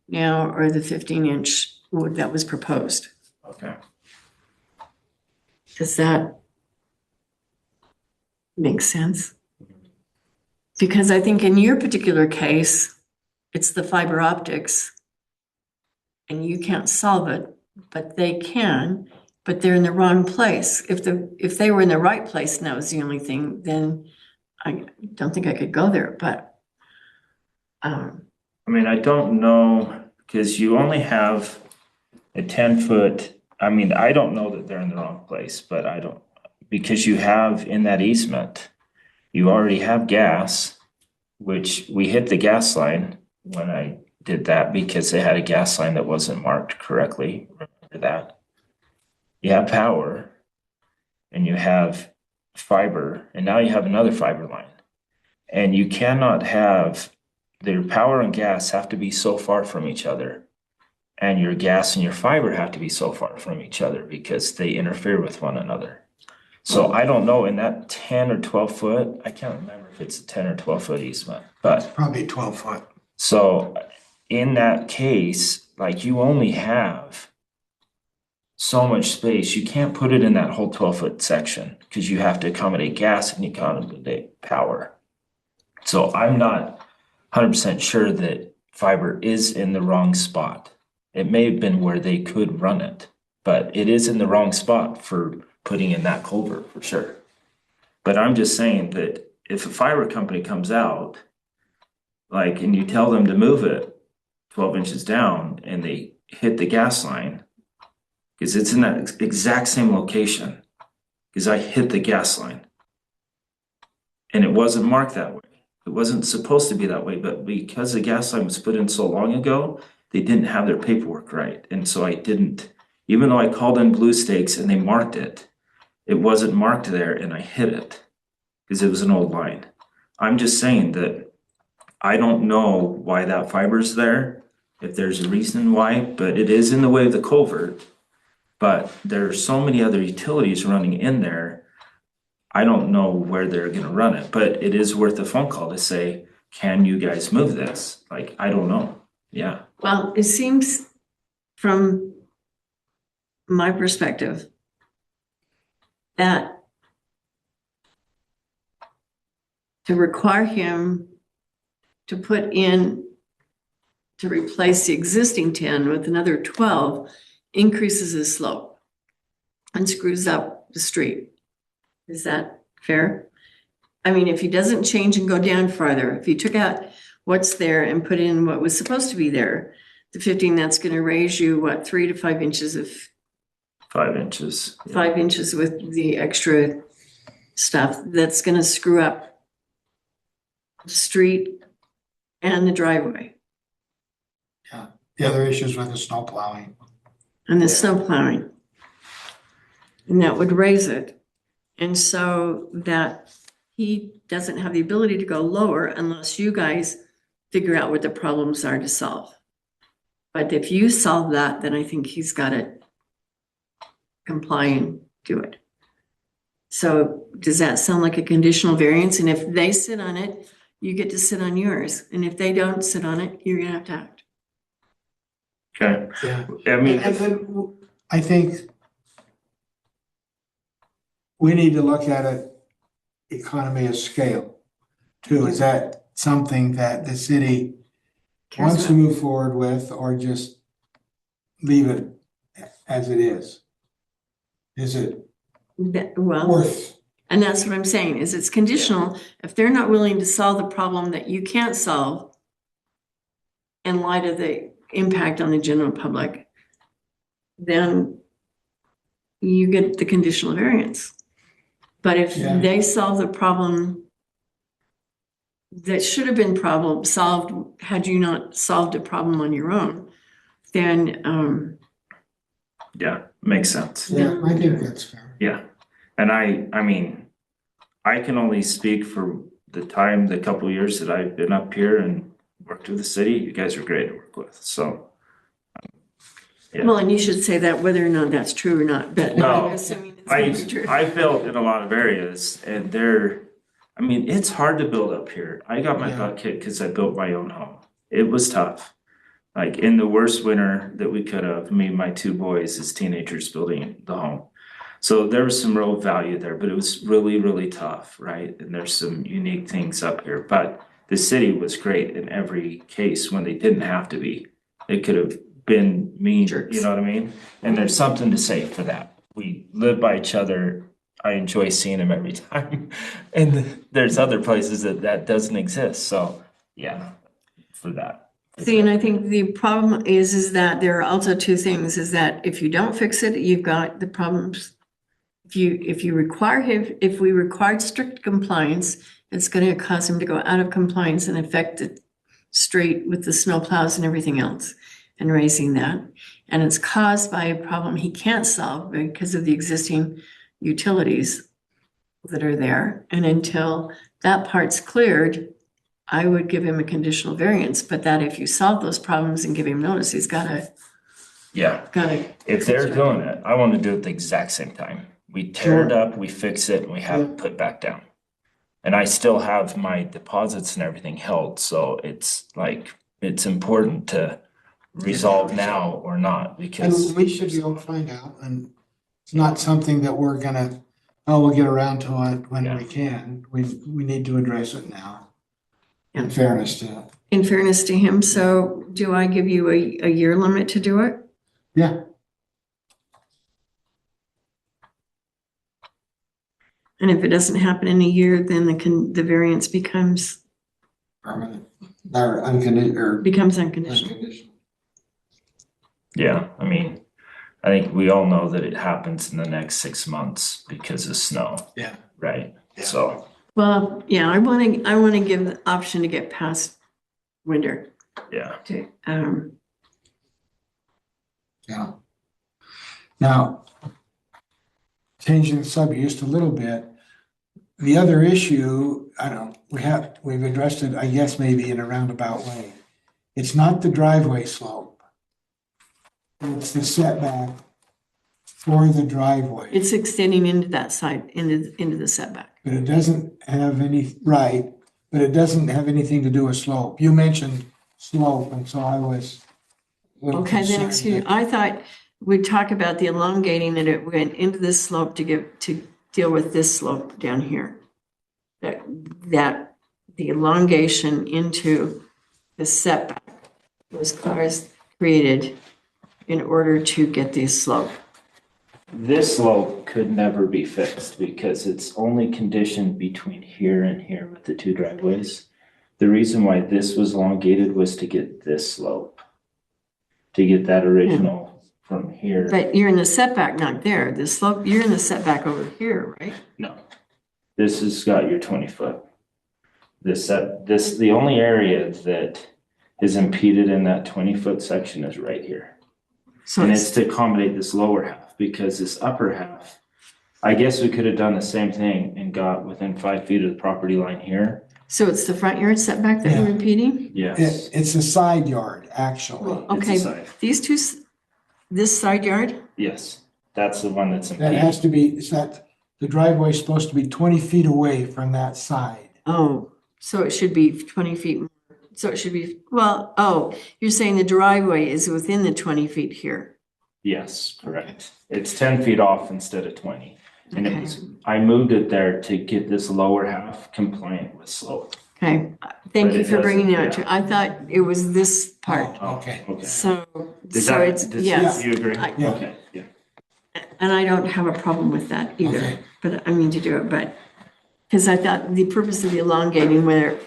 now or the 15-inch that was proposed. Okay. Does that make sense? Because I think in your particular case, it's the fiber optics and you can't solve it, but they can, but they're in the wrong place. If they were in the right place and that was the only thing, then I don't think I could go there, but I mean, I don't know, because you only have a 10-foot, I mean, I don't know that they're in the wrong place, but I don't, because you have in that easement, you already have gas, which we hit the gas line when I did that because they had a gas line that wasn't marked correctly. Remember that? You have power and you have fiber, and now you have another fiber line. And you cannot have their power and gas have to be so far from each other. And your gas and your fiber have to be so far from each other because they interfere with one another. So I don't know, in that 10 or 12 foot, I can't remember if it's a 10 or 12 foot easement, but Probably 12 foot. so in that case, like you only have so much space. You can't put it in that whole 12-foot section because you have to accommodate gas and you accommodate power. So I'm not 100% sure that fiber is in the wrong spot. It may have been where they could run it, but it is in the wrong spot for putting in that culvert for sure. But I'm just saying that if a fiber company comes out, like, and you tell them to move it 12 inches down and they hit the gas line, because it's in that exact same location, because I hit the gas line. And it wasn't marked that way. It wasn't supposed to be that way, but because the gas line was put in so long ago, they didn't have their paperwork right. And so I didn't, even though I called in Blue Stakes and they marked it, it wasn't marked there and I hit it because it was an old line. I'm just saying that I don't know why that fiber's there, if there's a reason why, but it is in the way of the culvert. But there are so many other utilities running in there. I don't know where they're gonna run it, but it is worth a phone call to say, can you guys move this? Like, I don't know. Yeah. well, it seems from my perspective that to require him to put in, to replace the existing 10 with another 12 increases his slope and screws up the street. Is that fair? I mean, if he doesn't change and go down farther, if he took out what's there and put in what was supposed to be there, the 15, that's going to raise you, what, 3 to 5 inches of 5 inches. 5 inches with the extra stuff that's going to screw up the street and the driveway The other issues with the snow plowing. and the snow plowing. And that would raise it. And so that he doesn't have the ability to go lower unless you guys figure out what the problems are to solve. But if you solve that, then I think he's got to comply and do it. So does that sound like a conditional variance? And if they sit on it, you get to sit on yours. And if they don't sit on it, you're gonna have to act. Okay. Yeah. I mean, And then I think we need to look at it, economy of scale too. Is that something that the city wants to move forward with, or just leave it as it is? Is it Well, worth? and that's what I'm saying, is it's conditional. If they're not willing to solve the problem that you can't solve in light of the impact on the general public, then you get the conditional variance. But if Yeah. they solve the problem that should have been problem solved had you not solved a problem on your own, then yeah, makes sense. Yeah, I think that's fair. Yeah. And I mean, I can only speak for the time, the couple years that I've been up here and worked with the city. You guys are great to work with. So, yeah. well, and you should say that whether or not that's true or not, but No, I'm assuming it's gonna be true. I built in a lot of areas and I mean, it's hard to build up here. I got my Yeah. butt kicked because I built my own home. It was tough. Like in the worst winter that we could have, me and my two boys as teenagers building the home. So there was some real value there, but it was really, really tough, right? And there's some unique things up here, but the city was great in every case when they didn't have to be. They could have been mean, Jerks. you know what I mean? And there's something to say for that. We live by each other. I enjoy seeing them every time. And there's other places that doesn't exist. So yeah, for that. See, and I think the problem is that there are also two things, is that if you don't fix it, you've got the problems. If you require him, if we required strict compliance, it's gonna cause him to go out of compliance and affect the street with the snow plows and everything else and raising that. And it's caused by a problem he can't solve because of the existing utilities that are there. And until that part's cleared, I would give him a conditional variance, but that if you solve those problems and give him notice, he's gotta. If they're doing it, I want to do it the exact same time. We tear it up, we fix it, and we have it put back down. And I still have my deposits and everything held, so it's like, it's important to resolve now or not, because. And we should be able to find out, and it's not something that we're gonna, oh, we'll get around to it when we can. We need to address it now. In fairness to him, so do I give you a year limit to do it? Yeah, And if it doesn't happen in a year, then the variance becomes permanent, or unconditional, unconditional. Yeah, I mean, I think we all know that it happens in the next 6 months because of snow. Yeah. Right, Yeah. so, Well, yeah, I wanna give the option to get past winter yeah. to, Yeah. Now, changing the subject just a little bit, the other issue, we've addressed it, I guess, maybe in a roundabout way. It's not the driveway slope. It's the setback for the driveway, it's extending into that side, into the setback. but it doesn't have but it doesn't have anything to do with slope. You mentioned slope, and so I was a little Okay, then concerned excuse me, that- I thought we'd talk about the elongating that it went into this slope to deal with this slope down here. That the elongation into the setback was created in order to get this slope. This slope could never be fixed because it's only conditioned between here and here with the two driveways. The reason why this was elongated was to get this slope. To get that original from here. But you're in the setback, not there. The slope, you're in the setback over here, right? No. This has got your 20-foot. The only area that is impeded in that 20-foot section is right here. So And it's to accommodate this lower half, because this upper half, I guess we could have done the same thing and got within 5 feet of the property line here. so it's the front yard setback that we're Yeah. impeding? Yes. It's a side yard, actually. Well, It's a okay, side. these two, this side yard? Yes, that's the one that's That impeded. has to be, the driveway is supposed to be 20 feet away from that side. Oh, so it should be 20 feet. So it should be, well, oh, you're saying the driveway is within the 20 feet here. Yes, correct. It's 10 feet off instead of 20. And it Okay. was, I moved it there to get this lower half compliant with slope. Okay, thank But you it for bringing doesn't, that to, I thought it was this part. Oh, okay. Okay. So, Does so that, it's, does yes. you agree? I- Yeah. Okay, yeah. And I don't have a problem with that either, Okay. but I mean to do it, but, because I thought the purpose of the elongating, whether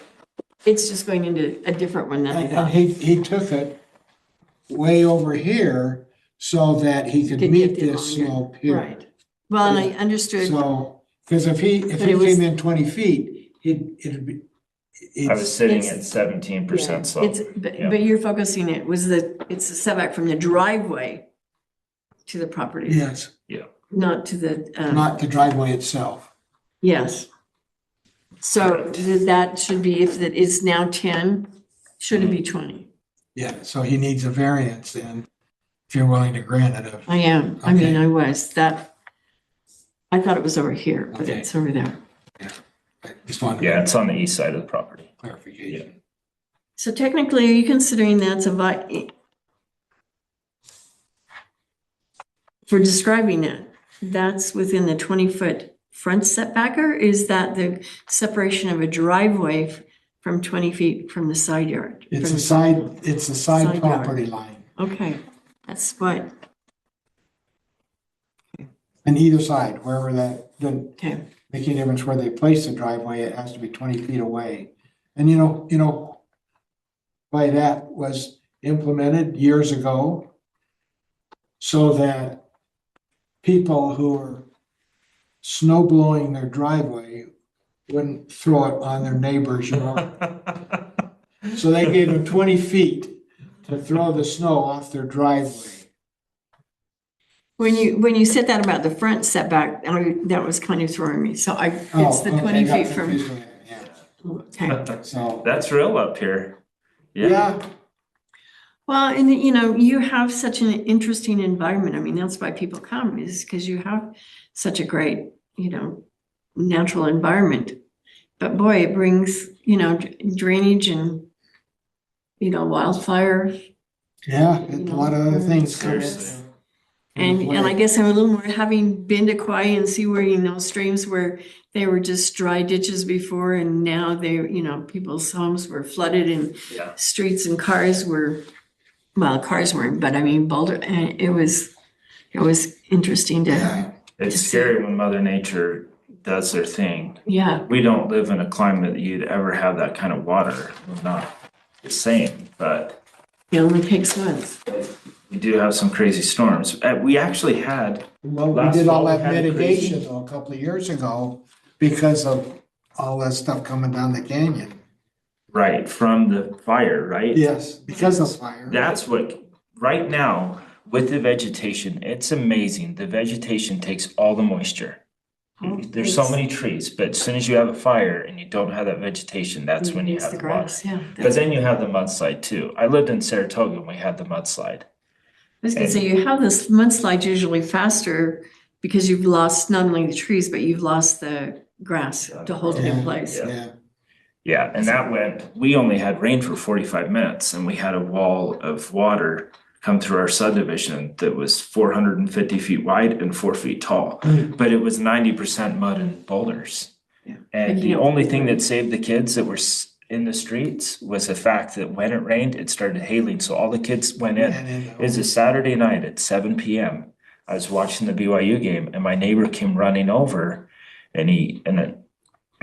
it's just going into a different one than I And thought. he took it way over here so that he could Could meet get the this elongated, slope here. Right. Well, and I understood, So, because if he But it was- came in 20 feet, it'd be, I was sitting It's- at 17% slope. it's, Yeah. but you're focusing it, it's a setback from the driveway to the property, yes, not to the, not the driveway itself. yes. So that should be, if it is now 10, should it be 20? Yeah, so he needs a variance then, if you're willing to grant it. I am, I mean, Okay. I was, I thought it was over here, but Okay. it's over there. I just wanted Yeah, it's on the east side of the property. clarification. So technically, are you considering that's for describing it, that's within the 20-foot front setback, or is that the separation of a driveway from 20 feet from the side yard? It's From a the side Side yard. property line. Okay, That's what, And either side, wherever that, doesn't okay. make any difference where they place the driveway, it has to be 20 feet away. And why that was implemented years ago, so that people who are snow blowing their driveway wouldn't throw it on their neighbor's yard. So they gave them 20 feet to throw the snow off their driveway. When you said that about the front setback, that was kind of throwing me. So it's the Oh, okay, 20 got feet from, confused with that, okay. yeah. So, That's real up here. yeah, Well, and you have such an interesting environment. I mean, that's why people come, is because you have such a great, natural environment. But boy, it brings, drainage and, wildfire. yeah, a lot of other things. Seriously. And I guess I'm a little more, having been to Kauai and see where, streams where they were just dry ditches before, and now people's homes were flooded and Yeah. streets and cars were, well, cars weren't, but I mean, Boulder, and it was interesting to, It's To see. scary when Mother Nature does their thing. yeah, We don't live in a climate that you'd ever have that kind of water. We're not the same, but it only takes once. we do have some crazy storms. We actually had, Well, we Last did all fall we that had a mitigation crazy- though, a couple of years ago because of all that stuff coming down the canyon. right, from the fire, right? Yes, because of fire. That's what, right now, with the vegetation, it's amazing. The vegetation takes all the moisture. There's so many trees, but as soon as you have a fire and you don't have that vegetation, that's when you It's have the the water. grass, yeah. Because then you have the mudslide too. I lived in Saratoga and we had the mudslide. I was gonna say, you have this mudslide usually faster because you've lost not only the trees, but you've lost the grass to hold it in Yeah. place. Yeah, Yeah, and that went, we only had rain for 45 minutes and we had a wall of water come through our subdivision that was 450 feet wide and 4 feet tall. But it was 90% mud and boulders. Yeah. And Picking the up only the thing rain. that saved the kids that were in the streets was the fact that when it rained, it started hailing. So all the kids went in. and then, It was a Saturday night at 7 p.m. I was watching the BYU game and my neighbor came running over and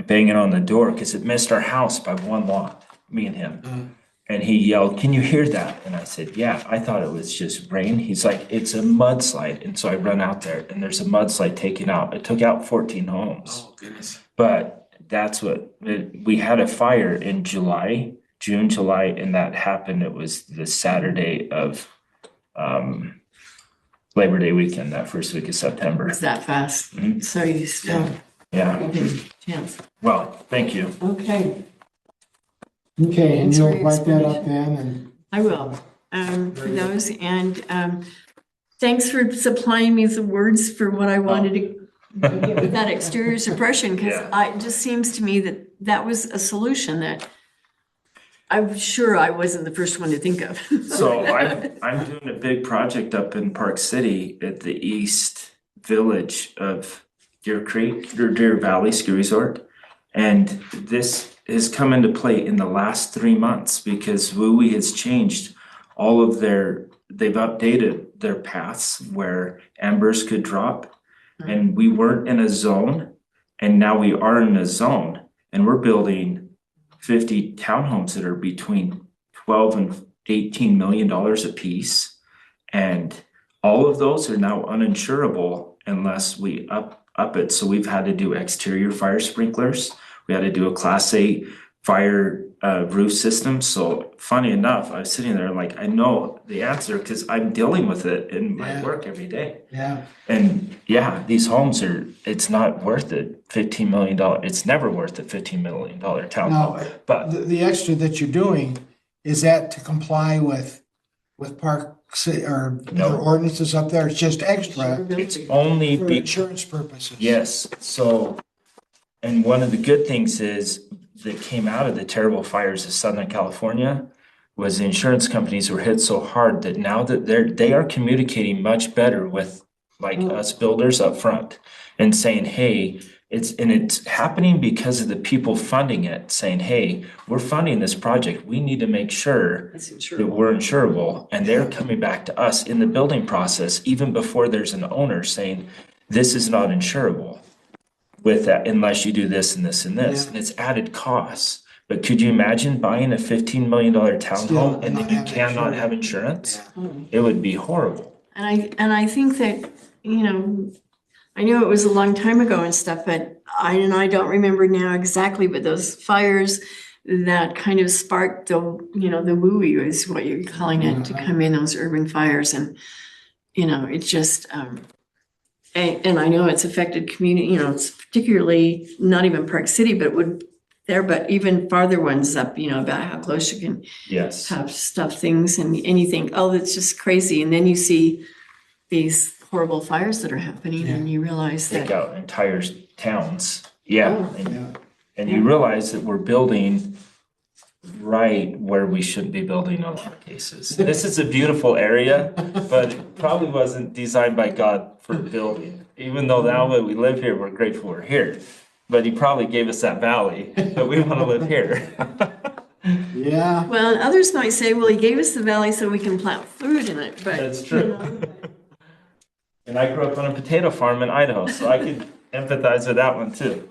banging on the door because it missed our house by one lot, me and him. And he yelled, "Can you hear that?" And I said, "Yeah, I thought it was just rain." He's like, "It's a mudslide." And so I run out there and there's a mudslide it took out 14 homes. oh goodness. But that's we had a fire in June, July, and that happened. It was the Saturday of Labor Day weekend, that first week of September. It's that fast. Mhm. So you still Yeah, have a chance. well, thank you. Okay, Okay, and Thanks you'll for your write that up explanation. then and. I will, for those, and thanks for supplying me the words for what I wanted to get with that exterior suppression, because Yeah. it just seems to me that that was a solution that I'm sure I wasn't the first one to think of. So I'm doing a big project up in Park City at the east village of Deer Creek, or Deer Valley Ski Resort. And this has come into play in the last 3 months because WUI has changed all of they've updated their paths where ambers could drop. And we weren't in a zone, and now we are in a zone, and we're building 50 townhomes that are between 12 and 18 million dollars a piece. And all of those are now uninsurable unless we up it. So we've had to do exterior fire sprinklers. We had to do a Class A fire roof system. So funny enough, I was sitting there like, I know the answer because I'm dealing with it in my Yeah. work every day. Yeah, And yeah, these homes it's not worth it, $15 million. It's never worth a $15 million townhome. now, But the extra that you're doing, is that to comply with Park City or No. your ordinances up there? It's just extra it's only for be, insurance purposes? yes, so, and one of the good things is that came out of the terrible fires of Southern California was the insurance companies were hit so hard that now that they are communicating much better with like us builders up front and saying, hey, It's happening because of the people funding it, saying, hey, we're funding this project. We need to make sure It's that we're insurable. And they're coming back to us in the building process, even before there's an owner saying, this is not insurable with that unless you do this and this and this. Yeah. And it's added costs. But could you imagine buying a $15 million Still townhome and not then you having cannot have insurance. insurance? It would be horrible. And I think that, you know, I knew it was a long time ago and stuff, but I don't remember now exactly, but those fires that kind of sparked the, you know, the wooey is what you're calling it, to come in, those urban fires. And, you know, it's just, and I know it's affected community, you know, it's particularly not even Park City, but it would there, but even farther ones up, you know, about how close you can Yes. have stuff, things, and you think, oh, that's just crazy. And then you see these horrible fires that are happening and you realize Take that, out entire towns. Yeah. Oh. Yeah. And you realize that we're building right where we shouldn't be building in a lot of cases. This is a beautiful area, but it probably wasn't designed by God for building. Even though now that we live here, we're grateful we're here. But he probably gave us that valley, but we want to live here. Yeah. well, and others might say, well, he gave us the valley so we can plant food in it, but. That's true. And I grew up on a potato farm in Idaho, so I could empathize with that one too.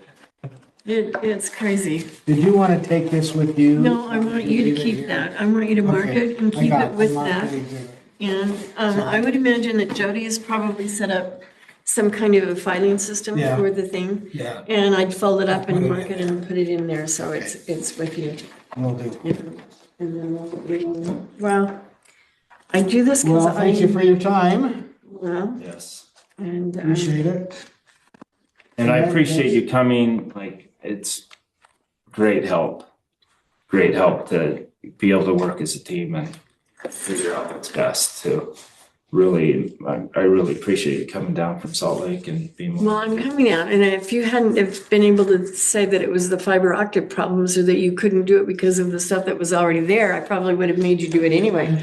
It's crazy. Did you want to take this with you? No, I want you to keep that. I want you to mark Okay, it and I keep got it with I marked that. the exhibit. And I would imagine that Jody has probably set up some kind of a filing system Yeah. for the thing. Yeah, And I'd fold it up Put and it mark in it and put it in there, so it's with you. will do. And then well, I do this because Well, thank you for your time. well, Yes. and, Appreciate it. And I appreciate you coming, like, it's great help to be able to work as a team and figure out what's best to really, I really appreciate you coming down from Salt Lake and being. well, I'm coming out, and if you hadn't have been able to say that it was the fiber optic problems or that you couldn't do it because of the stuff that was already there, I probably would have made you do it anyway.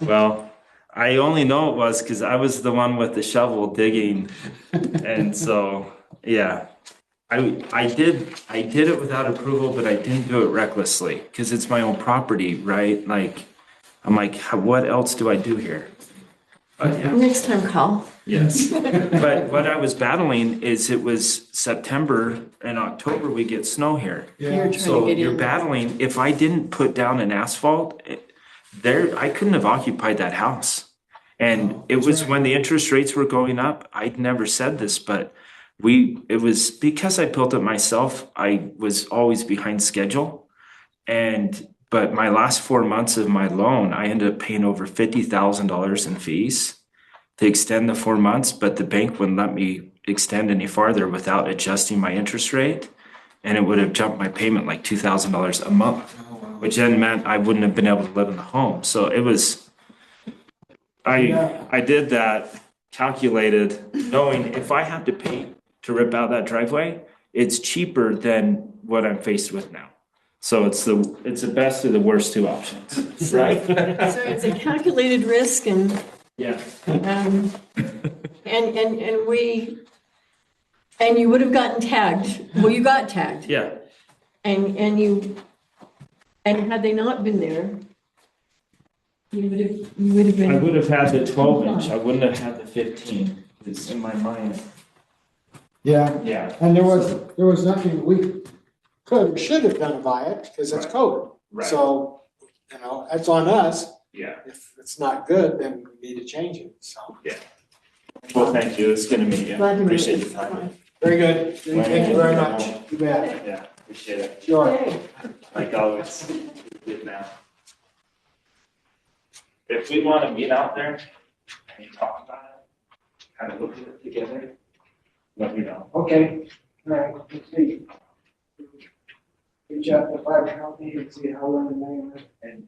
Well, I only know it was because I was the one with the shovel digging. And so, yeah, I did it without approval, but I didn't do it recklessly because it's my own property, right? Like, I'm like, what else do I do here? But yeah. Next time, call. Yes. But what I was battling is it was September and October, we get snow here. You're Yeah, trying to So get you're in. battling, if I didn't put down an asphalt, there, I couldn't have occupied that house. And Oh, it that's was right. when the interest rates were going up, I'd never said this, but it was because I built it myself, I was always behind schedule. But my last 4 months of my loan, I ended up paying over $50,000 in fees to extend the 4 months, but the bank wouldn't let me extend any farther without adjusting my interest rate. And it would have jumped my payment like $2,000 a month, which then meant I wouldn't have been able to live in the home. So it was, I did that calculated, knowing if I have to pay to rip out that driveway, it's cheaper than what I'm faced with now. So it's the best of the worst two options, right? So it's a calculated risk and, Yeah. and you would have gotten tagged. Well, you got tagged. Yeah. And had they not been there, you would have I been. would have had the 12-inch. I wouldn't have had the 15. It's in my mind. yeah. Yeah. And there was nothing we could or should have done by it because it's Right. code. Right. So, that's on us. Yeah. If it's not good, then we need to change it, so. Well, thank you. It's good to meet you. Glad to meet Appreciate you. your time. Very good. Thank you very much. You bet. Yeah, appreciate it. Sure. Okay. Like always, good now. If we want to meet out there and talk about it, kind of look at it together, let me know. Okay, all right, let's see. Reach out to the fire company and see how long they are. And